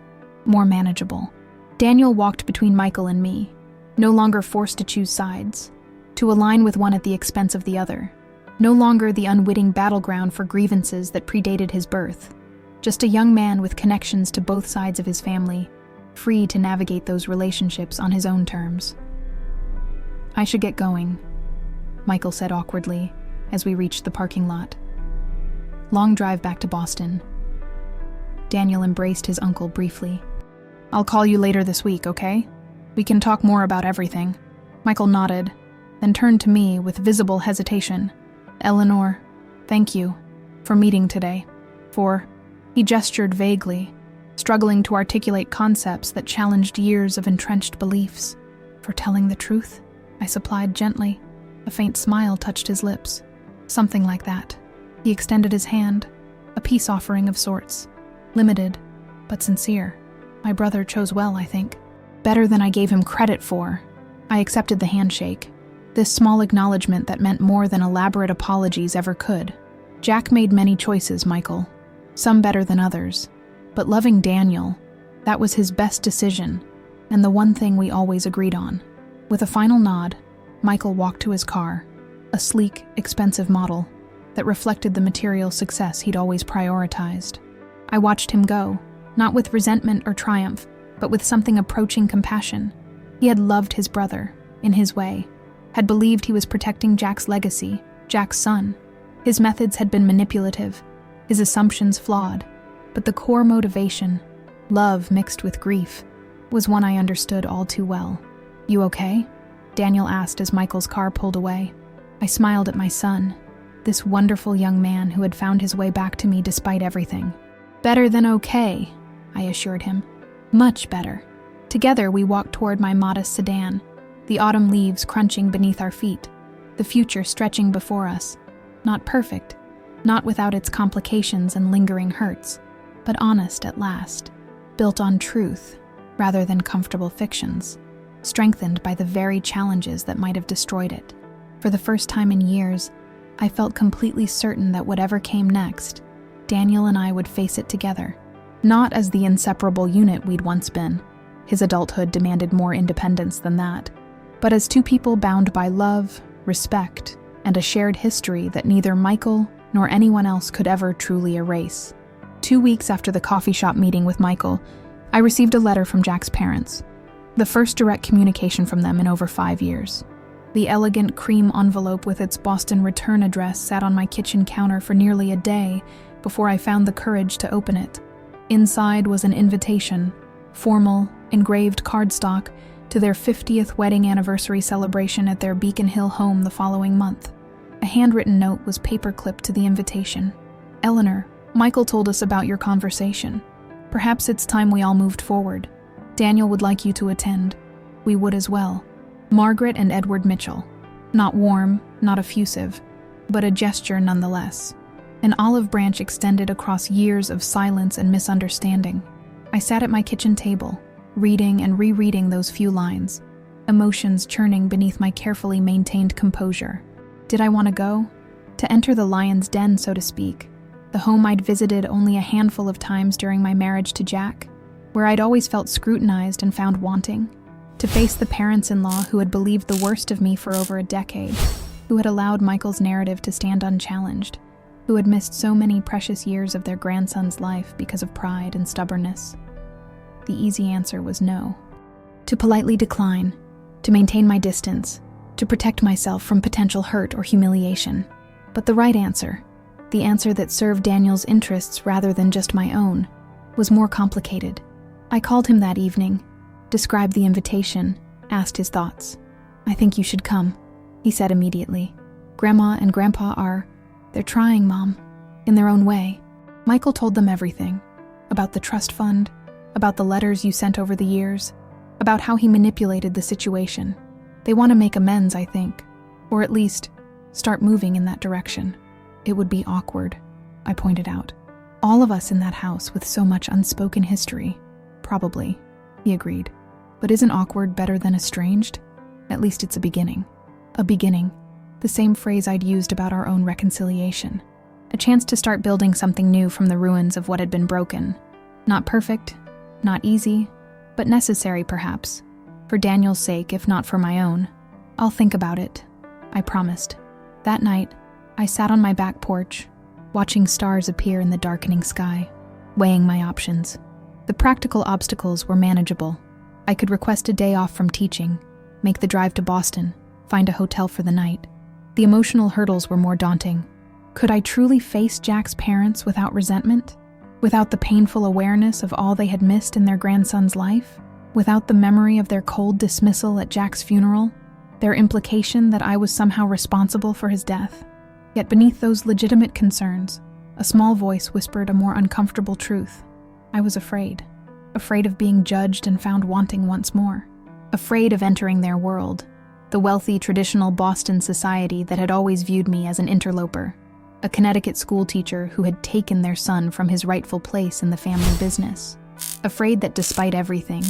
more manageable. Daniel walked between Michael and me, no longer forced to choose sides, to align with one at the expense of the other, no longer the unwitting battleground for grievances that predated his birth, just a young man with connections to both sides of his family, free to navigate those relationships on his own terms. "I should get going," Michael said awkwardly as we reached the parking lot. "Long drive back to Boston." Daniel embraced his uncle briefly. "I'll call you later this week, okay? We can talk more about everything." Michael nodded, then turned to me with visible hesitation. "Eleanor, thank you. For meeting today. He gestured vaguely, struggling to articulate concepts that challenged years of entrenched beliefs. For telling the truth, I supplied gently. A faint smile touched his lips. Something like that. He extended his hand, a peace offering of sorts. Limited, but sincere. My brother chose well, I think. Better than I gave him credit for. I accepted the handshake. This small acknowledgement that meant more than elaborate apologies ever could. Jack made many choices, Michael. Some better than others. But loving Daniel, that was his best decision, and the one thing we always agreed on. With a final nod, Michael walked to his car, a sleek, expensive model that reflected the material success he'd always prioritized. I watched him go, not with resentment or triumph, but with something approaching compassion. He had loved his brother, in his way, had believed he was protecting Jack's legacy, Jack's son. His methods had been manipulative, his assumptions flawed, but the core motivation, love mixed with grief, was one I understood all too well. "You okay?" Daniel asked as Michael's car pulled away. I smiled at my son, this wonderful young man who had found his way back to me despite everything. "Better than okay," I assured him. "Much better." Together we walked toward my modest sedan, the autumn leaves crunching beneath our feet, the future stretching before us. Not perfect, not without its complications and lingering hurts, but honest at last, built on truth rather than comfortable fictions, strengthened by the very challenges that might have destroyed it. For the first time in years, I felt completely certain that whatever came next, Daniel and I would face it together, not as the inseparable unit we'd once been. His adulthood demanded more independence than that, but as two people bound by love, respect, and a shared history that neither Michael nor anyone else could ever truly erase. 2 weeks after the coffee shop meeting with Michael, I received a letter from Jack's parents, the first direct communication from them in over 5 years. The elegant cream envelope with its Boston return address sat on my kitchen counter for nearly a day before I found the courage to open it. Inside was an invitation, formal, engraved cardstock, to their 50th wedding anniversary celebration at their Beacon Hill home the following month. A handwritten note was paperclipped to the invitation. "Eleanor, Michael told us about your conversation. Perhaps it's time we all moved forward. Daniel would like you to attend. We would as well. Margaret and Edward Mitchell." Not warm, not effusive, but a gesture nonetheless. An olive branch extended across years of silence and misunderstanding. I sat at my kitchen table, reading and rereading those few lines, emotions churning beneath my carefully maintained composure. Did I want to go? To enter the lion's den, so to speak, the home I'd visited only a handful of times during my marriage to Jack, where I'd always felt scrutinized and found wanting? To face the parents-in-law who had believed the worst of me for over a decade, who had allowed Michael's narrative to stand unchallenged, who had missed so many precious years of their grandson's life because of pride and stubbornness? The easy answer was no. To politely decline, to maintain my distance, to protect myself from potential hurt or humiliation. But the right answer, the answer that served Daniel's interests rather than just my own, was more complicated. I called him that evening, described the invitation, asked his thoughts. "I think you should come," he said immediately. "Grandma and Grandpa they're trying, Mom, in their own way." Michael told them everything, about the trust fund, about the letters you sent over the years, about how he manipulated the situation. They want to make amends, I think, or at least start moving in that direction. "It would be awkward," I pointed out. "All of us in that house with so much unspoken history." "Probably," he agreed. "But isn't awkward better than estranged? At least it's a beginning." A beginning, the same phrase I'd used about our own reconciliation. A chance to start building something new from the ruins of what had been broken. Not perfect, not easy, but necessary perhaps, for Daniel's sake if not for my own. "I'll think about it," I promised. That night, I sat on my back porch, watching stars appear in the darkening sky, weighing my options. The practical obstacles were manageable. I could request a day off from teaching, make the drive to Boston, find a hotel for the night. The emotional hurdles were more daunting. Could I truly face Jack's parents without resentment? Without the painful awareness of all they had missed in their grandson's life? Without the memory of their cold dismissal at Jack's funeral? Their implication that I was somehow responsible for his death? Yet beneath those legitimate concerns, A small voice whispered a more uncomfortable truth. I was afraid. Afraid of being judged and found wanting once more. Afraid of entering their world, the wealthy, traditional Boston society that had always viewed me as an interloper, a Connecticut schoolteacher who had taken their son from his rightful place in the family business. Afraid that despite everything,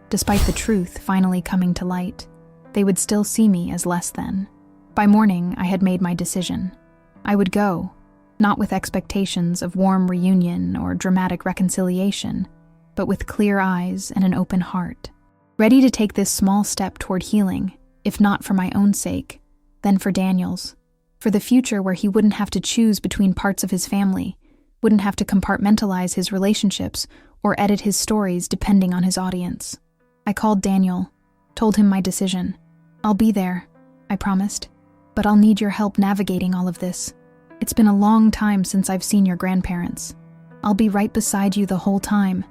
despite the truth finally coming to light, they would still see me as less than. By morning, I had made my decision. I would go, not with expectations of warm reunion or dramatic reconciliation, but with clear eyes and an open heart, ready to take this small step toward healing, if not for my own sake, then for Daniel's, for the future where he wouldn't have to choose between parts of his family, wouldn't have to compartmentalize his relationships or edit his stories depending on his audience. I called Daniel, told him my decision. I'll be there, I promised, but I'll need your help navigating all of this. It's been a long time since I've seen your grandparents. I'll be right beside you the whole time,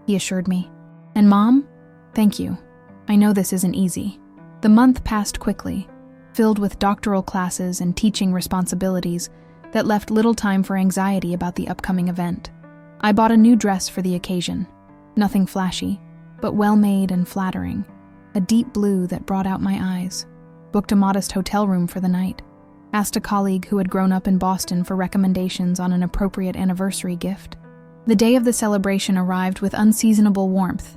he assured me. And Mom? Thank you. I know this isn't easy. The month passed quickly, filled with doctoral classes and teaching responsibilities that left little time for anxiety about the upcoming event. I bought a new dress for the occasion. Nothing flashy, but well-made and flattering. A deep blue that brought out my eyes. Booked a modest hotel room for the night. Asked a colleague who had grown up in Boston for recommendations on an appropriate anniversary gift. The day of the celebration arrived with unseasonable warmth,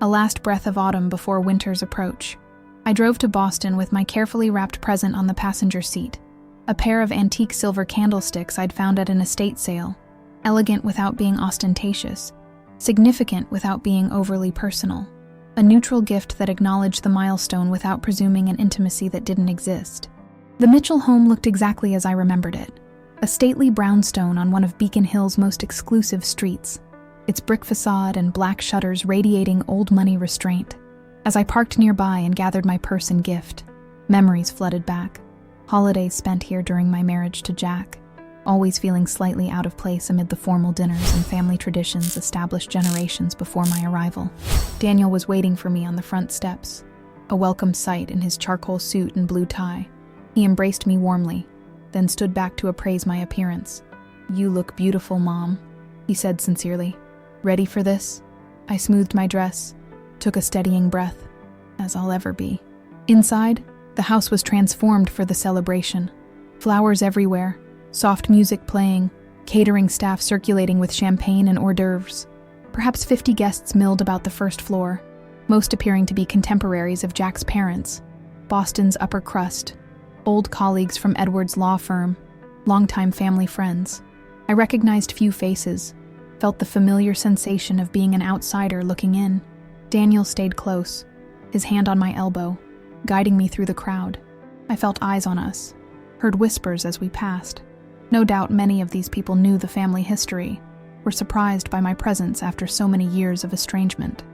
a last breath of autumn before winter's approach. I drove to Boston with my carefully wrapped present on the passenger seat, a pair of antique silver candlesticks I'd found at an estate sale, elegant without being ostentatious, significant without being overly personal, a neutral gift that acknowledged the milestone without presuming an intimacy that didn't exist. The Mitchell home looked exactly as I remembered it, a stately brownstone on one of Beacon Hill's most exclusive streets, its brick facade and black shutters radiating old-money restraint. As I parked nearby and gathered my purse and gift, memories flooded back. Holidays spent here during my marriage to Jack, always feeling slightly out of place amid the formal dinners and family traditions established generations before my arrival. Daniel was waiting for me on the front steps, a welcome sight in his charcoal suit and blue tie. He embraced me warmly, then stood back to appraise my appearance. "You look beautiful, Mom," he said sincerely. "Ready for this?" I smoothed my dress, took a steadying breath, as I'll ever be. Inside, the house was transformed for the celebration. Flowers everywhere, soft music playing, catering staff circulating with champagne and hors d'oeuvres. Perhaps 50 guests milled about the first floor, most appearing to be contemporaries of Jack's parents, Boston's upper crust, old colleagues from Edward's law firm, longtime family friends. I recognized few faces, felt the familiar sensation of being an outsider looking in. Daniel stayed close, his hand on my elbow, guiding me through the crowd. I felt eyes on us, heard whispers as we passed. No doubt many of these people knew the family history, were surprised by my presence after so many years of estrangement.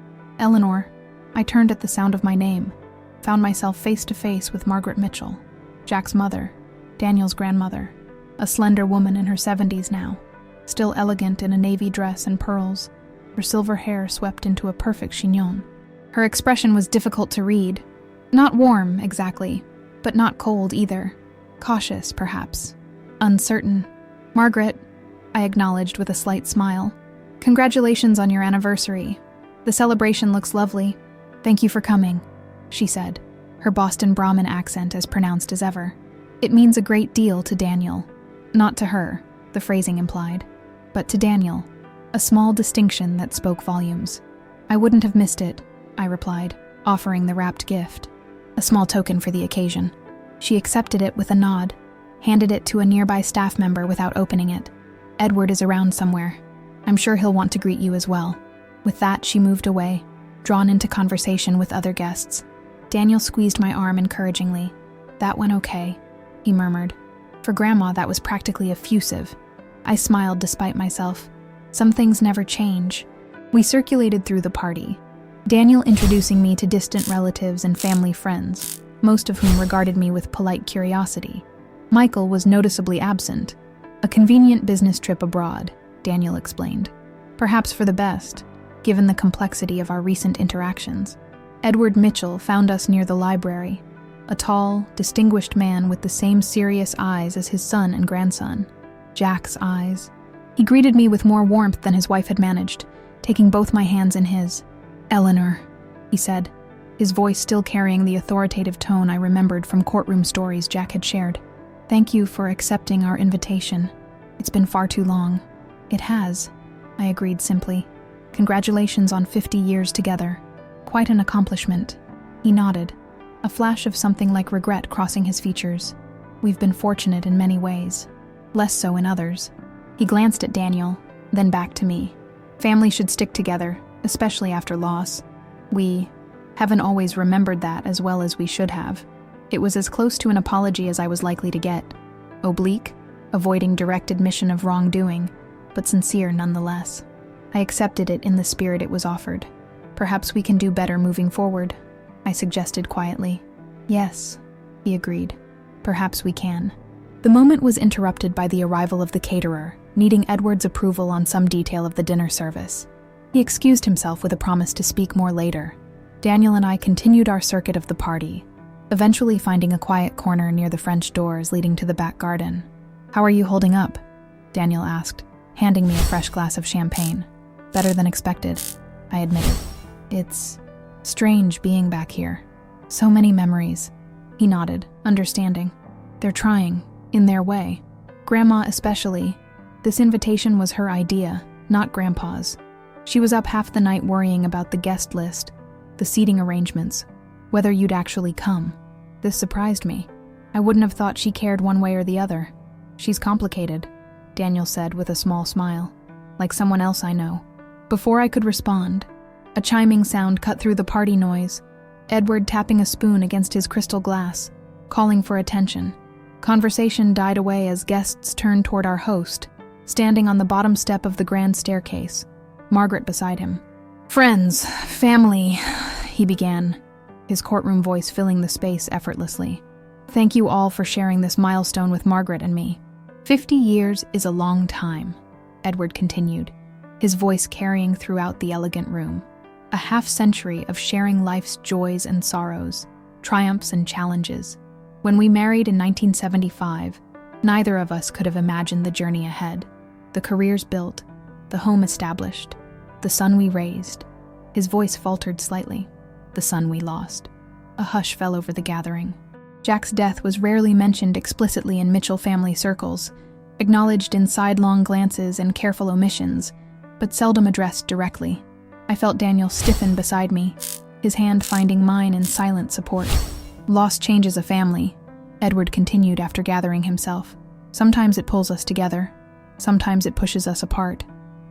Eleanor, I turned at the sound of my name, found myself face to face with Margaret Mitchell, Jack's mother, Daniel's grandmother, a slender woman in her 70s now, still elegant in a navy dress and pearls, her silver hair swept into a perfect chignon. Her expression was difficult to read. Not warm, exactly, but not cold either. Cautious, perhaps. Uncertain. "Margaret," I acknowledged with a slight smile. "Congratulations on your anniversary. The celebration looks lovely. Thank you for coming," she said, her Boston Brahmin accent as pronounced as ever. It means a great deal to Daniel. Not to her, the phrasing implied, but to Daniel, a small distinction that spoke volumes. "I wouldn't have missed it," I replied, offering the wrapped gift, a small token for the occasion. She accepted it with a nod, handed it to a nearby staff member without opening it. "Edward is around somewhere. I'm sure he'll want to greet you as well." With that, she moved away, drawn into conversation with other guests. Daniel squeezed my arm encouragingly. "That went okay," he murmured. For Grandma, that was practically effusive. I smiled despite myself. Some things never change. We circulated through the party, Daniel introducing me to distant relatives and family friends, most of whom regarded me with polite curiosity. Michael was noticeably absent. A convenient business trip abroad, Daniel explained. Perhaps for the best, given the complexity of our recent interactions. Edward Mitchell found us near the library, a tall, distinguished man with the same serious eyes as his son and grandson. Jack's eyes, He greeted me with more warmth than his wife had managed, taking both my hands in his. "Eleanor," he said, his voice still carrying the authoritative tone I remembered from courtroom stories Jack had shared. "Thank you for accepting our invitation. It's been far too long." "It has," I agreed simply. "Congratulations on 50 years together. Quite an accomplishment." He nodded, a flash of something like regret crossing his features. "We've been fortunate in many ways, less so in others." He glanced at Daniel, then back to me. "Family should stick together, especially after loss. We haven't always remembered that as well as we should have." It was as close to an apology as I was likely to get. Oblique, avoiding direct admission of wrongdoing, but sincere nonetheless. I accepted it in the spirit it was offered. "Perhaps we can do better moving forward," I suggested quietly. "Yes," he agreed. "Perhaps we can." The moment was interrupted by the arrival of the caterer, needing Edward's approval on some detail of the dinner service. He excused himself with a promise to speak more later. Daniel and I continued our circuit of the party, eventually finding a quiet corner near the French doors leading to the back garden. "How are you holding up?" Daniel asked, handing me a fresh glass of champagne. "Better than expected," I admitted. "It's strange being back here. So many memories." He nodded, understanding. "They're trying, in their way. Grandma especially. This invitation was her idea, not Grandpa's. She was up half the night worrying about the guest list, the seating arrangements, whether you'd actually come. This surprised me. I wouldn't have thought she cared one way or the other. She's complicated," Daniel said with a small smile, "like someone else I know." Before I could respond, a chiming sound cut through the party noise, Edward tapping a spoon against his crystal glass, calling for attention. Conversation died away as guests turned toward our host, standing on the bottom step of the grand staircase, Margaret beside him. "Friends, family," he began, his courtroom voice filling the space effortlessly. "Thank you all for sharing this milestone with Margaret and me. 50 years is a long time," Edward continued, his voice carrying throughout the elegant room. "A half-century of sharing life's joys and sorrows, triumphs and challenges. When we married in 1975, neither of us could have imagined the journey ahead. The careers built, the home established, the son we raised." His voice faltered slightly. "The son we lost." A hush fell over the gathering. Jack's death was rarely mentioned explicitly in Mitchell family circles, acknowledged in sidelong glances and careful omissions, but seldom addressed directly. I felt Daniel stiffen beside me, his hand finding mine in silent support. "Loss changes a family," Edward continued after gathering himself. "Sometimes it pulls us together. Sometimes it pushes us apart.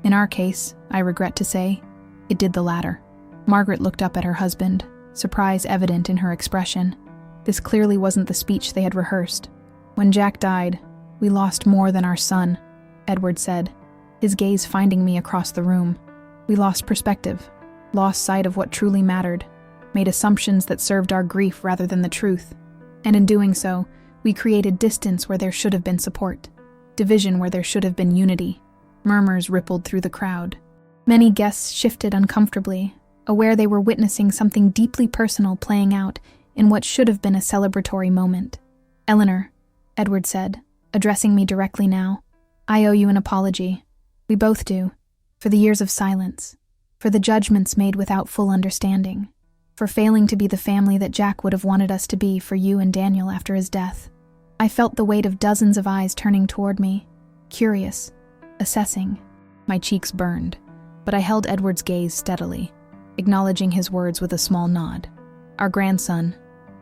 In our case, I regret to say, it did the latter." Margaret looked up at her husband, surprise evident in her expression. This clearly wasn't the speech they had rehearsed. "When Jack died, we lost more than our son," Edward said, his gaze finding me across the room. "We lost perspective, lost sight of what truly mattered, made assumptions that served our grief rather than the truth. And in doing so, we created distance where there should have been support, division where there should have been unity." Murmurs rippled through the crowd. Many guests shifted uncomfortably, aware they were witnessing something deeply personal playing out in what should have been a celebratory moment. "Eleanor," Edward said, addressing me directly now, "I owe you an apology. We both do. For the years of silence, for the judgments made without full understanding, for failing to be the family that Jack would have wanted us to be for you and Daniel after his death." I felt the weight of dozens of eyes turning toward me, curious, assessing. My cheeks burned, but I held Edward's gaze steadily, acknowledging his words with a small nod. "Our grandson,"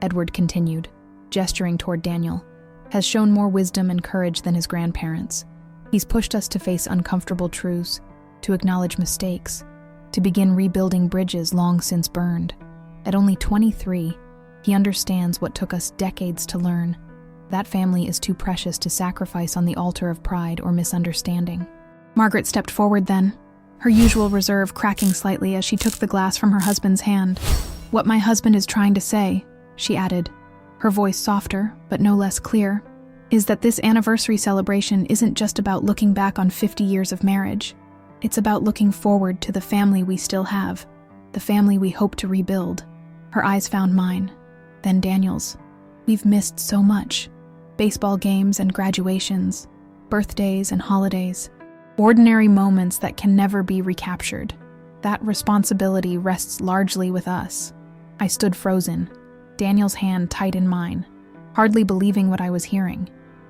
Edward continued, gesturing toward Daniel, "has shown more wisdom and courage than his grandparents. He's pushed us to face uncomfortable truths, to acknowledge mistakes, to begin rebuilding bridges long since burned. At only 23, he understands what took us decades to learn. That family is too precious to sacrifice on the altar of pride or misunderstanding." Margaret stepped forward then, her usual reserve cracking slightly as she took the glass from her husband's hand. "What my husband is trying to say," she added, her voice softer but no less clear, "is that this anniversary celebration isn't just about looking back on 50 years of marriage. It's about looking forward to the family we still have, the family we hope to rebuild." Her eyes found mine, then Daniel's. "We've missed so much. Baseball games and graduations, birthdays and holidays. Ordinary moments that can never be recaptured. That responsibility rests largely with us. I stood frozen, Daniel's hand tight in mine, hardly believing what I was hearing.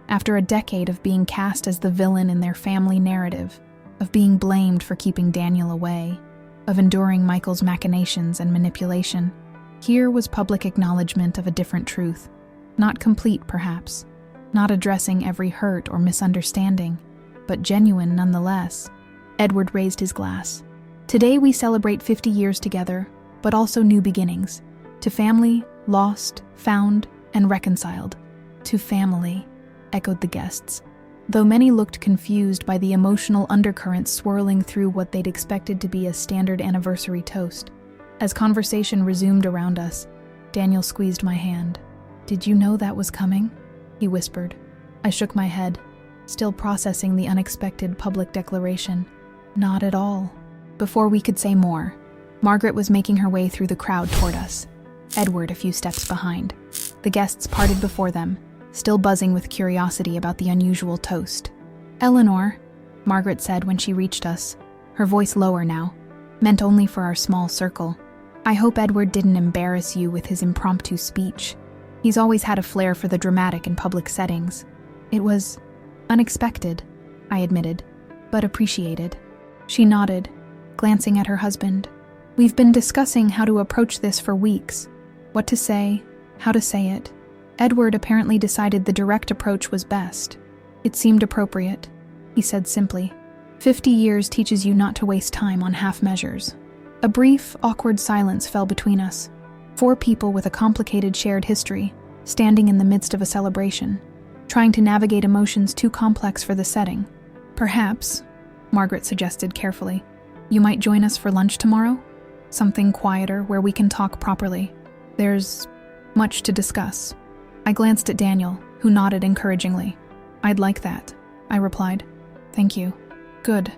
After a decade of being cast as the villain in their family narrative, of being blamed for keeping Daniel away, of enduring Michael's machinations and manipulation, here was public acknowledgement of a different truth. Not complete, perhaps, not addressing every hurt or misunderstanding, but genuine nonetheless. Edward raised his glass. Today we celebrate 50 years together, but also new beginnings. To family, lost, found, and reconciled. To family, echoed the guests, though many looked confused by the emotional undercurrents swirling through what they'd expected to be a standard anniversary toast. As conversation resumed around us, Daniel squeezed my hand. "Did you know that was coming?" he whispered. I shook my head, still processing the unexpected public declaration. Not at all. Before we could say more, Margaret was making her way through the crowd toward us, Edward a few steps behind. The guests parted before them, still buzzing with curiosity about the unusual toast. "Eleanor," Margaret said when she reached us, her voice lower now, meant only for our small circle. "I hope Edward didn't embarrass you with his impromptu speech. He's always had a flair for the dramatic in public settings. It was unexpected," I admitted, "but appreciated." She nodded, glancing at her husband. "We've been discussing how to approach this for weeks. What to say, how to say it. Edward apparently decided the direct approach was best. It seemed appropriate," he said simply. 50 years teaches you not to waste time on half measures." A brief, awkward silence fell between us. 4 people with a complicated shared history, standing in the midst of a celebration, trying to navigate emotions too complex for the setting. "Perhaps," Margaret suggested carefully, "you might join us for lunch tomorrow? Something quieter where we can talk properly. There's much to discuss." I glanced at Daniel, who nodded encouragingly. "I'd like that," I replied. "Thank you." "Good,"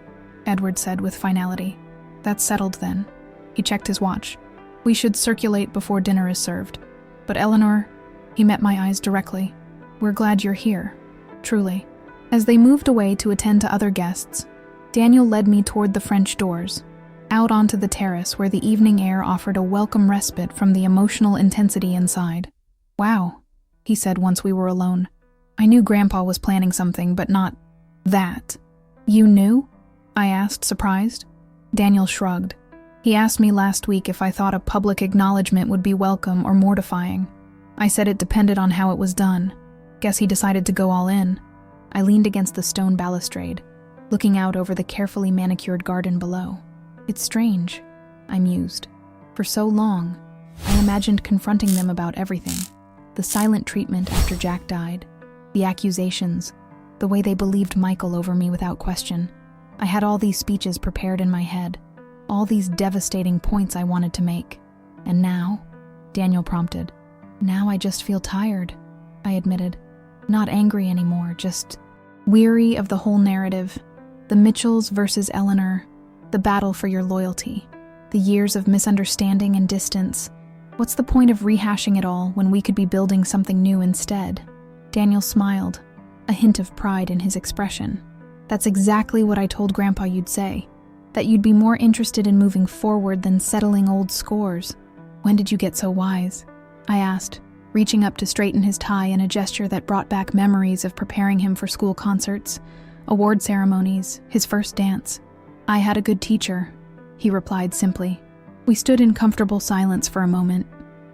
Edward said with finality. "That's settled then." He checked his watch. "We should circulate before dinner is served. But Eleanor," he met my eyes directly, "we're glad you're here. Truly." As they moved away to attend to other guests, Daniel led me toward the French doors, out onto the terrace where the evening air offered a welcome respite from the emotional intensity inside. "Wow," he said once we were alone. "I knew Grandpa was planning something, but not that." "You knew?" I asked, surprised. Daniel shrugged. He asked me last week if I thought a public acknowledgement would be welcome or mortifying. I said it depended on how it was done. Guess he decided to go all in. I leaned against the stone balustrade, looking out over the carefully manicured garden below. "It's strange," I mused. For so long, I imagined confronting them about everything. The silent treatment after Jack died, the accusations, the way they believed Michael over me without question. I had all these speeches prepared in my head, all these devastating points I wanted to make. And now, Daniel prompted. "Now I just feel tired," I admitted. Not angry anymore, just weary of the whole narrative. The Mitchells versus Eleanor, the battle for your loyalty, the years of misunderstanding and distance. What's the point of rehashing it all when we could be building something new instead? Daniel smiled, a hint of pride in his expression. "That's exactly what I told Grandpa you'd say, that you'd be more interested in moving forward than settling old scores." "When did you get so wise?" I asked, reaching up to straighten his tie in a gesture that brought back memories of preparing him for school concerts, award ceremonies, his first dance. "I had a good teacher," he replied simply. We stood in comfortable silence for a moment,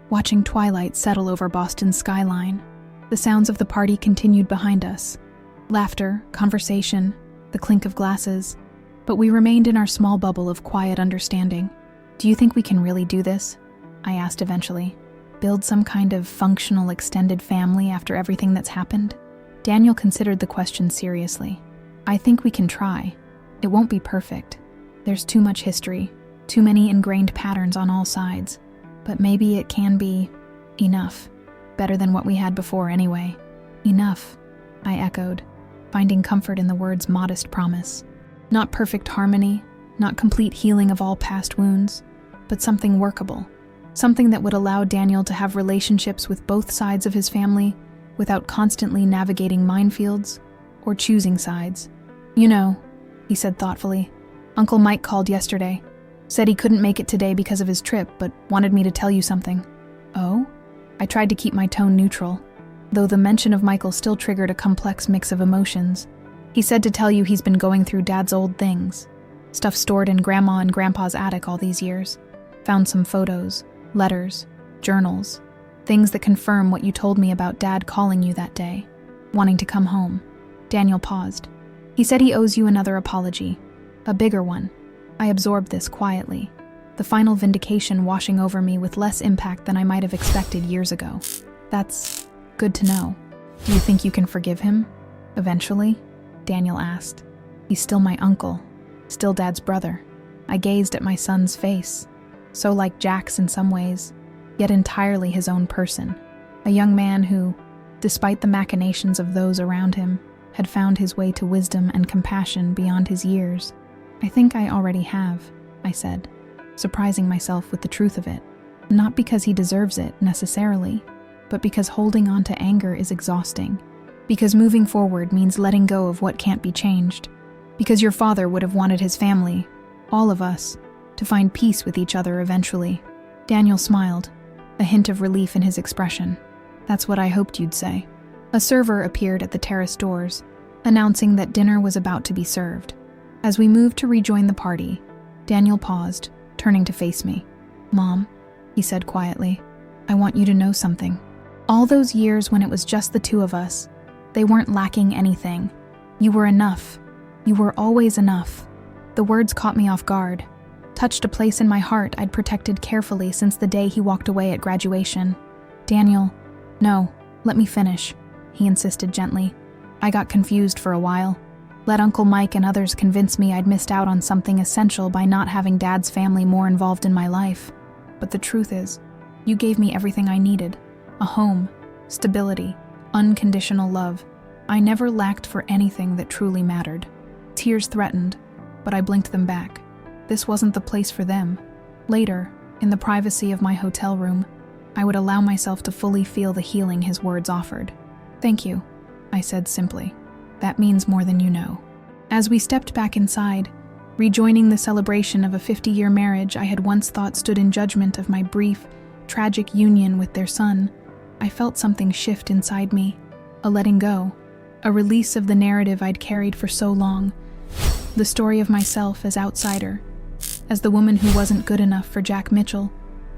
watching twilight settle over Boston's skyline. The sounds of the party continued behind us. Laughter, conversation, the clink of glasses. But we remained in our small bubble of quiet understanding. "Do you think we can really do this?" I asked eventually. "Build some kind of functional extended family after everything that's happened?" Daniel considered the question seriously. "I think we can try. It won't be perfect. There's too much history, too many ingrained patterns on all sides. But maybe it can be enough. Better than what we had before anyway." "Enough," I echoed, finding comfort in the word's modest promise. Not perfect harmony, not complete healing of all past wounds, but something workable. Something that would allow Daniel to have relationships with both sides of his family without constantly navigating minefields or choosing sides. "You know," he said thoughtfully. Uncle Mike called yesterday. Said he couldn't make it today because of his trip, but wanted me to tell you something. Oh? I tried to keep my tone neutral, though the mention of Michael still triggered a complex mix of emotions. He said to tell you he's been going through Dad's old things. Stuff stored in Grandma and Grandpa's attic all these years. Found some photos, letters, journals, things that confirm what you told me about Dad calling you that day, wanting to come home. Daniel paused. He said he owes you another apology, a bigger one. I absorbed this quietly, the final vindication washing over me with less impact than I might have expected years ago. That's good to know. Do you think you can forgive him? Eventually? Daniel asked. He's still my uncle, still Dad's brother. I gazed at my son's face, so like Jack's in some ways, yet entirely his own person. A young man who, despite the machinations of those around him, had found his way to wisdom and compassion beyond his years. I think I already have, I said, surprising myself with the truth of it. Not because he deserves it, necessarily, but because holding on to anger is exhausting. Because moving forward means letting go of what can't be changed. Because your father would have wanted his family, all of us, to find peace with each other eventually. Daniel smiled, a hint of relief in his expression. That's what I hoped you'd say. A server appeared at the terrace doors, announcing that dinner was about to be served. As we moved to rejoin the party, Daniel paused, turning to face me. Mom, he said quietly, I want you to know something. All those years when it was just the two of us, they weren't lacking anything. You were enough. You were always enough. The words caught me off guard, touched a place in my heart I'd protected carefully since the day he walked away at graduation. Daniel, no, let me finish, he insisted gently. I got confused for a while. Let Uncle Mike and others convince me I'd missed out on something essential by not having Dad's family more involved in my life. But the truth is, you gave me everything I needed. A home, stability, unconditional love. I never lacked for anything that truly mattered. Tears threatened, but I blinked them back. This wasn't the place for them. Later, in the privacy of my hotel room, I would allow myself to fully feel the healing his words offered. Thank you, I said simply. That means more than you know. As we stepped back inside, rejoining the celebration of a 50-year marriage I had once thought stood in judgment of my brief, tragic union with their son, I felt something shift inside me, a letting go, a release of the narrative I'd carried for so long, the story of myself as outsider, as the woman who wasn't good enough for Jack Mitchell,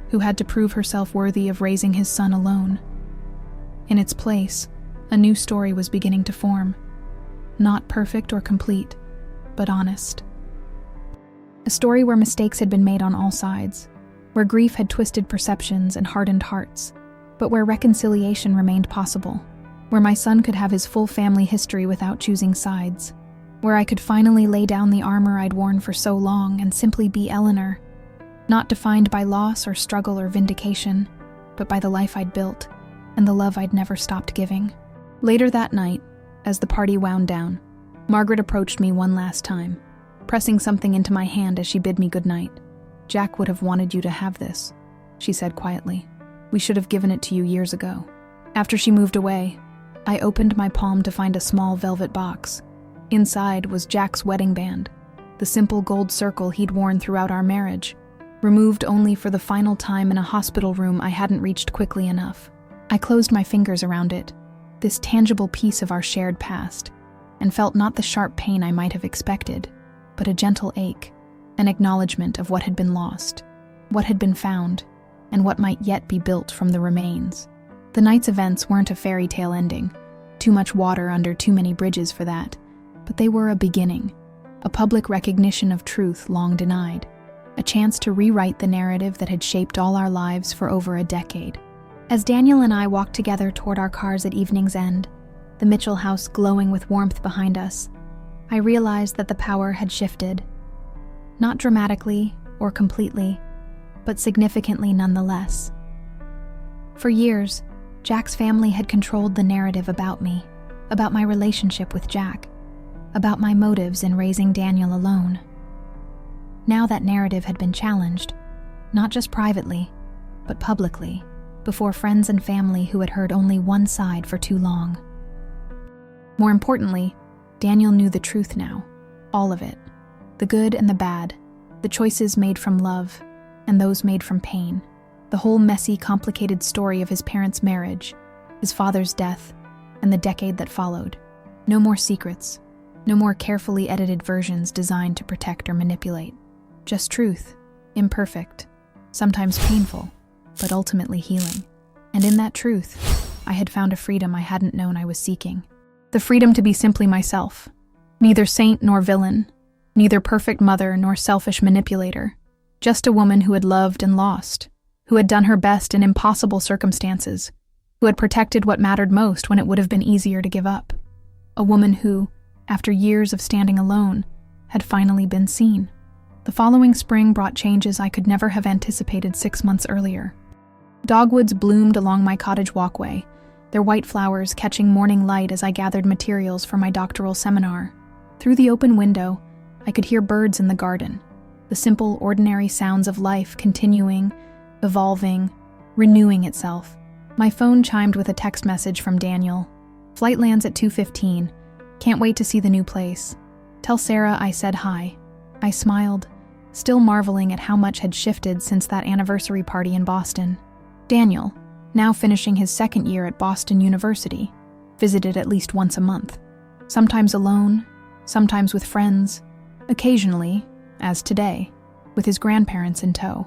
who had to prove herself worthy of raising his son alone. In its place, a new story was beginning to form. Not perfect or complete, but honest. A story where mistakes had been made on all sides, where grief had twisted perceptions and hardened hearts, but where reconciliation remained possible, where my son could have his full family history without choosing sides, where I could finally lay down the armor I'd worn for so long and simply be Eleanor, not defined by loss or struggle or vindication, but by the life I'd built and the love I'd never stopped giving. Later that night, as the party wound down, Margaret approached me one last time, pressing something into my hand as she bid me goodnight. Jack would have wanted you to have this, she said quietly. We should have given it to you years ago. After she moved away, I opened my palm to find a small velvet box. Inside was Jack's wedding band, the simple gold circle he'd worn throughout our marriage, removed only for the final time in a hospital room I hadn't reached quickly enough. I closed my fingers around it, this tangible piece of our shared past, and felt not the sharp pain I might have expected, but a gentle ache, an acknowledgement of what had been lost, what had been found, and what might yet be built from the remains. The night's events weren't a fairy tale ending, too much water under too many bridges for that, but they were a beginning, a public recognition of truth long denied, a chance to rewrite the narrative that had shaped all our lives for over a decade. As Daniel and I walked together toward our cars at evening's end, the Mitchell house glowing with warmth behind us, I realized that the power had shifted. Not dramatically or completely, but significantly nonetheless. For years, Jack's family had controlled the narrative about me, about my relationship with Jack, about my motives in raising Daniel alone. Now that narrative had been challenged, not just privately, but publicly, before friends and family who had heard only one side for too long. More importantly, Daniel knew the truth now. All of it. The good and the bad, the choices made from love, and those made from pain. The whole messy, complicated story of his parents' marriage, his father's death, and the decade that followed. No more secrets. No more carefully edited versions designed to protect or manipulate. Just truth, imperfect, sometimes painful, but ultimately healing. And in that truth, I had found a freedom I hadn't known I was seeking. The freedom to be simply myself. Neither saint nor villain, neither perfect mother nor selfish manipulator. Just a woman who had loved and lost, who had done her best in impossible circumstances, who had protected what mattered most when it would have been easier to give up. A woman who, after years of standing alone, had finally been seen. The following spring brought changes I could never have anticipated 6 months earlier. Dogwoods bloomed along my cottage walkway, their white flowers catching morning light as I gathered materials for my doctoral seminar. Through the open window, I could hear birds in the garden, the simple, ordinary sounds of life continuing, evolving, renewing itself. My phone chimed with a text message from Daniel. Flight lands at 2:15. Can't wait to see the new place. Tell Sarah I said hi. I smiled, still marveling at how much had shifted since that anniversary party in Boston. Daniel, now finishing his second year at Boston University, visited at least once a month. Sometimes alone, sometimes with friends, occasionally, as today, with his grandparents in tow.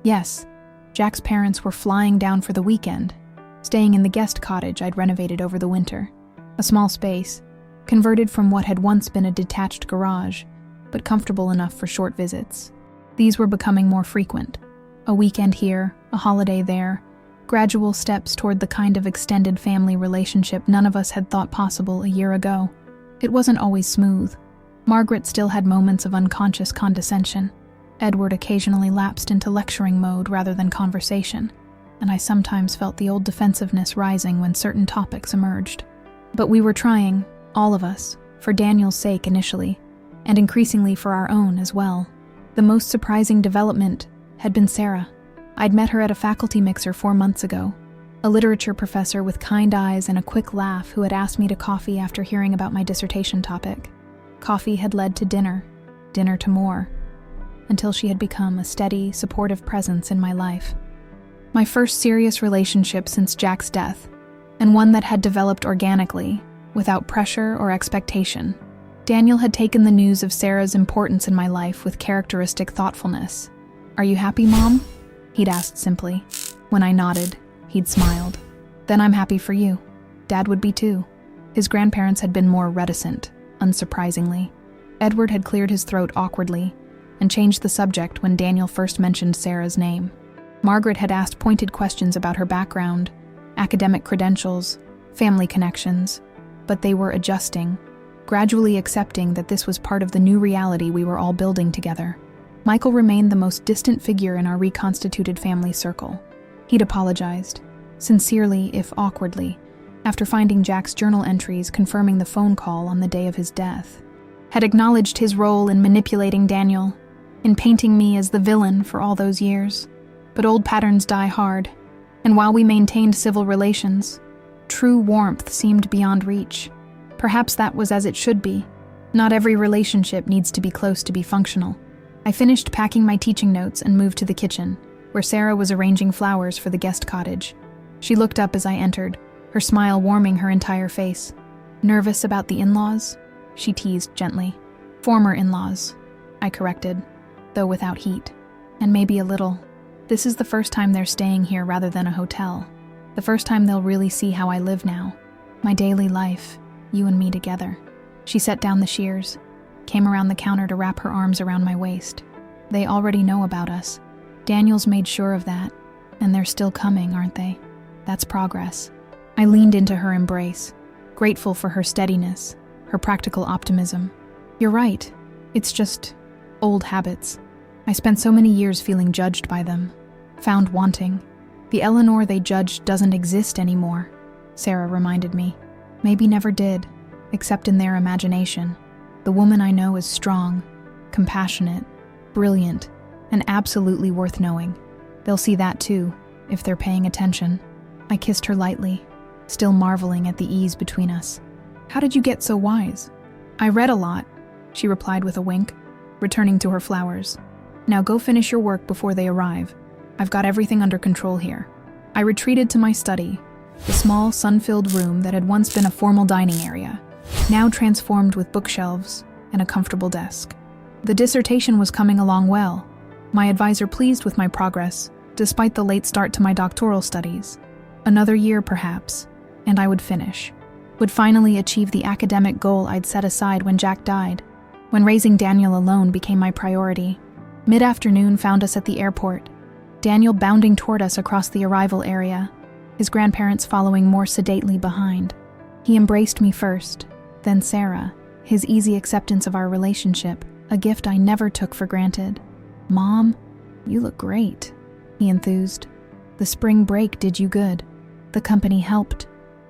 Yes, Jack's parents were flying down for the weekend, staying in the guest cottage I'd renovated over the winter. A small space, converted from what had once been a detached garage, but comfortable enough for short visits. These were becoming more frequent. A weekend here, a holiday there, gradual steps toward the kind of extended family relationship none of us had thought possible a year ago. It wasn't always smooth. Margaret still had moments of unconscious condescension. Edward occasionally lapsed into lecturing mode rather than conversation, and I sometimes felt the old defensiveness rising when certain topics emerged. But we were trying, all of us, for Daniel's sake initially, and increasingly for our own as well. The most surprising development had been Sarah. I'd met her at a faculty mixer 4 months ago, a literature professor with kind eyes and a quick laugh who had asked me to coffee after hearing about my dissertation topic. Coffee had led to dinner to more, until she had become a steady, supportive presence in my life. My first serious relationship since Jack's death, and one that had developed organically, without pressure or expectation. Daniel had taken the news of Sarah's importance in my life with characteristic thoughtfulness. "Are you happy, Mom?" he'd asked simply. When I nodded, he'd smiled. "Then I'm happy for you. Dad would be too." His grandparents had been more reticent, unsurprisingly. Edward had cleared his throat awkwardly and changed the subject when Daniel first mentioned Sarah's name. Margaret had asked pointed questions about her background, academic credentials, family connections, but they were adjusting, gradually accepting that this was part of the new reality we were all building together. Michael remained the most distant figure in our reconstituted family circle. He'd apologized, sincerely if awkwardly, after finding Jack's journal entries confirming the phone call on the day of his death. Had acknowledged his role in manipulating Daniel, in painting me as the villain for all those years. But old patterns die hard, and while we maintained civil relations, true warmth seemed beyond reach. Perhaps that was as it should be. Not every relationship needs to be close to be functional. I finished packing my teaching notes and moved to the kitchen, where Sarah was arranging flowers for the guest cottage. She looked up as I entered, her smile warming her entire face. "Nervous about the in-laws?" she teased gently. "Former in-laws," I corrected, though without heat. "And maybe a little. This is the first time they're staying here rather than a hotel. The first time they'll really see how I live now. My daily life, you and me together." She set down the shears, came around the counter to wrap her arms around my waist. "They already know about us. Daniel's made sure of that, and they're still coming, aren't they? That's progress." I leaned into her embrace, grateful for her steadiness, her practical optimism. "You're right. It's just old habits. I spent so many years feeling judged by them, found wanting. The Eleanor they judged doesn't exist anymore," Sarah reminded me. "Maybe never did, except in their imagination. The woman I know is strong, compassionate, brilliant, and absolutely worth knowing. They'll see that too, if they're paying attention." I kissed her lightly, still marveling at the ease between us. "How did you get so wise?" "I read a lot. she replied with a wink, returning to her flowers. Now go finish your work before they arrive. I've got everything under control here. I retreated to my study, the small, sun-filled room that had once been a formal dining area, now transformed with bookshelves and a comfortable desk. The dissertation was coming along well, my advisor pleased with my progress, despite the late start to my doctoral studies. Another year, perhaps, and I would finish. Would finally achieve the academic goal I'd set aside when Jack died, when raising Daniel alone became my priority. Mid-afternoon found us at the airport, Daniel bounding toward us across the arrival area, his grandparents following more sedately behind. He embraced me first, then Sarah, his easy acceptance of our relationship, a gift I never took for granted. "Mom, you look great," he enthused. "The spring break did you good. The company helped,"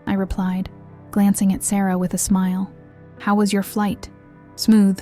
I replied, glancing at Sarah with a smile. "How was your flight?" "Smooth,"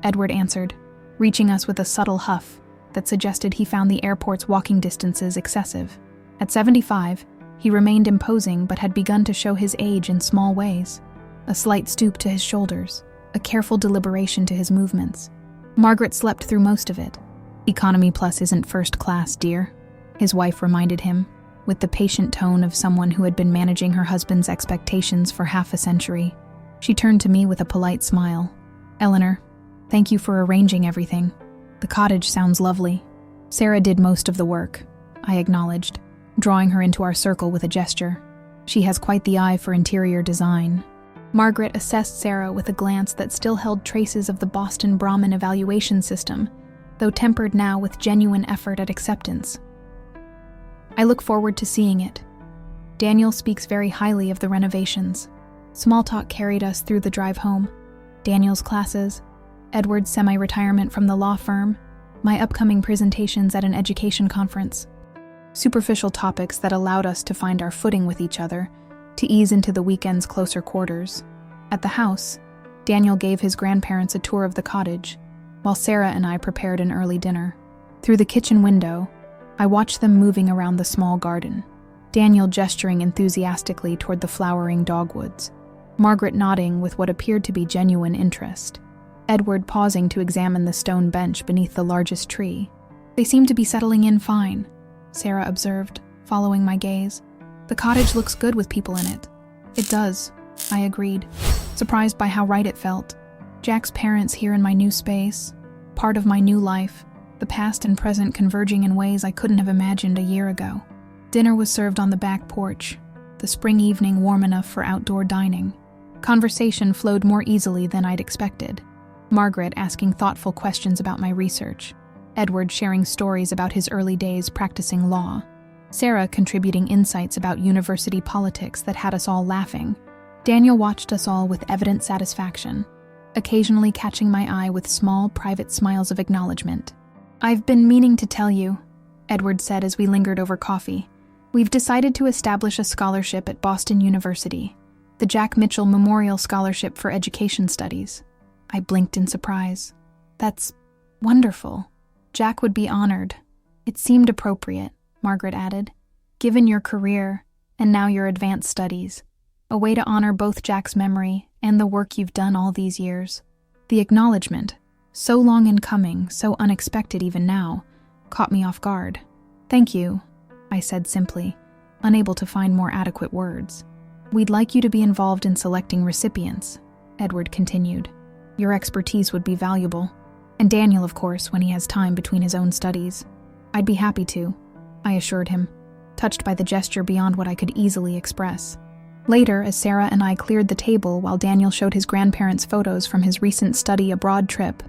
Edward answered, reaching us with a subtle huff that suggested he found the airport's walking distances excessive. At 75, he remained imposing but had begun to show his age in small ways. A slight stoop to his shoulders, a careful deliberation to his movements. Margaret slept through most of it. "Economy plus isn't first class, dear," his wife reminded him, with the patient tone of someone who had been managing her husband's expectations for half a century. She turned to me with a polite smile. "Eleanor, thank you for arranging everything. The cottage sounds lovely." "Sarah did most of the work," I acknowledged, drawing her into our circle with a gesture. "She has quite the eye for interior design." Margaret assessed Sarah with a glance that still held traces of the Boston Brahmin evaluation system, though tempered now with genuine effort at acceptance. "I look forward to seeing it. Daniel speaks very highly of the renovations." Small talk carried us through the drive home. Daniel's classes, Edward's semi-retirement from the law firm, my upcoming presentations at an education conference. Superficial topics that allowed us to find our footing with each other, to ease into the weekend's closer quarters. At the house, Daniel gave his grandparents a tour of the cottage, while Sarah and I prepared an early dinner. Through the kitchen window, I watched them moving around the small garden, Daniel gesturing enthusiastically toward the flowering dogwoods, Margaret nodding with what appeared to be genuine interest, Edward pausing to examine the stone bench beneath the largest tree. "They seem to be settling in fine," Sarah observed, following my gaze. "The cottage looks good with people in it." "It does," I agreed, surprised by how right it felt. Jack's parents here in my new space, part of my new life, the past and present converging in ways I couldn't have imagined a year ago. Dinner was served on the back porch, the spring evening warm enough for outdoor dining. Conversation flowed more easily than I'd expected. Margaret asking thoughtful questions about my research, Edward sharing stories about his early days practicing law, Sarah contributing insights about university politics that had us all laughing. Daniel watched us all with evident satisfaction, occasionally catching my eye with small, private smiles of acknowledgement. "I've been meaning to tell you," Edward said as we lingered over coffee. "We've decided to establish a scholarship at Boston University, the Jack Mitchell Memorial Scholarship for Education Studies." I blinked in surprise. "That's wonderful. Jack would be honored." "It seemed appropriate," Margaret added, "given your career and now your advanced studies. A way to honor both Jack's memory and the work you've done all these years." The acknowledgement, so long in coming, so unexpected even now, caught me off guard. "Thank you," I said simply, unable to find more adequate words. "We'd like you to be involved in selecting recipients," Edward continued. "Your expertise would be valuable. And Daniel, of course, when he has time between his own studies." "I'd be happy to," I assured him, touched by the gesture beyond what I could easily express. Later, as Sarah and I cleared the table while Daniel showed his grandparents photos from his recent study abroad trip,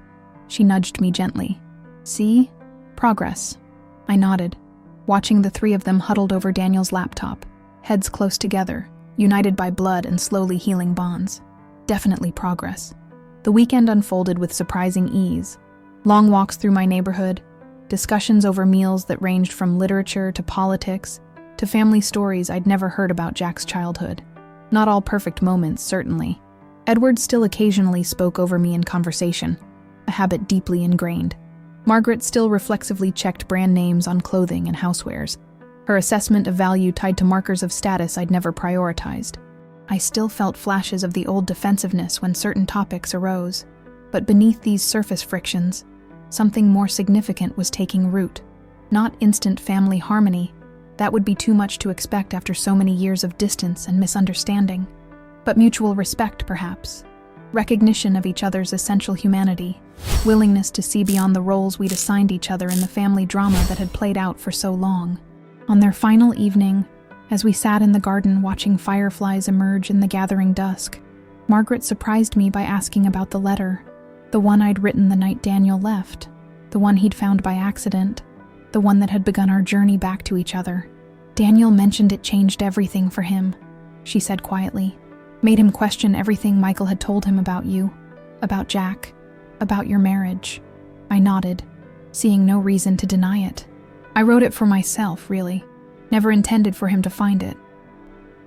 she nudged me gently. "See? Progress." I nodded, watching the three of them huddled over Daniel's laptop, heads close together, united by blood and slowly healing bonds. Definitely progress. The weekend unfolded with surprising ease. Long walks through my neighborhood, discussions over meals that ranged from literature to politics, to family stories I'd never heard about Jack's childhood. Not all perfect moments, certainly. Edward still occasionally spoke over me in conversation, a habit deeply ingrained. Margaret still reflexively checked brand names on clothing and housewares, her assessment of value tied to markers of status I'd never prioritized. I still felt flashes of the old defensive when certain topics arose. But beneath these surface frictions, something more significant was taking root. Not instant family harmony, that would be too much to expect after so many years of distance and misunderstanding. But mutual respect, perhaps. Recognition of each other's essential humanity. Willingness to see beyond the roles we'd assigned each other in the family drama that had played out for so long. On their final evening, as we sat in the garden watching fireflies emerge in the gathering dusk, Margaret surprised me by asking about the letter. The one I'd written the night Daniel left. The one he'd found by accident. The one that had begun our journey back to each other. Daniel mentioned it changed everything for him, she said quietly. Made him question everything Michael had told him about you, about Jack, about your marriage. I nodded, seeing no reason to deny it. I wrote it for myself, really. Never intended for him to find it.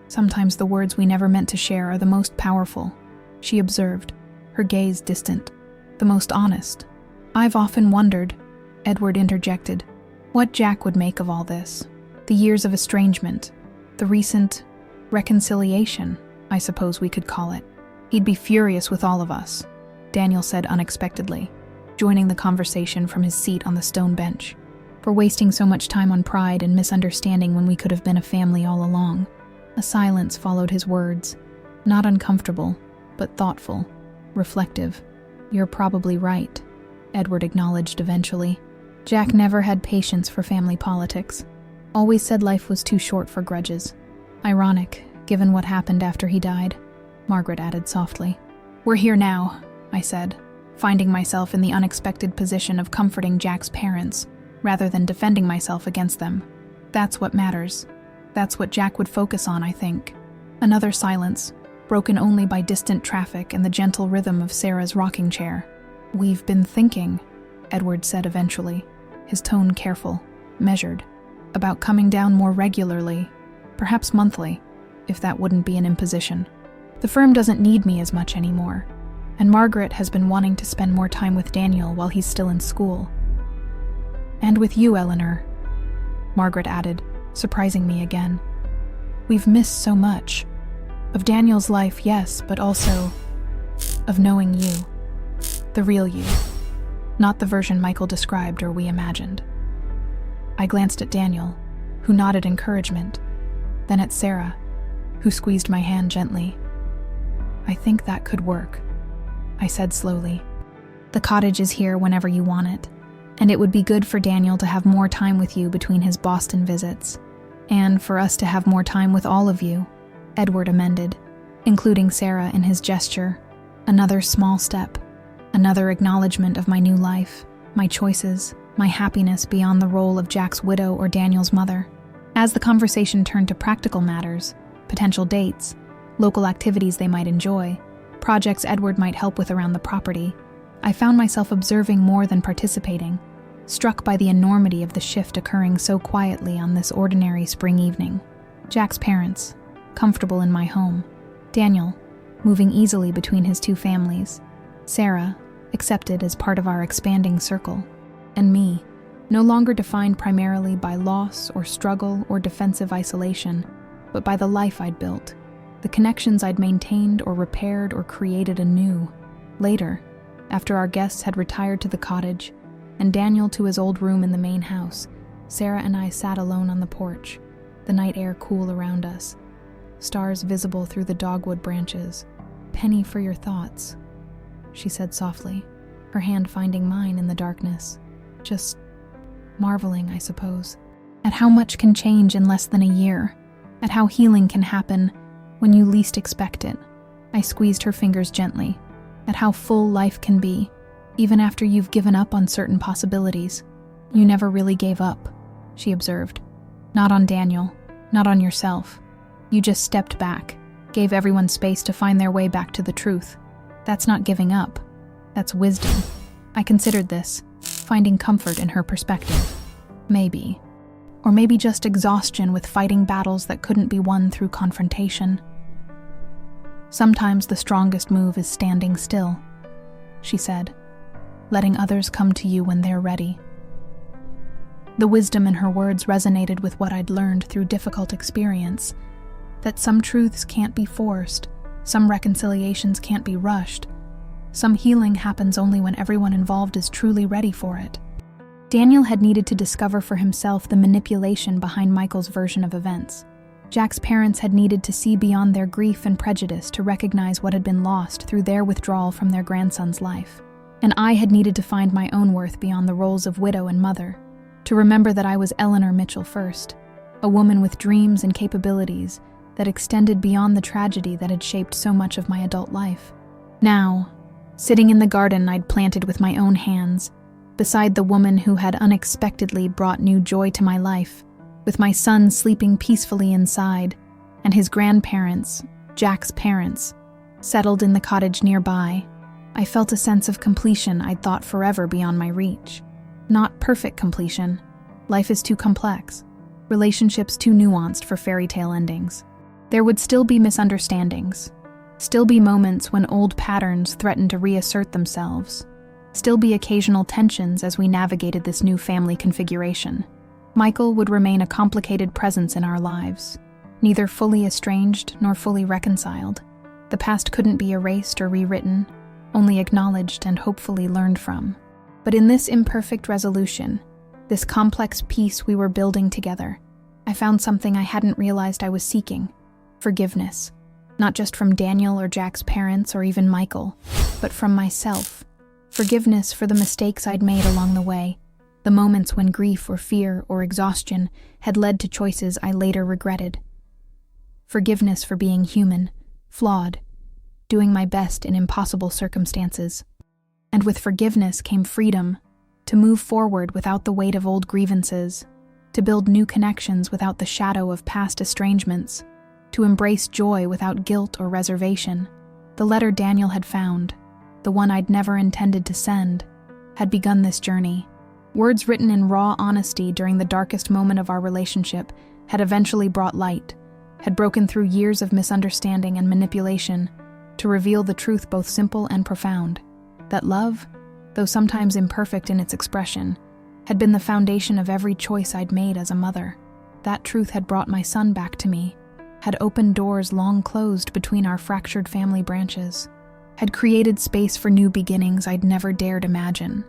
Sometimes the words we never meant to share are the most powerful, she observed, her gaze distant. The most honest. I've often wondered, Edward interjected, what Jack would make of all this. The years of estrangement, the recent reconciliation, I suppose we could call it. He'd be furious with all of us, Daniel said unexpectedly, joining the conversation from his seat on the stone bench, for wasting so much time on pride and misunderstanding when we could have been a family all along. A silence followed his words, not uncomfortable, but thoughtful, reflective. You're probably right, Edward acknowledged eventually. Jack never had patience for family politics. Always said life was too short for grudges. Ironic, given what happened after he died, Margaret added softly. We're here now, I said, finding myself in the unexpected position of comforting Jack's parents, rather than defending myself against them. That's what matters. That's what Jack would focus on, I think. Another silence, broken only by distant traffic and the gentle rhythm of Sarah's rocking chair. We've been thinking, Edward said eventually, his tone careful, measured, about coming down more regularly, perhaps monthly, if that wouldn't be an imposition. The firm doesn't need me as much anymore, and Margaret has been wanting to spend more time with Daniel while he's still in school. And with you, Eleanor, Margaret added, surprising me again. We've missed so much. Of Daniel's life, yes, but also of knowing you. The real you. Not the version Michael described or we imagined. I glanced at Daniel, who nodded encouragement, then at Sarah, who squeezed my hand gently. I think that could work, I said slowly. The cottage is here whenever you want it, and it would be good for Daniel to have more time with you between his Boston visits, and for us to have more time with all of you, Edward amended, including Sarah in his gesture. Another small step, another acknowledgement of my new life, my choices, my happiness beyond the role of Jack's widow or Daniel's mother. As the conversation turned to practical matters, potential dates, local activities they might enjoy, projects Edward might help with around the property, I found myself observing more than participating, struck by the enormity of the shift occurring so quietly on this ordinary spring evening. Jack's parents, comfortable in my home. Daniel, moving easily between his two families. Sarah, accepted as part of our expanding circle. And me, no longer defined primarily by loss or struggle or defensive isolation, but by the life I'd built, the connections I'd maintained or repaired or created anew. Later, after our guests had retired to the cottage, and Daniel to his old room in the main house, Sarah and I sat alone on the porch, the night air cool around us, stars visible through the dogwood branches. Penny for your thoughts, she said softly, her hand finding mine in the darkness. Just marveling, I suppose, at how much can change in less than a year, at how healing can happen when you least expect it. I squeezed her fingers gently, at how full life can be, even after you've given up on certain possibilities. You never really gave up, she observed. Not on Daniel, not on yourself. You just stepped back, gave everyone space to find their way back to the truth. That's not giving up. That's wisdom. I considered this, finding comfort in her perspective. Maybe. Or maybe just exhaustion with fighting battles that couldn't be won through confrontation. Sometimes the strongest move is standing still, she said, letting others come to you when they're ready. The wisdom in her words resonated with what I'd learned through difficult experience, that some truths can't be forced, some reconciliations can't be rushed, Some healing happens only when everyone involved is truly ready for it. Daniel had needed to discover for himself the manipulation behind Michael's version of events. Jack's parents had needed to see beyond their grief and prejudice to recognize what had been lost through their withdrawal from their grandson's life. And I had needed to find my own worth beyond the roles of widow and mother, to remember that I was Eleanor Mitchell first, a woman with dreams and capabilities that extended beyond the tragedy that had shaped so much of my adult life. Now, sitting in the garden I'd planted with my own hands, beside the woman who had unexpectedly brought new joy to my life, with my son sleeping peacefully inside, and his grandparents, Jack's parents, settled in the cottage nearby, I felt a sense of completion I'd thought forever beyond my reach. Not perfect completion. Life is too complex. Relationships too nuanced for fairy tale endings. There would still be misunderstandings. Still be moments when old patterns threatened to reassert themselves. Still be occasional tensions as we navigated this new family configuration. Michael would remain a complicated presence in our lives, neither fully estranged nor fully reconciled. The past couldn't be erased or rewritten, only acknowledged and hopefully learned from. But in this imperfect resolution, this complex piece we were building together, I found something I hadn't realized I was seeking: forgiveness. Not just from Daniel or Jack's parents or even Michael, but from myself. Forgiveness for the mistakes I'd made along the way, the moments when grief or fear or exhaustion had led to choices I later regretted. Forgiveness for being human, flawed, doing my best in impossible circumstances. And with forgiveness came freedom, to move forward without the weight of old grievances, to build new connections without the shadow of past estrangements, to embrace joy without guilt or reservation. The letter Daniel had found, the one I'd never intended to send, had begun this journey. Words written in raw honesty during the darkest moment of our relationship had eventually brought light, had broken through years of misunderstanding and manipulation to reveal the truth both simple and profound, that love, though sometimes imperfect in its expression, had been the foundation of every choice I'd made as a mother. That truth had brought my son back to me, had opened doors long closed between our fractured family branches, had created space for new beginnings I'd never dared imagine.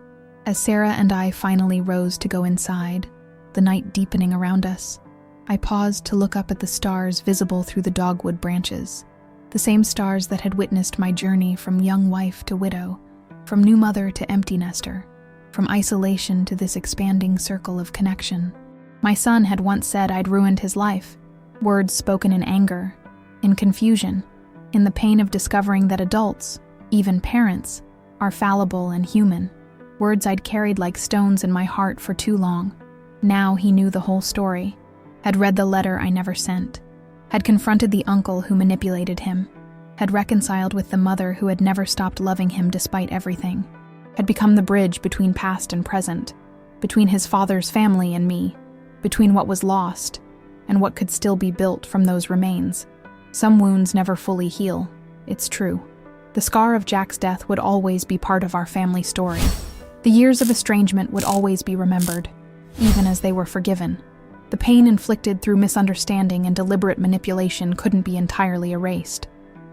As Sarah and I finally rose to go inside, the night deepening around us, I paused to look up at the stars visible through the dogwood branches, the same stars that had witnessed my journey from young wife to widow, from new mother to empty nester, from isolation to this expanding circle of connection. My son had once said I'd ruined his life, words spoken in anger, in confusion, in the pain of discovering that adults, even parents, are fallible and human. Words I'd carried like stones in my heart for too long. Now he knew the whole story, had read the letter I never sent, had confronted the uncle who manipulated him, had reconciled with the mother who had never stopped loving him despite everything, had become the bridge between past and present, between his father's family and me, between what was lost and what could still be built from those remains. Some wounds never fully heal, it's true. The scar of Jack's death would always be part of our family story. The years of estrangement would always be remembered, even as they were forgiven. The pain inflicted through misunderstanding and deliberate manipulation couldn't be entirely erased.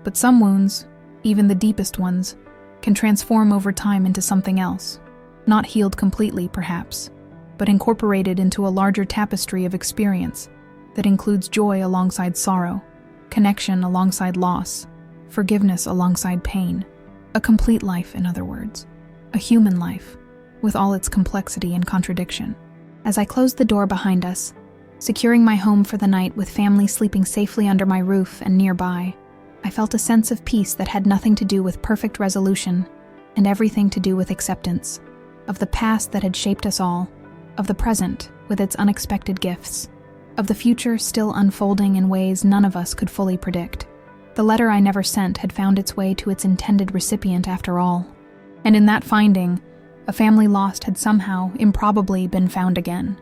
But some wounds, even the deepest ones, can transform over time into something else. Not healed completely, perhaps, but incorporated into a larger tapestry of experience that includes joy alongside sorrow, connection alongside loss, forgiveness alongside pain. A complete life, in other words. A human life, with all its complexity and contradiction. As I closed the door behind us, securing my home for the night with family sleeping safely under my roof and nearby, I felt a sense of peace that had nothing to do with perfect resolution and everything to do with acceptance, of the past that had shaped us all, of the present with its unexpected gifts, of the future still unfolding in ways none of us could fully predict. The letter I never sent had found its way to its intended recipient after all, and in that finding, a family lost had somehow, improbably, been found again.